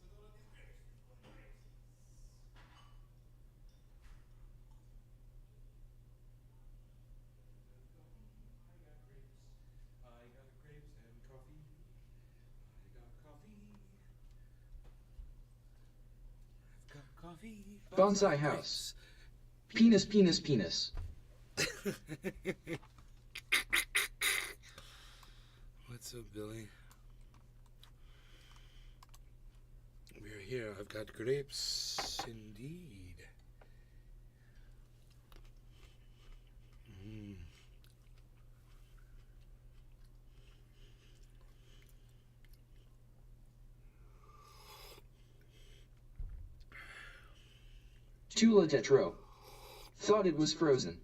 Coffee. Bonsai house. Penis, penis, penis. What's up, Billy? We're here. I've got grapes, indeed. Mm. Tula Tetro. Thought it was frozen.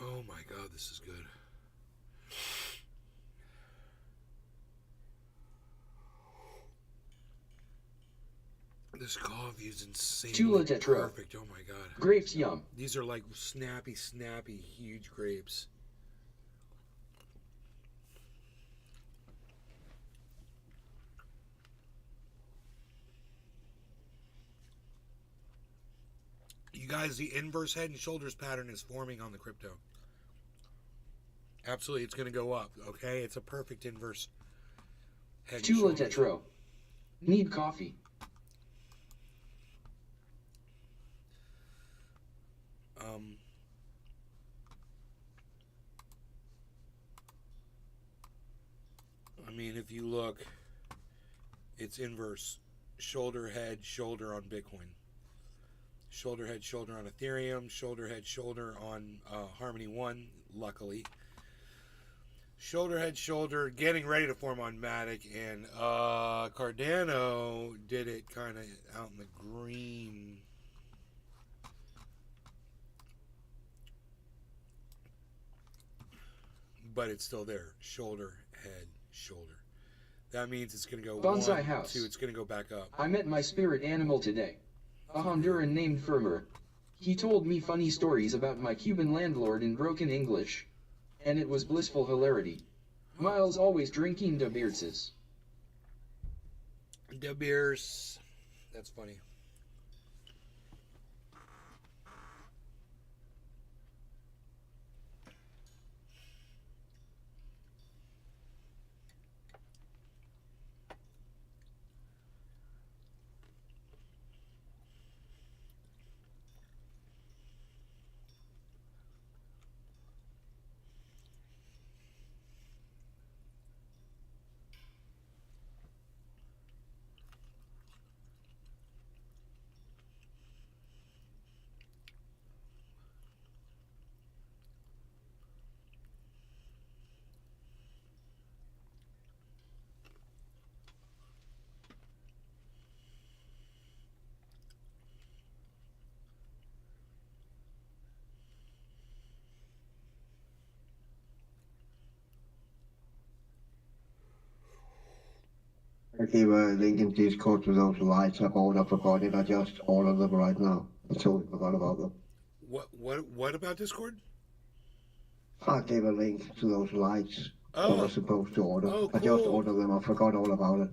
Oh my god, this is good. This coffee is insanely Tula Tetro. perfect. Oh my god. Grapes yum. These are like snappy, huge grapes. You guys, the inverse head and shoulders pattern is forming on the crypto. Absolutely, it's going to go up, okay? It's a perfect inverse head and Tula shoulders. Tetro. Need coffee. I mean, if you look, it's inverse. Shoulder, head, shoulder on Bitcoin. Shoulder, head, shoulder on Ethereum. Shoulder, head, shoulder on Harmony One, luckily. Shoulder, head, shoulder, getting ready to form on Matic. And Cardano did it kind of out in the green. But it's still there. Shoulder, head, shoulder. That means it's going to go Bonsai one, house. two. It's going to go back up. I met my spirit animal today. A Honduran named Firmer. He told me funny stories about my Cuban landlord in broken English. And it was blissful hilarity. Miles always drinking De Beertses. De Beers. That's funny. I gave a link in Discord to those lights I bought. I forgot it. I just ordered them right now. I totally forgot about them. What about Discord? I gave a link to those lights I Oh. was supposed to order. Oh, I just cool. ordered them. I forgot all about it.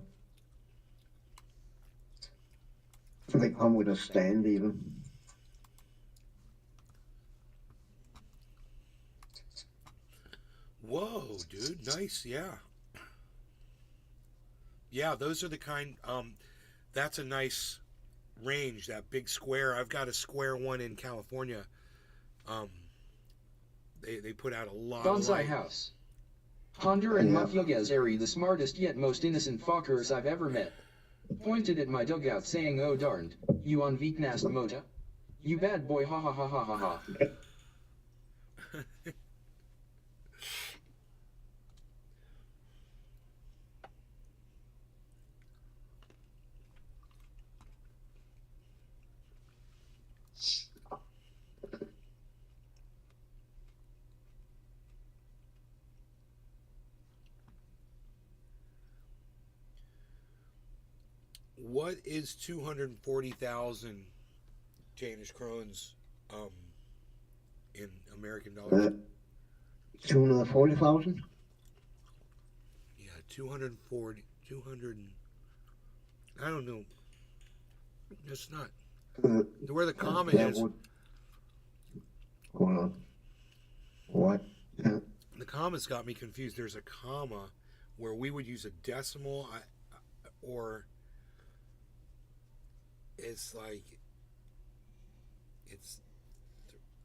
They come with a stand even. Whoa, dude. Nice, yeah. Yeah, those are the kind, that's a nice range, that big square. I've got a square one in California. They put out a lot of Bonsai light. house. Honduran Yeah. Mafia Gazeri, the smartest yet most innocent fuckers I've ever met. Pointed at my dugout saying, "Oh darned, you on Viknast Mota? You bad boy, ha ha ha ha ha ha." What is 240,000 Danish krones in American dollars? 240,000? Yeah, 240, 200. I don't know. It's not. Where the comma that is. would... Hold on. What? The comma's got me confused. There's a comma where we would use a decimal, or it's like it's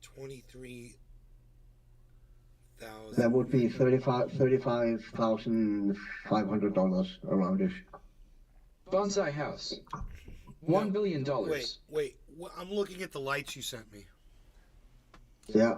23,000. That would be $35,500 around it. Bonsai house. $1 billion. Wait. I'm looking at the lights you sent me. Yeah.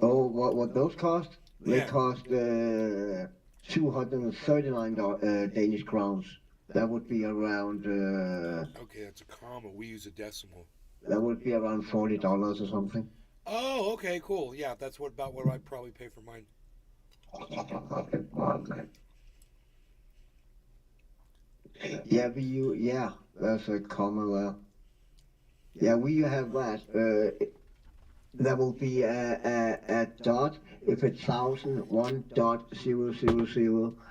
Oh, what those cost? They Yeah. cost 239 Danish crowns. That would be around. Okay, that's a comma. We use a decimal. That would be around $40 or something. Oh, okay, cool. Yeah, that's about what I'd probably pay for mine. Yeah, that's a comma there. Yeah, we have that. That will be a dot if it's 1,000,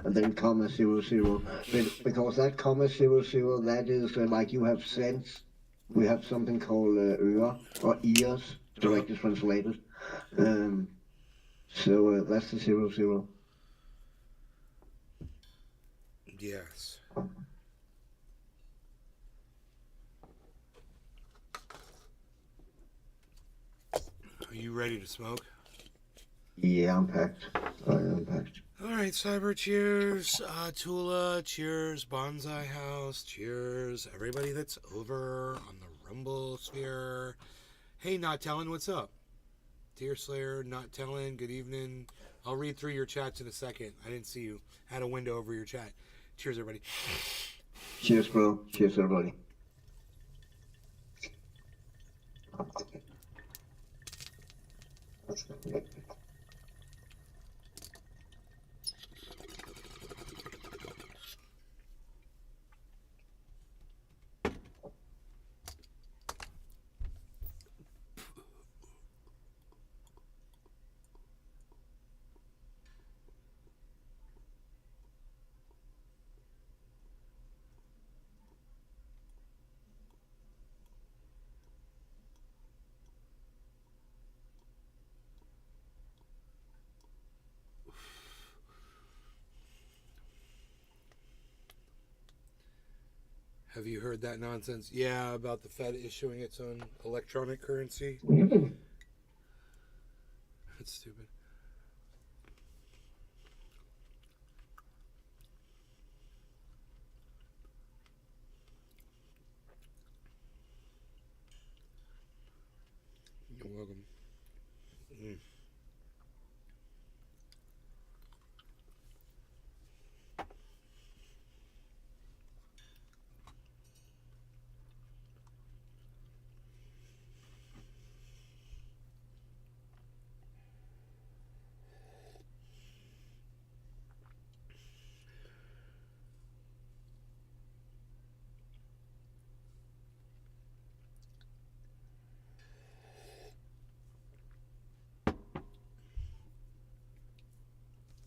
and then comma 00. Because that comma 00, that is like you have cents. We have something called øre or ears, directly translated. So that's the 00. Yes. Are you ready to smoke? Yeah, I'm packed. I am packed. All right, Cyber, cheers. Tula, cheers. Bonsai House, cheers. Everybody that's over on the Rumble sphere. Hey, Not Telling, what's up? Dear Slayer, Not Telling, good evening. I'll read through your chats in a second. I didn't see you. Had a window over your chat. Cheers, everybody. Cheers, bro. Cheers, everybody. Have you heard that nonsense? Yeah, about the Fed issuing its own electronic currency. That's stupid. You're welcome.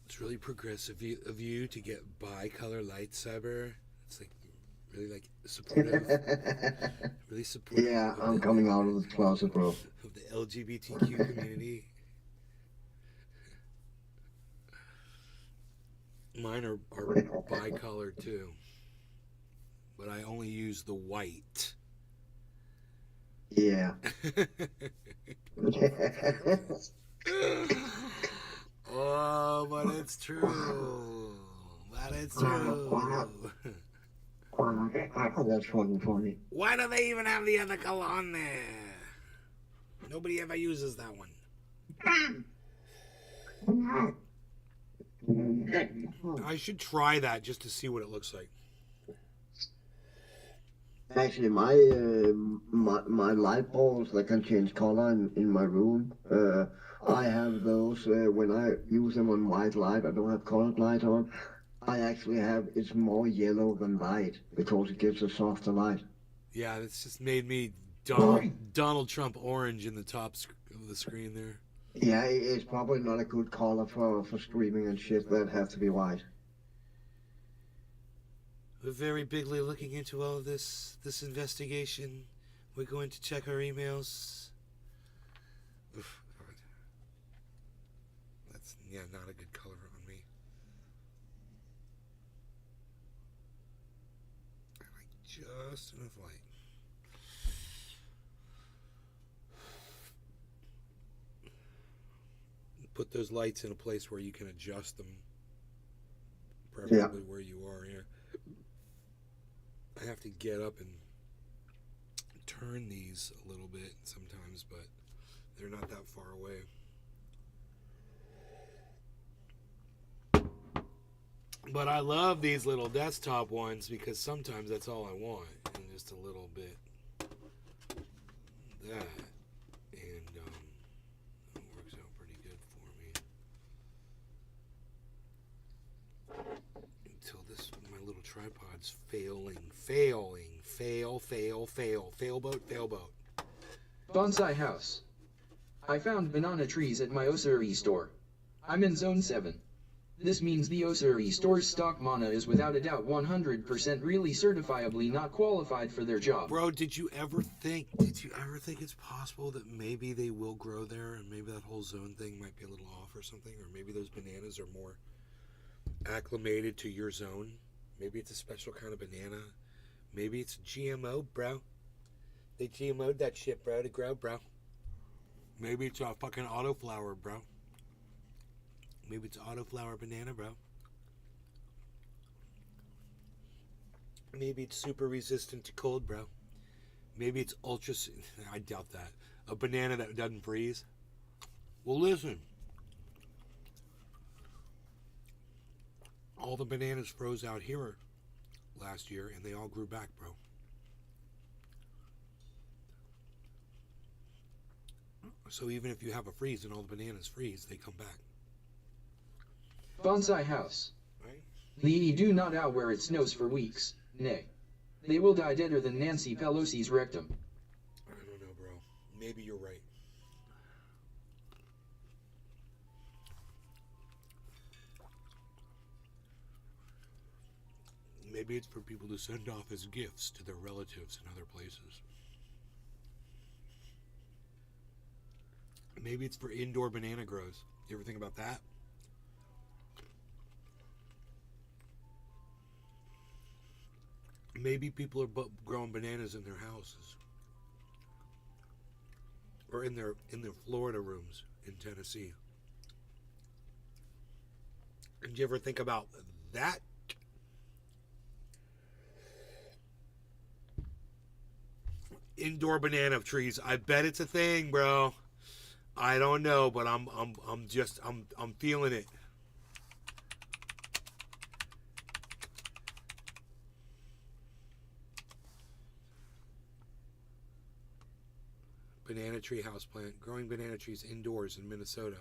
It's really progressive of you to get bi-color lightsaber. It's like really like supportive. Really supportive. Yeah, I'm coming out of the closet, bro. Of the LGBTQ community. Mine are bi-colored too. But I only use the white. Yeah. Oh, but it's true. But it's true. That's fucking funny. Why do they even have the other color on there? Nobody ever uses that one. I should try that just to see what it looks like. Actually, my light bulbs that can change color in my room, I have those when I use them on white light. I don't have colored light on. I actually have, it's more yellow than white because it gives a softer light. Yeah, it's just made me Donald Trump orange in the top of the screen there. Yeah, it's probably not a good color for streaming and shit. That have to be white. We're very bigly looking into all of this investigation. We're going to check our emails. Oof, God. That's not a good color on me. I like just enough light. Put those lights in a place where you can adjust them, preferably where you are here. I have to get up and turn these a little bit sometimes, but they're not that far away. But I love these little desktop ones because sometimes that's all I want, and just a little bit that, and it works out pretty good for me. Until my little tripod's failing. Fail boat. Bonsai house. I found banana trees at my Osuri store. I'm in zone 7. This means the Osuri store's stock mana is without a doubt 100% really certifiably not qualified for their job. Bro, did you ever think it's possible that maybe they will grow there and maybe that whole zone thing might be a little off or something? Or maybe those bananas are more acclimated to your zone? Maybe it's a special kind of banana. Maybe it's GMO, bro. They GMO'd that shit, bro, to grow, bro. Maybe it's a fucking autoflower, bro. Maybe it's autoflower banana, bro. Maybe it's super resistant to cold, bro. Maybe it's ultra... I doubt that. A banana that doesn't freeze. Well, listen. All the bananas froze out here last year, and they all grew back, bro. So even if you have a freeze and all the bananas freeze, they come back. Bonsai house. Right? The do not out where it snows for weeks. Nay. They will die deader than Nancy Pelosi's rectum. I don't know, bro. Maybe you're right. Maybe it's for people to send off as gifts to their relatives in other places. Maybe it's for indoor banana grows. You ever think about that? Maybe people are growing bananas in their houses. Or in their Florida rooms in Tennessee. Did you ever think about that? Indoor banana trees. I bet it's a thing, bro. I don't know, but I'm feeling it. Banana tree houseplant. Growing banana trees indoors in Minnesota.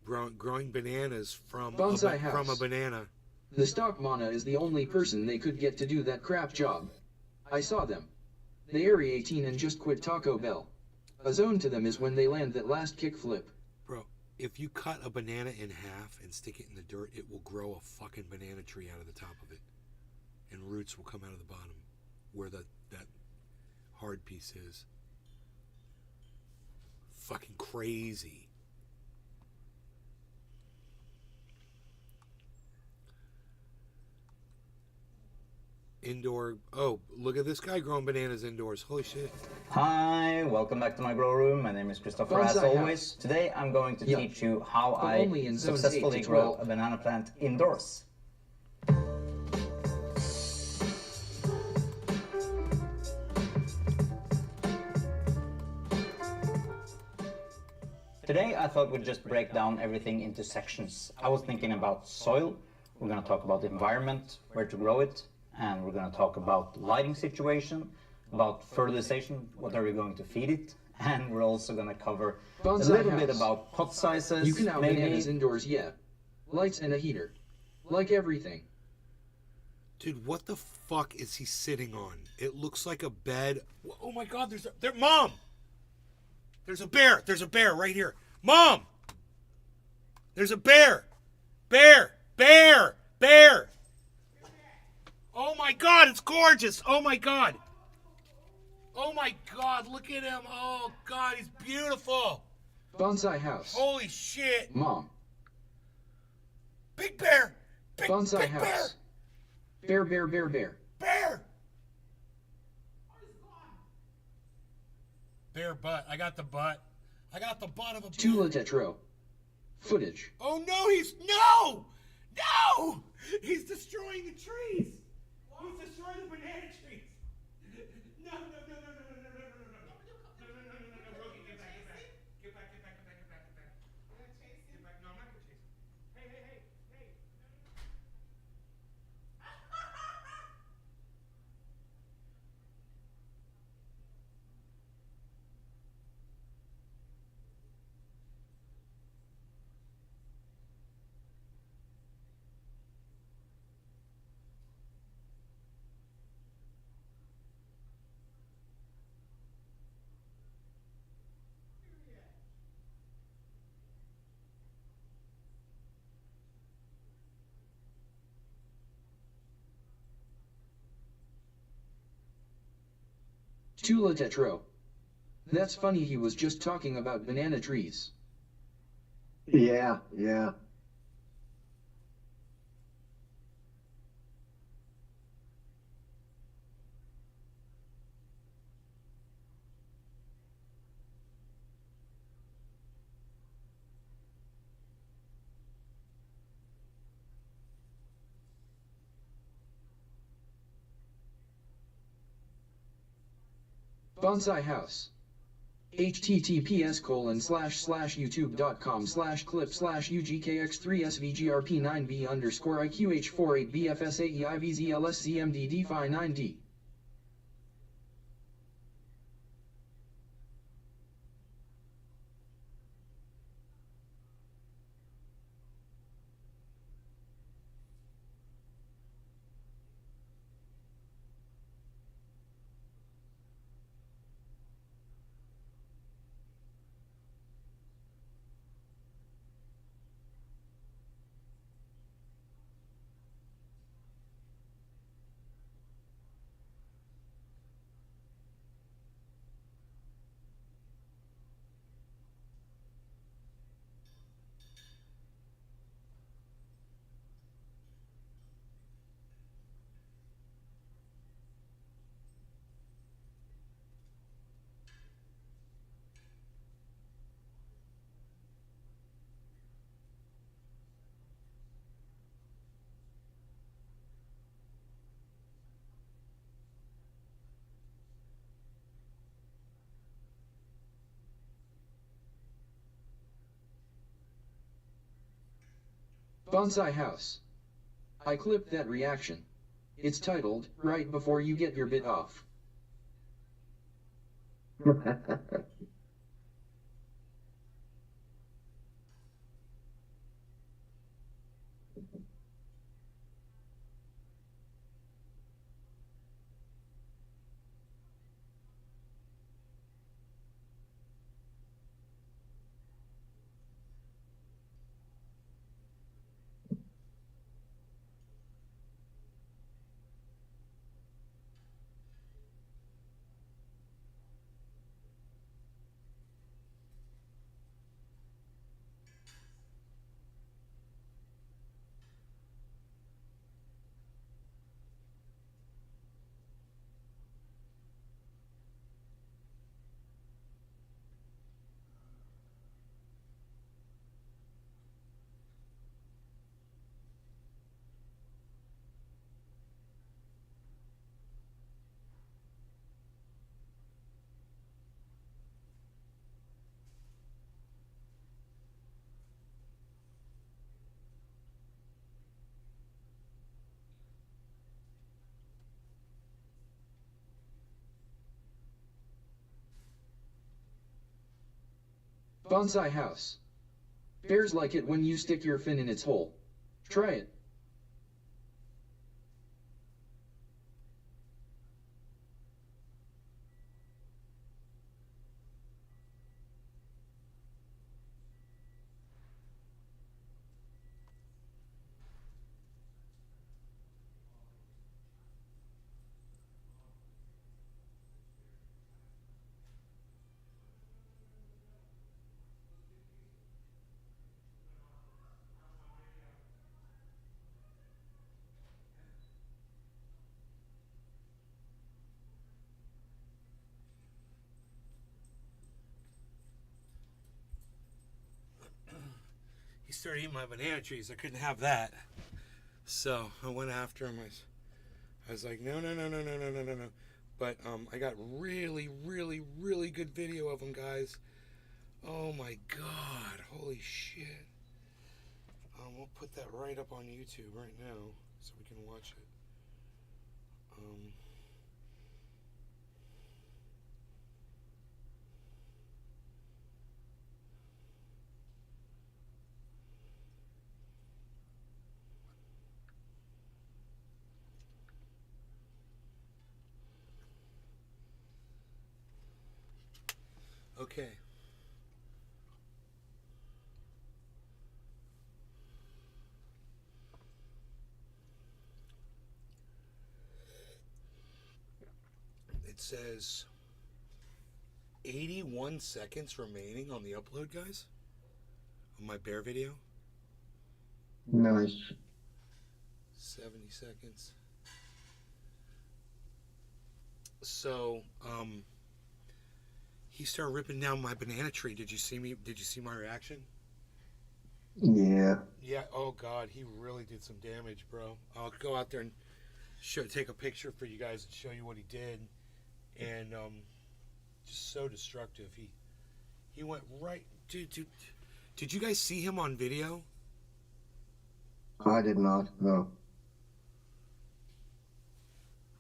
Growing bananas from a banana. The stock mana is the only person they could get to do that crap job. I saw them. They are 18 and just quit Taco Bell. A zone to them is when they land that last kickflip. Bro, if you cut a banana in half and stick it in the dirt, it will grow a fucking banana tree out of the top of it. And roots will come out of the bottom where that hard piece is. Fucking crazy. Indoor. Oh, look at this guy growing bananas indoors. Holy shit. Hi, welcome back to my grow room. My name is Christopher, as always. Today I'm going to teach you how I successfully grow a banana plant indoors. Today I thought we'd just break down everything into sections. I was thinking about soil, we're going to talk about the environment, where to grow it, and we're going to talk about lighting situation, about fertilization, what are we going to feed it, and we're also gonna cover Bonsai a little bit house. about pot sizes. You can have maybe. bananas indoors, yeah. Lights and a heater. Like everything. Dude, what the fuck is he sitting on? It looks like a bed. Oh my god, Mom! There's a bear. There's a bear right here. Mom! There's a bear. Bear! Bear! Bear! Oh my god, it's gorgeous. Oh my god. Oh my god, look at him. Oh god, he's beautiful. Bonsai house. Holy shit. Mom. Big bear. Bonsai big house. Bear. Bear. Bear. Bear butt. I got the butt. I got the butt of a bear. Tula Tetro. Footage. Oh no, No! He's destroying the trees. He's destroying the banana trees. No. Rogi, get back. Get back. No, I'm not gonna chase him. Hey. Tula Tetro. That's funny, he was just talking about banana trees. Yeah. Bonsai house. https://youtube.com/clip/ugkx3svgrp9b_iq8b_fsaeivzlscmdd-9d. Bonsai house. I clipped that reaction. It's titled, Right Before You Get Your Bit Off. Bonsai house. Bears like it when you stick your fin in its hole. Try it. He started eating my banana trees. I couldn't have that. So I went after him. I was like, no. But I got really good video of him, guys. Oh my God. Holy shit. We'll put that right up on YouTube right now so we can watch it. Okay. It says 81 seconds remaining on the upload, guys, on my bear video. Nice. 70 seconds. So, he started ripping down my banana tree. Did you see me? Did you see my reaction? Yeah. Yeah. Oh God, he really did some damage, bro. I'll go out there and take a picture for you guys and show you what he did. And just so destructive. He went right. Dude, did you guys see him on video? I did not. No.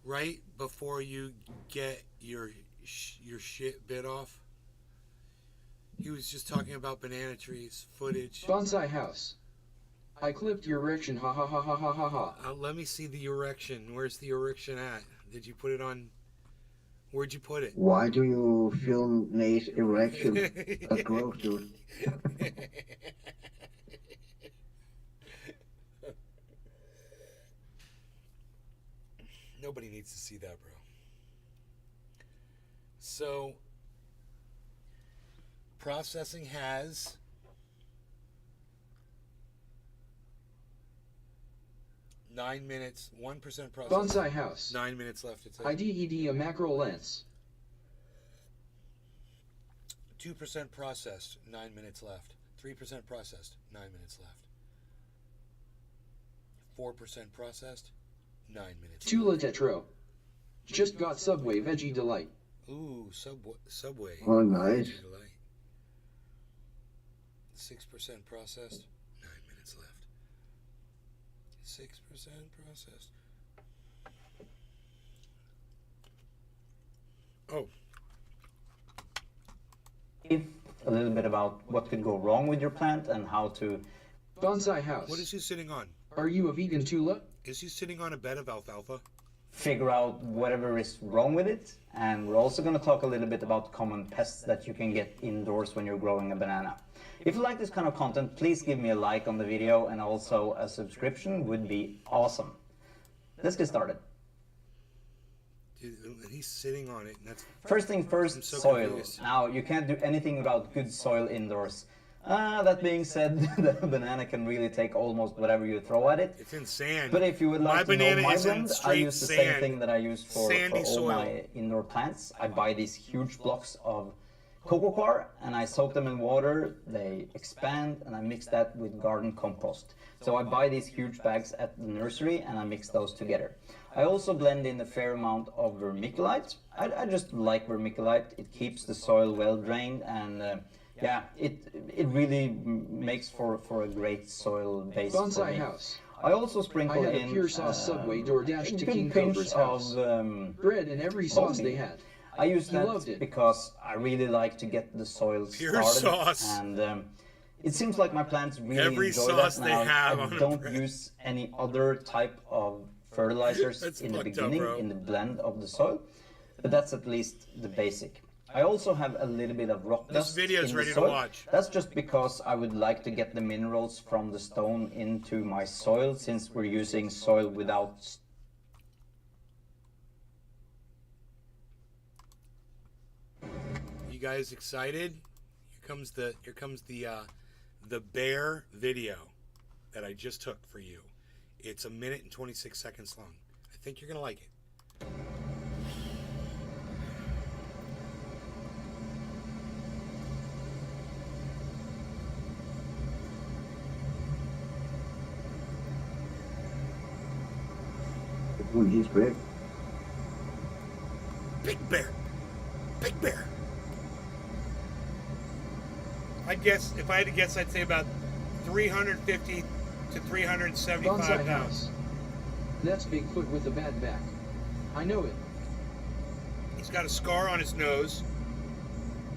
Right before you get your shit bit off. He was just talking about banana trees, footage. Bonsai house. I clipped your erection, ha ha ha ha ha ha ha. Let me see the erection. Where's the erection at? Did you put it on? Where'd you put it? Why do you film Nate's erection? That's gross, dude. Nobody needs to see that, bro. So, processing has 9 minutes, 1% processing. Bonsai house. 9 minutes left. It says. IDED a macro lens. 2% processed, 9 minutes left. 3% processed, 9 minutes left. 4% processed, 9 minutes. Tula Tetro. Just got Subway Veggie Delight. Ooh, Subway. Oh, nice. 6% processed, 9 minutes left. 6% processed. Oh. A little bit about what could go wrong with your plant and how to... Bonsai house. What is he sitting on? Are you a vegan Tula? Is he sitting on a bed of alfalfa? Figure out whatever is wrong with it, and we're also going to talk a little bit about common pests that you can get indoors when you're growing a banana. If you like this kind of content, please give me a like on the video, and also a subscription would be awesome. Let's get started. Dude, he's sitting on it, and that's... First thing first, so soil. confused. Now, you can't do anything without good soil indoors. That being said, the banana can really take almost whatever you throw at it. It's in sand. But if you would like my to know banana my is in blend, I straight use the sand. same thing that I use for all soil. my indoor plants. I buy these huge blocks of cocoa coir and I soak them in water. They expand and I mix that with garden compost. So I buy these huge bags at the nursery and I mix those together. I also blend in a fair amount of vermiculite. I just like vermiculite. It keeps the soil well drained and yeah, it really makes for a great soil base for Bonsai me. house. I also sprinkle in a pure sauce Subway DoorDash to good King pinch Cobra's house. of Bread in every sauce they had. I use He loved that it. because I really like to get the soil Pure started. sauce. And it seems like my plants really Every enjoy sauce that. they Now, have I on a don't bread. use any other type of fertilizers That's in the fucked up, beginning, bro. in the blend of the soil. But that's at least the basic. I also have a little bit of rock This dust video is in ready the to soil. watch. That's just because I would like to get the minerals from the stone into my soil, since we're using soil without. You guys excited? Here comes the bear video that I just took for you. It's 1 minute and 26 seconds long. I think you're gonna like it. Ooh, he's big. Big bear. Big bear. I guess if I had to guess, I'd say about 350 to 375 Bonsai pounds. house. That's Bigfoot with a bad back. I know it. He's got a scar on his nose.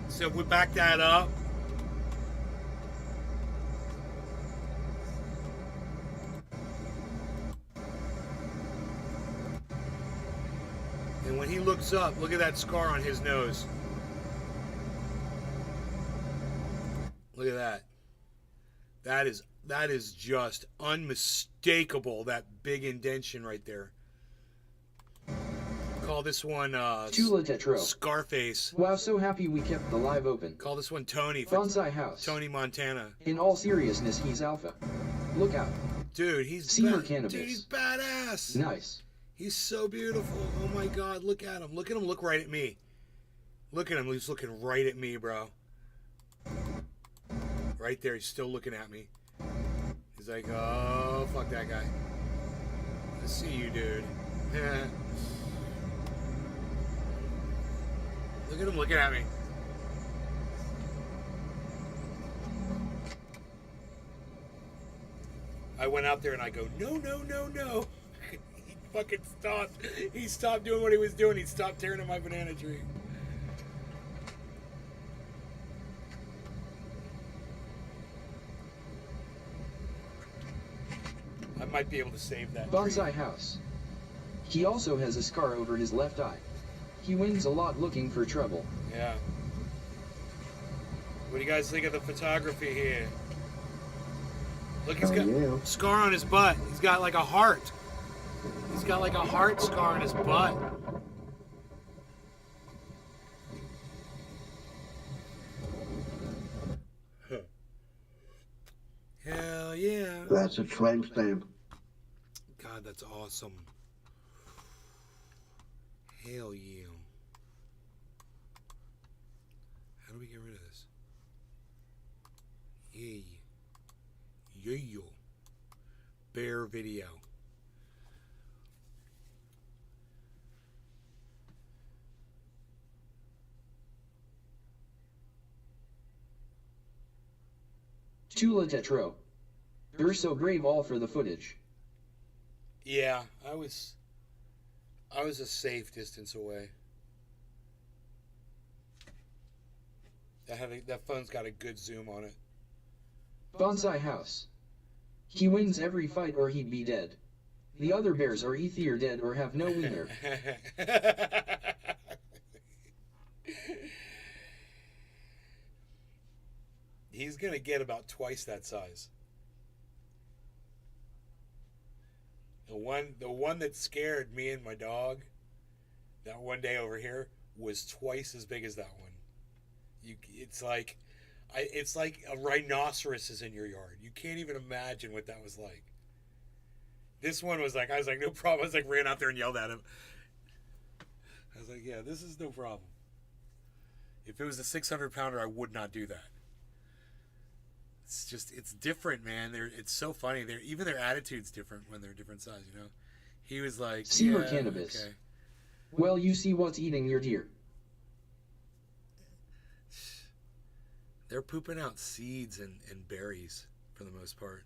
So if we back that up, and when he looks up, look at that scar on his nose. Look at that. That is just unmistakable, that big indentation right there. Call this one Tula Tetro. Scarface. Wow, so happy we kept the live open. Call this one Tony. For Bonsai house. Tony Montana. In all seriousness, he's alpha. Look out. Dude, he's Seymour cannabis. Dude, he's badass. Nice. He's so beautiful. Oh my god, look at him. Look at him look right at me. Look at him. He's looking right at me, bro. Right there, he's still looking at me. He's like, oh, fuck that guy. I see you, dude. Look at him looking at me. I went out there and I go, no, no, no, no. He fucking stopped. He stopped doing what he was doing. He stopped tearing at my banana tree. I might be able to save that. Bonsai house. He also has a scar over his left eye. He wins a lot looking for trouble. Yeah. What do you guys think of the photography here? Look, he's got yeah. scar on his butt. He's got like a heart. He's got like a heart scar on his butt. Hell yeah. That's a tramp stamp. God, that's awesome. Hell yeah. How do we get rid of this? Yeah. Yeah. Bear video. Tula Tetro. You're so brave, all for the footage. Yeah, I was a safe distance away. That phone's got a good zoom on it. Bonsai house. He wins every fight or he'd be dead. The other bears are either dead or have no wiener. He's gonna get about twice that size. The one that scared me and my dog that one day over here was twice as big as that one. It's like a rhinoceros is in your yard. You can't even imagine what that was like. This one was like, I was like, no problem. I was like, ran out there and yelled at him. I was like, yeah, this is no problem. If it was a 600-pounder, I would not do that. It's different, man. It's so funny. Even their attitude's different when they're different size, you know? He was like, Seymour yeah, cannabis. okay. Well, you see what's eating your deer. They're pooping out seeds and berries for the most part.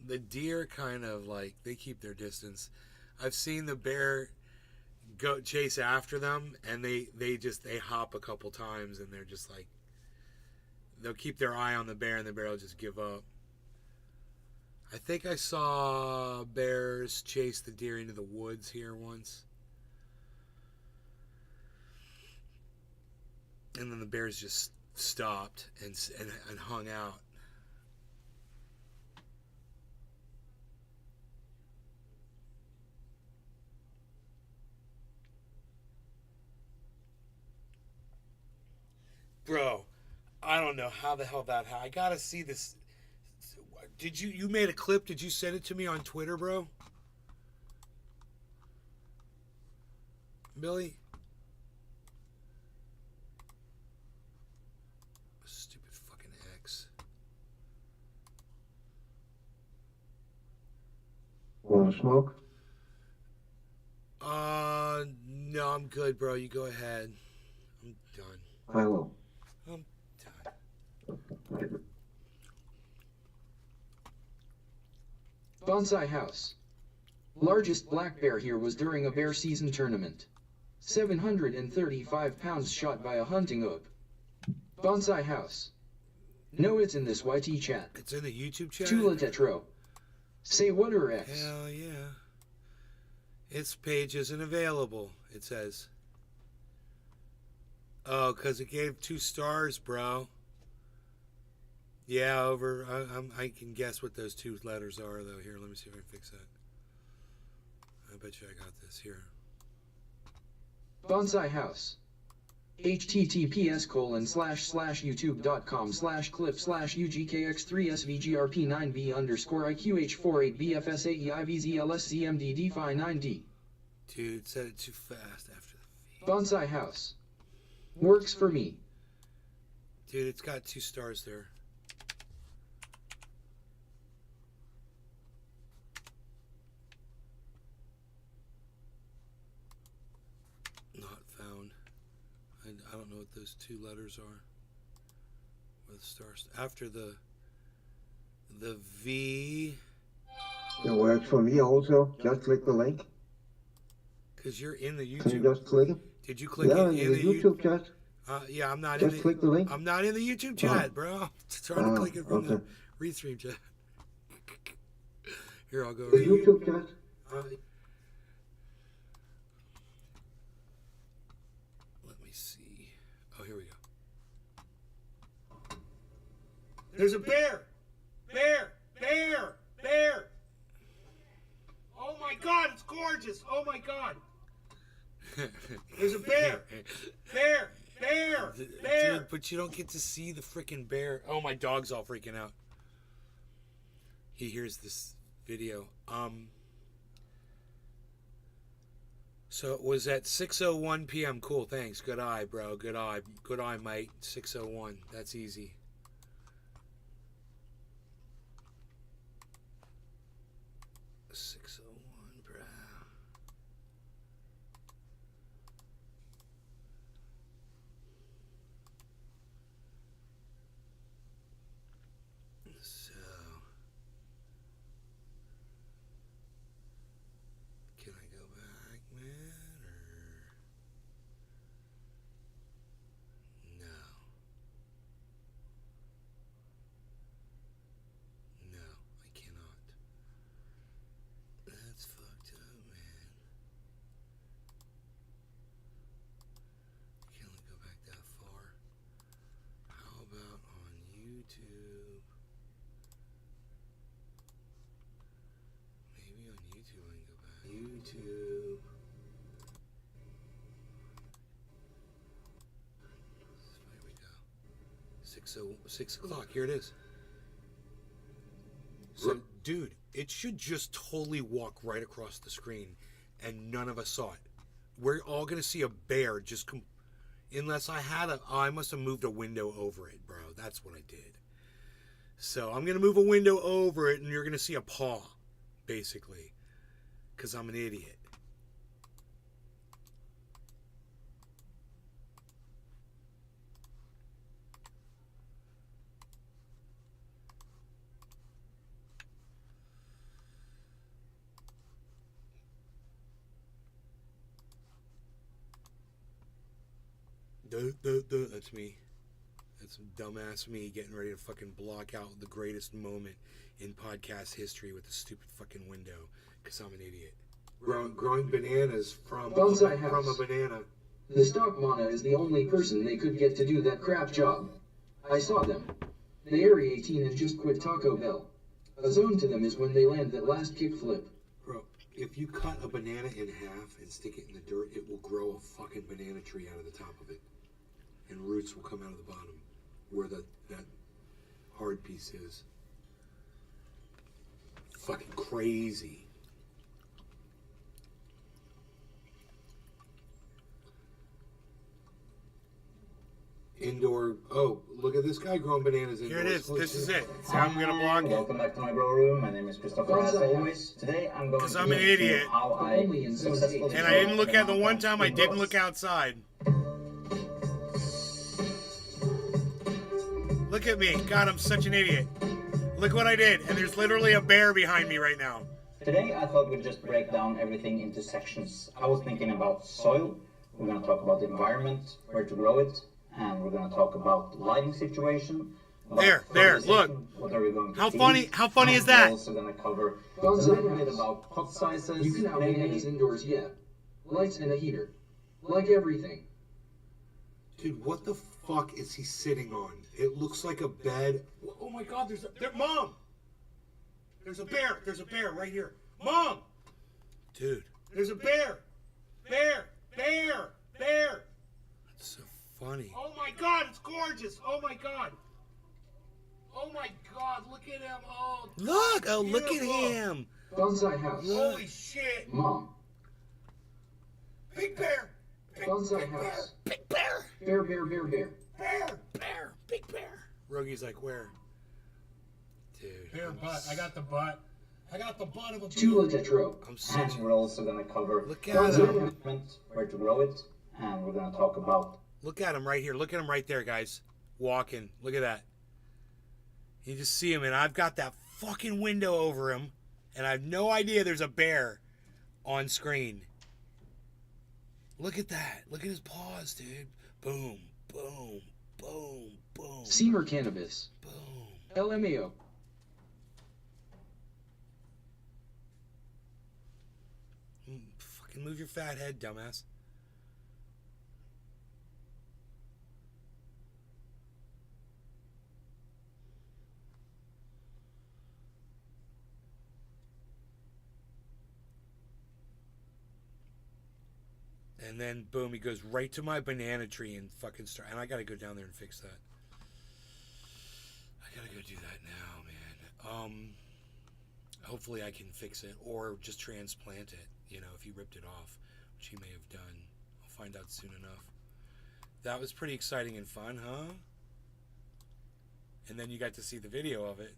The deer kind of like, they keep their distance. I've seen the bear go chase after them, and they hop a couple times, and they're just like, they'll keep their eye on the bear, and the bear will just give up. I think I saw bears chase the deer into the woods here once. And then the bears just stopped and hung out. Bro, I don't know how the hell that happened. I gotta see this. Did you made a clip? Did you send it to me on Twitter, bro? Billy? Stupid fucking X. Want to smoke? No, I'm good, bro. You go ahead. I'm done. I will. I'm done. Bonsai House. Largest black bear here was during a bear season tournament. 735 pounds shot by a hunting oak. Bonsai House. No, it's in this YT chat. It's in the YouTube chat? Chula Tetro. Say what or X? Hell yeah. Its page isn't available, it says. Oh, because it gave 2 stars, bro. Yeah, over. I can guess what those 2 letters are, though. Here, let me see if I can fix that. I bet you I got this here. Bonsai House. https://youtube.com/clip/UGKX3SVGRP9B_score IQH48BFSAEIVZLSCMDD9D. Dude, it said it too fast after the feed. Bonsai House. Works for me. Dude, it's got 2 stars there. Not found. I don't know what those 2 letters are. Where the stars after the V. It works for me also. Just click the link. Because you're in the YouTube. Can you just click it? Did you click yeah, it in the YouTube chat? Yeah, I'm not just in the. Click the link. I'm not in the YouTube chat, bro. I'm trying to click it from the Restream chat. Here, I'll go. The YouTube chat. Let me see. Oh, here we go. There's a bear! Bear! Bear! Bear! Oh my god, it's gorgeous! Oh my god! There's a bear! Bear! Bear! Bear! Dude, but you don't get to see the freaking bear. Oh, my dog's all freaking out. He hears this video. So it was at 6:01 p.m. Cool, thanks. Good eye, bro. Good eye. Good eye, mate. 6:01. That's easy. YouTube. There we go. 6 o'clock. Here it is. So, dude, it should just totally walk right across the screen, and none of us saw it. We're all gonna see a bear just unless I had I must have moved a window over it, bro. That's what I did. So I'm gonna move a window over it, and you're gonna see a paw, basically. Because I'm an idiot. That's me. That's dumbass me getting ready to fucking block out the greatest moment in podcast history with the stupid fucking window because I'm an idiot. Growing bananas from a banana. The stock mana is the only person they could get to do that crap job. I saw them. They are 18 and just quit Taco Bell. A zone to them is when they land that last kickflip. Bro, if you cut a banana in half and stick it in the dirt, it will grow a fucking banana tree out of the top of it. And roots will come out of the bottom where that hard piece is. Fucking crazy. Indoor. Oh, look at this guy growing bananas indoors. Here it is. This is it. See how I'm gonna block it. Welcome back to my grow room. My name is Christopher. As always, today I'm going to I'm an idiot. How I successfully and I didn't look at the one time I didn't look outside. Look at me. God, I'm such an idiot. Look what I did. And there's literally a bear behind me right now. Today I thought we'd just break down everything into sections. I was thinking about soil. We're going to talk about the environment, where to grow it, and we're going to talk about the lighting situation. There, look. What are we going to how feed, funny is that? We're also going to cover a little bit about pot sizes. You can outdo these indoors yet. Lights and a heater. Like everything. Dude, what the fuck is he sitting on? It looks like a bed. Oh my god, Mom! There's a bear. There's a bear right here. Mom! Dude. There's a bear. Bear. That's so funny. Oh my god, it's gorgeous. Oh my god. Oh my god, look at him. Oh, look. Oh, look at him. Bonsai house. Holy shit. Mom. Big bear. Bonsai house. Big bear. Bear. Bear. Big bear. Rogi's like, where? Dude. Bear butt. I got the butt. I got the butt of a Tula Tetro. I'm such And we're also going to cover Look at him. where to grow it, and we're going to talk about. Look at him right here. Look at him right there, guys. Walking. Look at that. You just see him, and I've got that fucking window over him, and I have no idea there's a bear on screen. Look at that. Look at his paws, dude. Boom, boom, boom, boom. Seamer cannabis. Boom. LMAO. Fucking move your fat head, dumbass. And then, boom, he goes right to my banana tree and fucking start. And I gotta go down there and fix that. I gotta go do that now, man. Hopefully I can fix it or just transplant it, you know, if he ripped it off, which he may have done. I'll find out soon enough. That was pretty exciting and fun, huh? And then you got to see the video of it.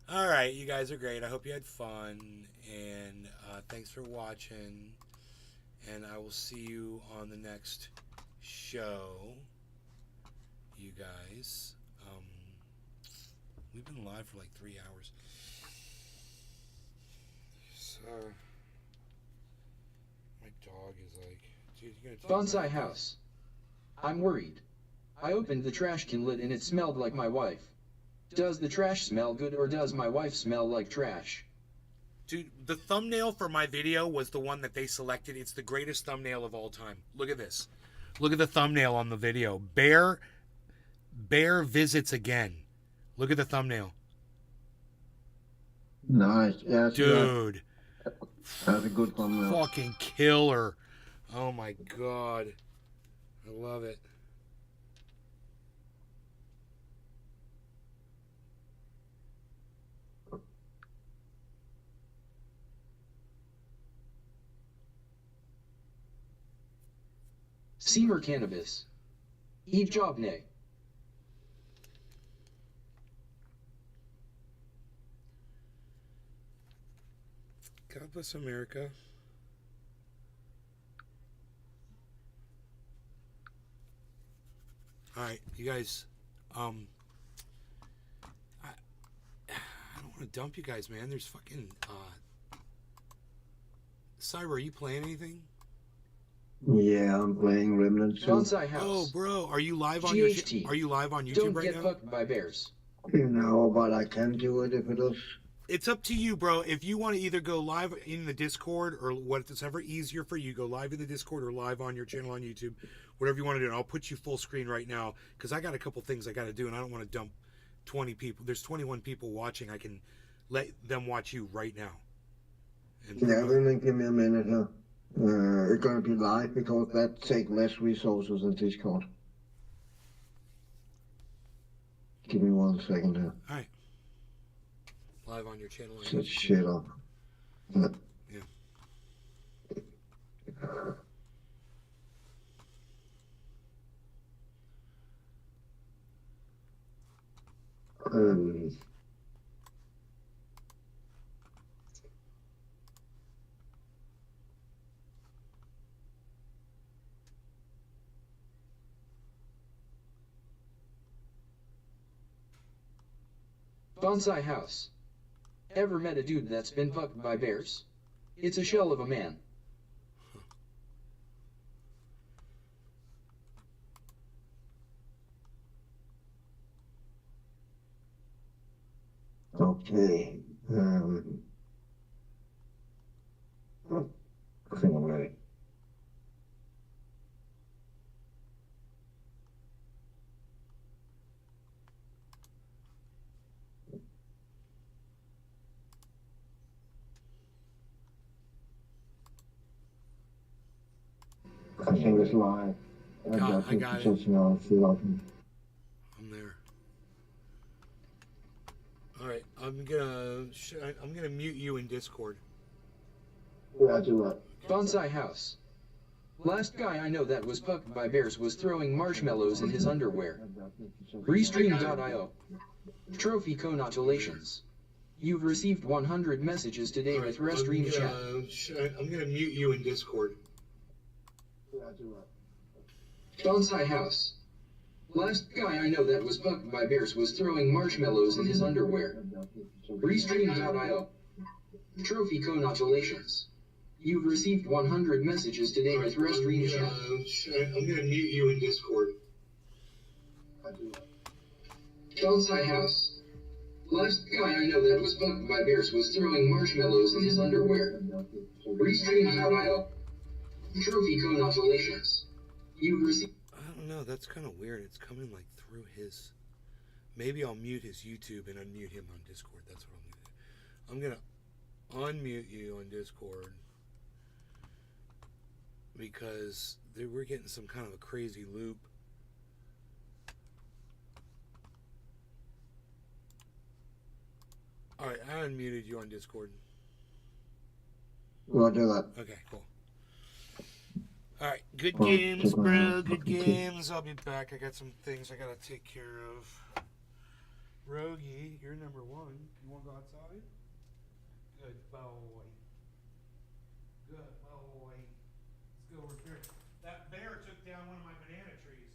All right, you guys are great. I hope you had fun. And thanks for watching. And I will see you on the next show, you guys. We've been live for like 3 hours. So, my dog is like, dude, you gonna Bonsai house. I'm worried. I opened the trash can lid and it smelled like my wife. Does the trash smell good or does my wife smell like trash? Dude, the thumbnail for my video was the one that they selected. It's the greatest thumbnail of all time. Look at this. Look at the thumbnail on the video. Bear visits again. Look at the thumbnail. Nice. Yeah, dude. That's a good thumbnail. Fucking killer. Oh my god. I love it. Seamer cannabis. Eve Jobney. God bless America. Alright, you guys, I don't want to dump you guys, man. There's fucking, Cyber, are you playing anything? Yeah, I'm playing Remnant 2. Bonsai Oh, House. bro, are you live on your? GHT. Are you live on YouTube Don't right get now? fucked by bears. No, but I can do it if it is. It's up to you, bro. If you want to either go live in the Discord or whatever easier for you, go live in the Discord or live on your channel on YouTube, whatever you want to do. And I'll put you full screen right now because I got a couple things I got to do, and I don't want to dump 20 people. There's 21 people watching. I can let them watch you right now. And Yeah, then give me a minute here. It's gonna be live because that takes less resources than Discord. Give me 1 second here. All right. Live on your channel. on Set YouTube. shit up. Yeah. Um, Bonsai House. Ever met a dude that's been fucked by bears? It's a shell of a man. okay. I think I'm ready. I think it's live. I got it. I'm there. All right. I'm gonna mute you in Discord. Yeah, do that. Bonsai House. Last guy I know that was fucked by bears was throwing marshmallows in his underwear. Restream.io. Trophy congratulations. You've received 100 messages today with Restream chat. I'm gonna mute you in Discord. Yeah, do that. Bonsai House. Last guy I know that was fucked by bears was throwing marshmallows in his underwear. Restream.io. Trophy congratulations. You've received 100 messages today with Restream chat. I'm gonna mute you in Discord. Bonsai House. Last guy I know that was fucked by bears was throwing marshmallows in his underwear. Restream.io. Trophy congratulations. You've received. I don't know. That's kind of weird. It's coming like through his. Maybe I'll mute his YouTube and unmute him on Discord. That's what I'm gonna do. I'm gonna unmute you on Discord because we're getting some kind of a crazy loop. All right, I unmuted you on Discord. We'll do that. Okay, cool. All right, good games, bro. Good games. I'll be back. I got some things I gotta take care of. Rogie, you're number one. You want to go outside? Good boy. Good boy. Let's go over here. That bear took down one of my banana trees.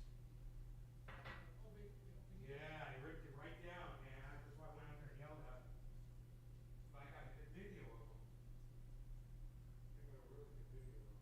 Yeah, he ripped it right down, man. That's why I went out there and yelled at him. But I got a good video of him. I got a really good video of him.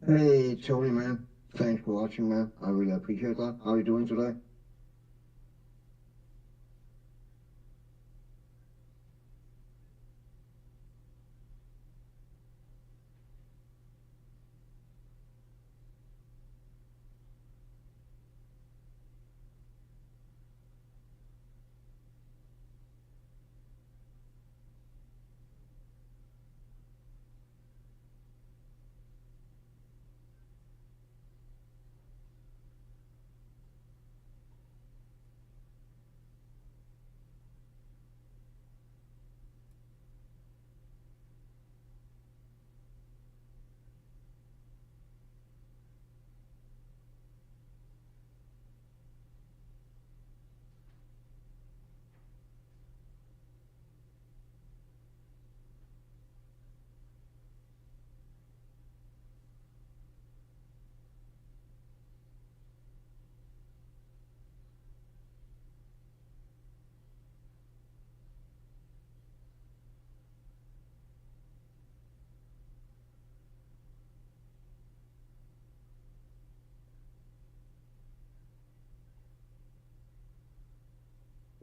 Hey, Tony, man. Thanks for watching, man. I really appreciate that. How are you doing today?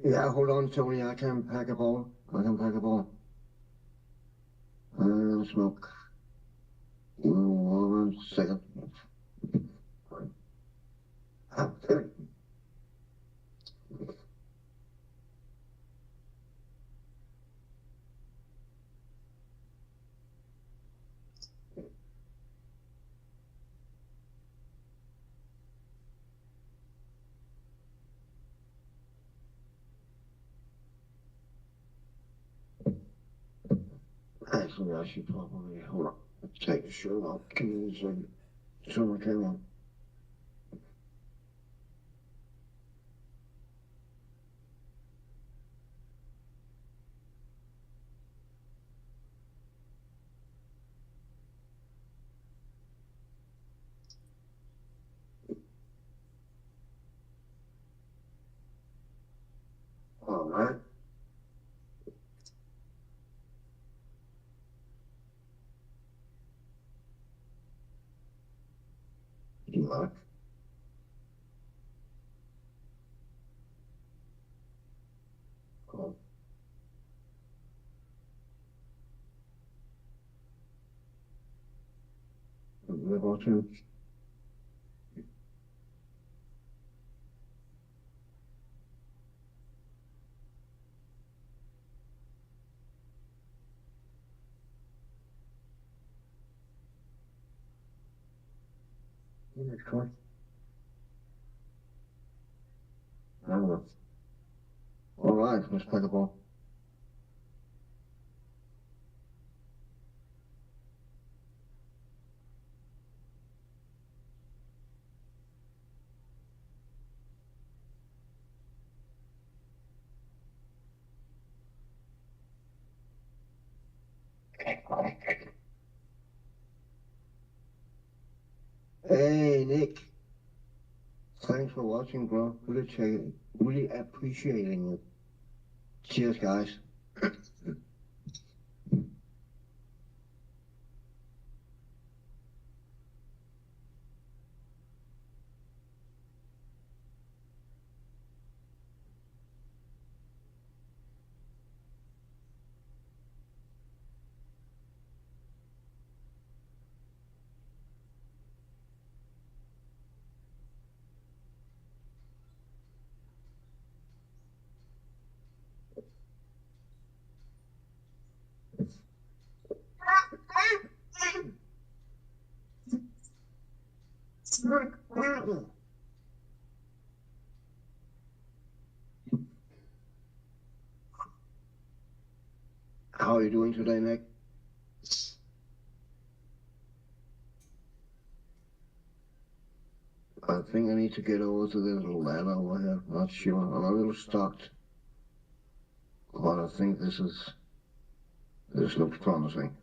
Yeah, hold on, Tony. I can pack a ball. I can pack a ball. Smoke. 1 second. Actually, I should probably hold on. Take the shirt off. Give me a second. Turn my camera on. All right. You like? Cool. Level 2. That's cool. I don't know. All right, let's pack a ball. Hey, Nick. Thanks for watching, bro. Really appreciating it. Cheers, guys. How are you doing today, Nick? I think I need to get over to this little ladder over here. Not sure. I'm a little stuck. But I think this looks promising.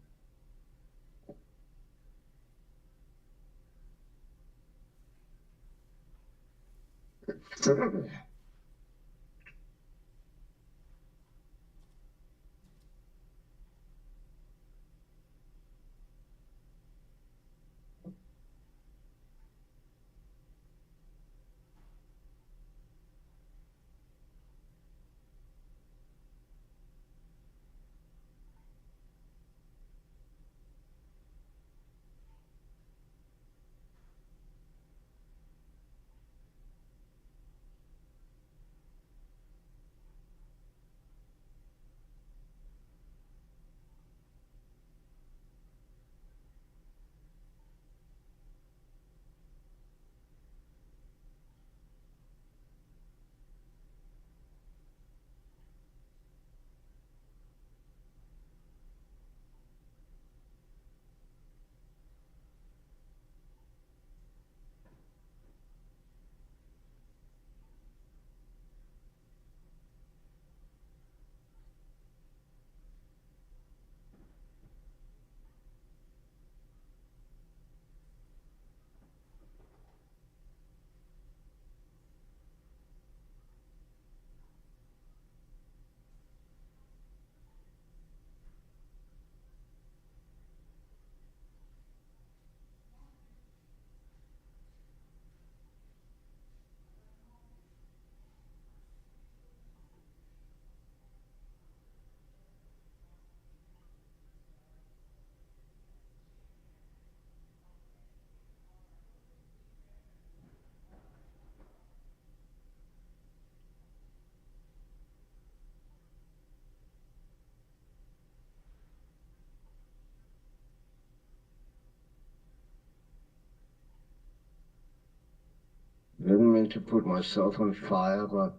to put myself on fire, but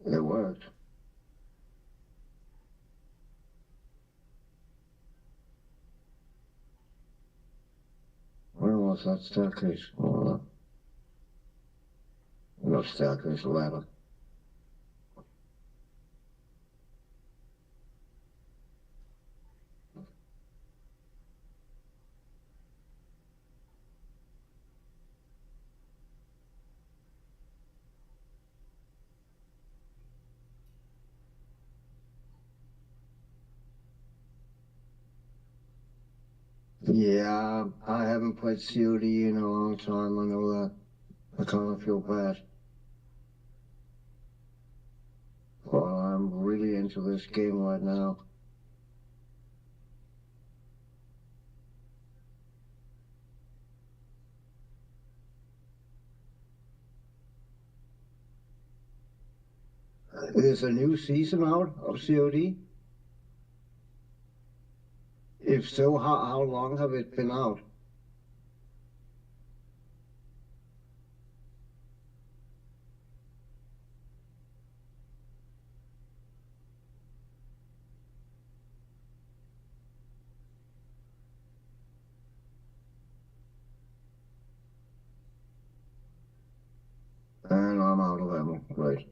it worked. Where was that staircase? Oh, not staircase, ladder. Yeah, I haven't played COD in a long time, I know that. I kind of feel bad. Well, I'm really into this game right now. Is a new season out of COD? If so, how long have it been out? And I'm out of ammo, right.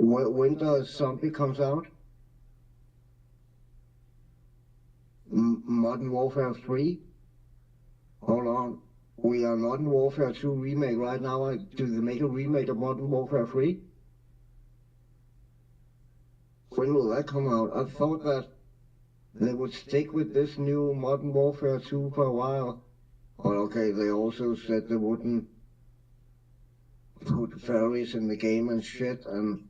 When the zombie comes out? Modern Warfare 3? Hold on. We are Modern Warfare 2 remake right now. Do they make a remake of Modern Warfare 3? When will that come out? I thought that they would stick with this new Modern Warfare 2 for a while. But okay, they also said they wouldn't put fairies in the game and shit, and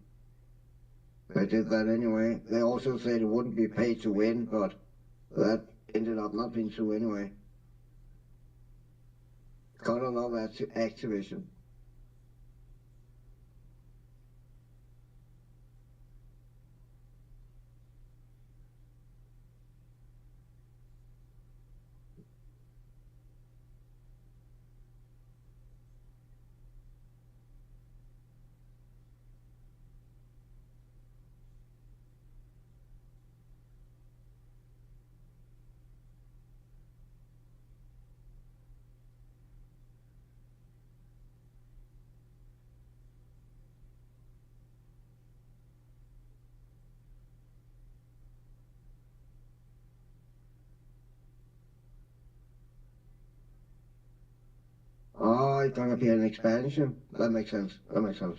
they did that anyway. They also said it wouldn't be paid to win, but that ended up not being true anyway. Gotta love Activision. Oh, it's gonna be an expansion. That makes sense. That makes sense.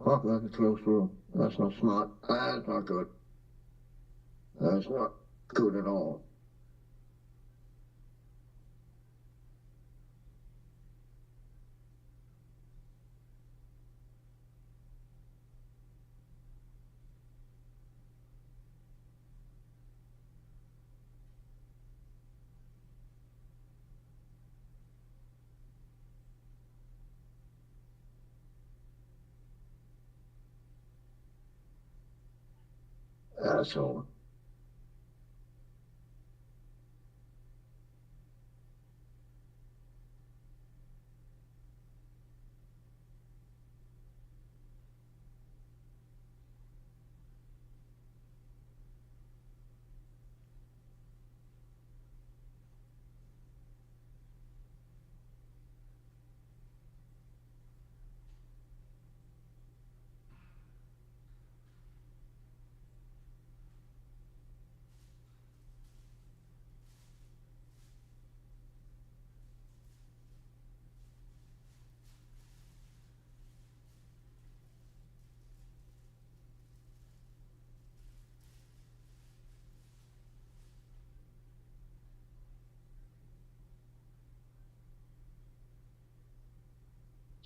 fuck, that's a close room. That's not smart. That's not good. That's not good at all. Asshole.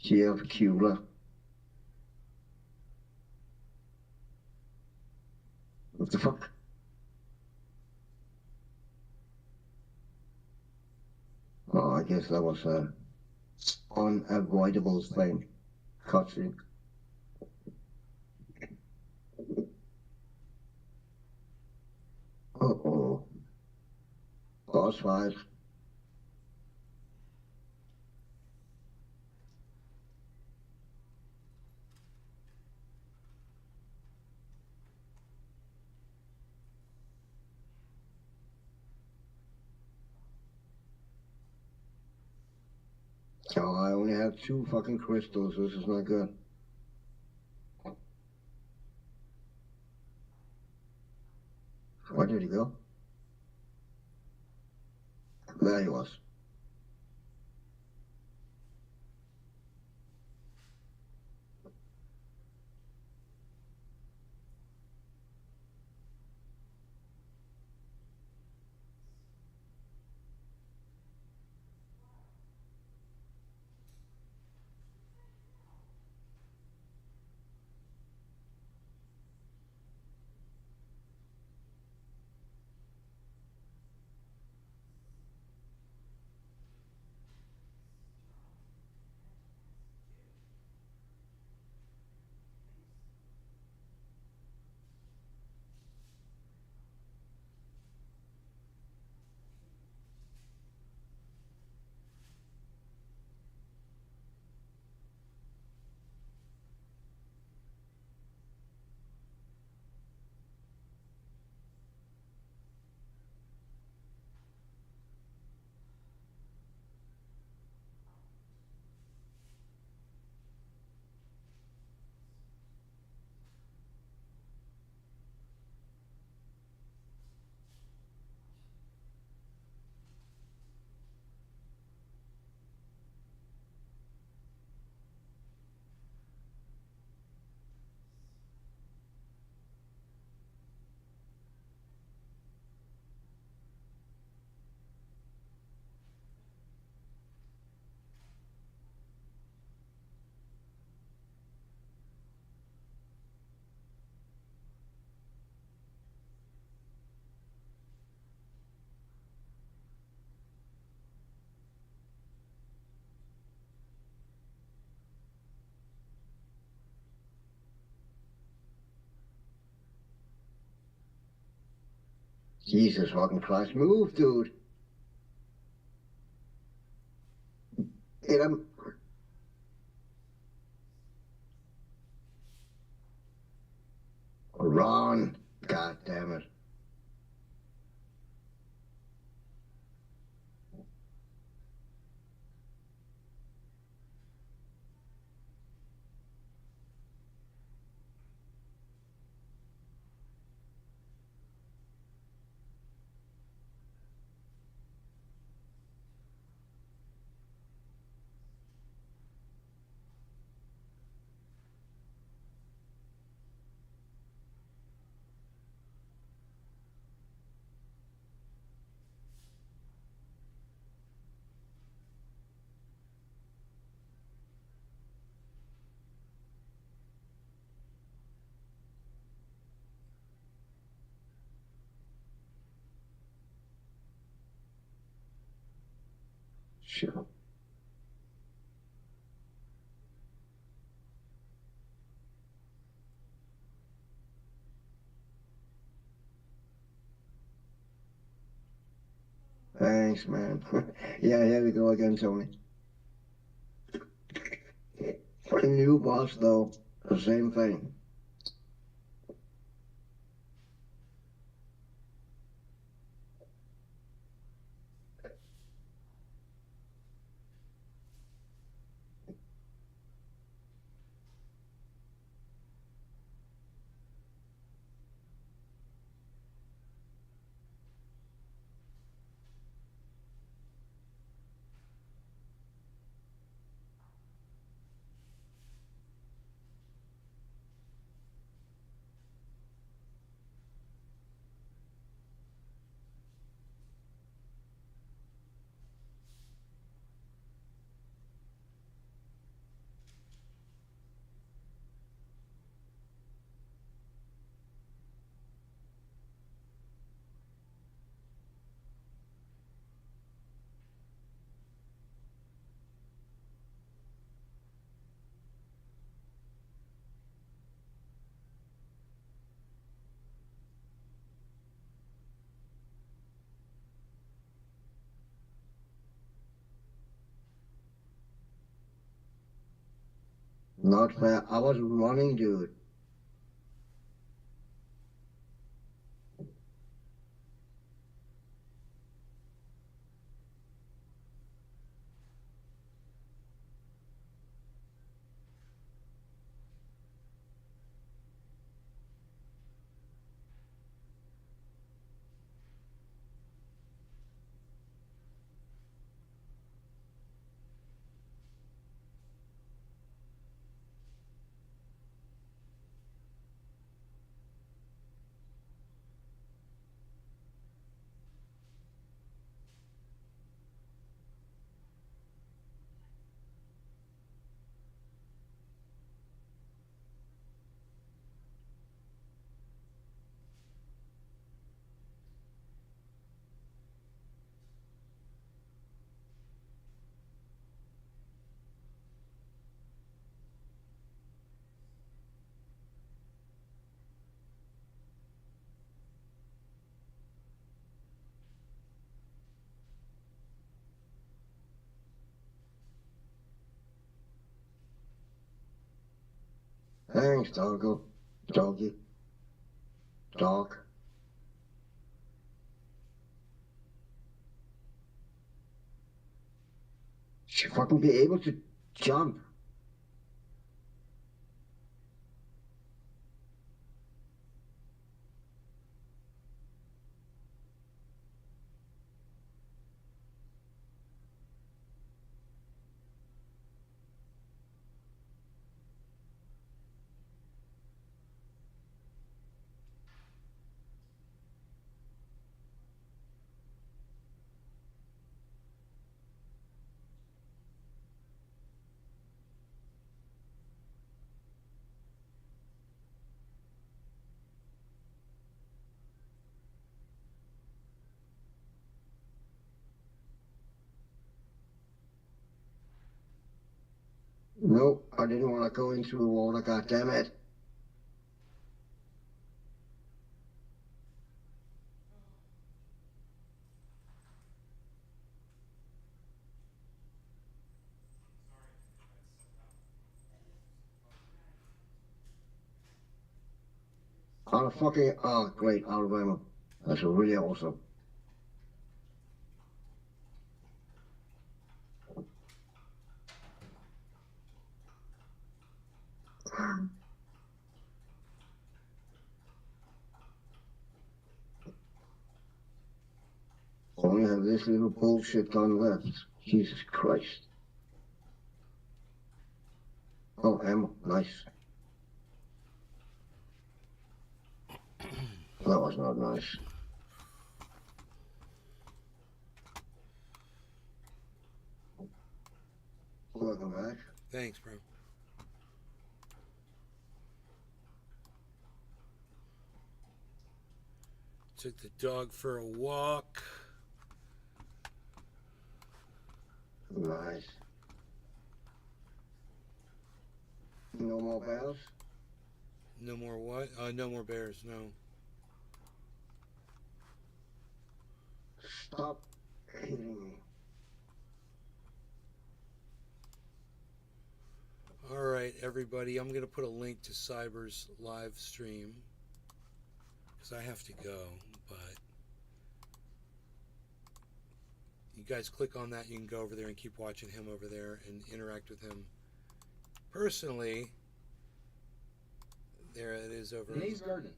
Jeff Kula. What the fuck? Oh, I guess that was a unavoidable thing. Cutscene. Uh-oh. Boss fight. Oh, I only have 2 fucking crystals. This is not good. Where did he go? There he was. Jesus fucking Christ, move, dude. Hit him. Run. God damn it. shit. Thanks, man. Yeah, here we go again, Tony. For the new boss, though, the same thing. Not fair. I was running, dude. Thanks, doggo. Doggy. Dog. Should fucking be able to jump. Nope, I didn't want to go into the water, goddammit. Out of fucking, oh great, Alabama. That's really awesome. Only have this little bullshit gun left. Jesus Christ. Oh, ammo, nice. That was not nice. Welcome back. Thanks, bro. Took the dog for a walk. Right. No more bells? No more what? No more bears, no. Stop hitting me. Alright, everybody, I'm going to put a link to Cyber's live stream. Because I have to go, but... You guys click on that, you can go over there and keep watching him over there and interact with him personally. There it is over. Nays Garden.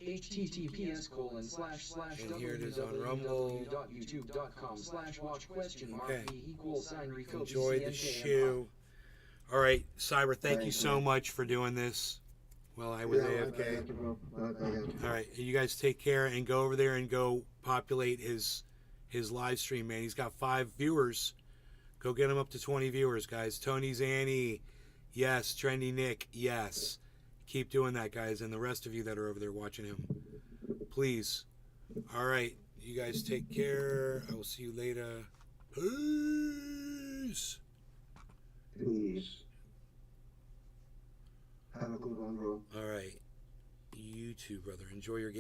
https:// And here it is on Rumble. www.youtube.com/watch?v Enjoy the shoe. All right, Cyber, thank you so much for doing this. Well, I was AFK. All right, you guys take care and go over there and go populate his live stream, man. He's got 5 viewers. Go get him up to 20 viewers, guys. Tony Zanny, yes. Trendy Nick, yes. Keep doing that, guys, and the rest of you that are over there watching him. Please. All right, you guys take care. I will see you later. Peace. Peace. Have a good one, bro. All right. You too, brother. Enjoy your game.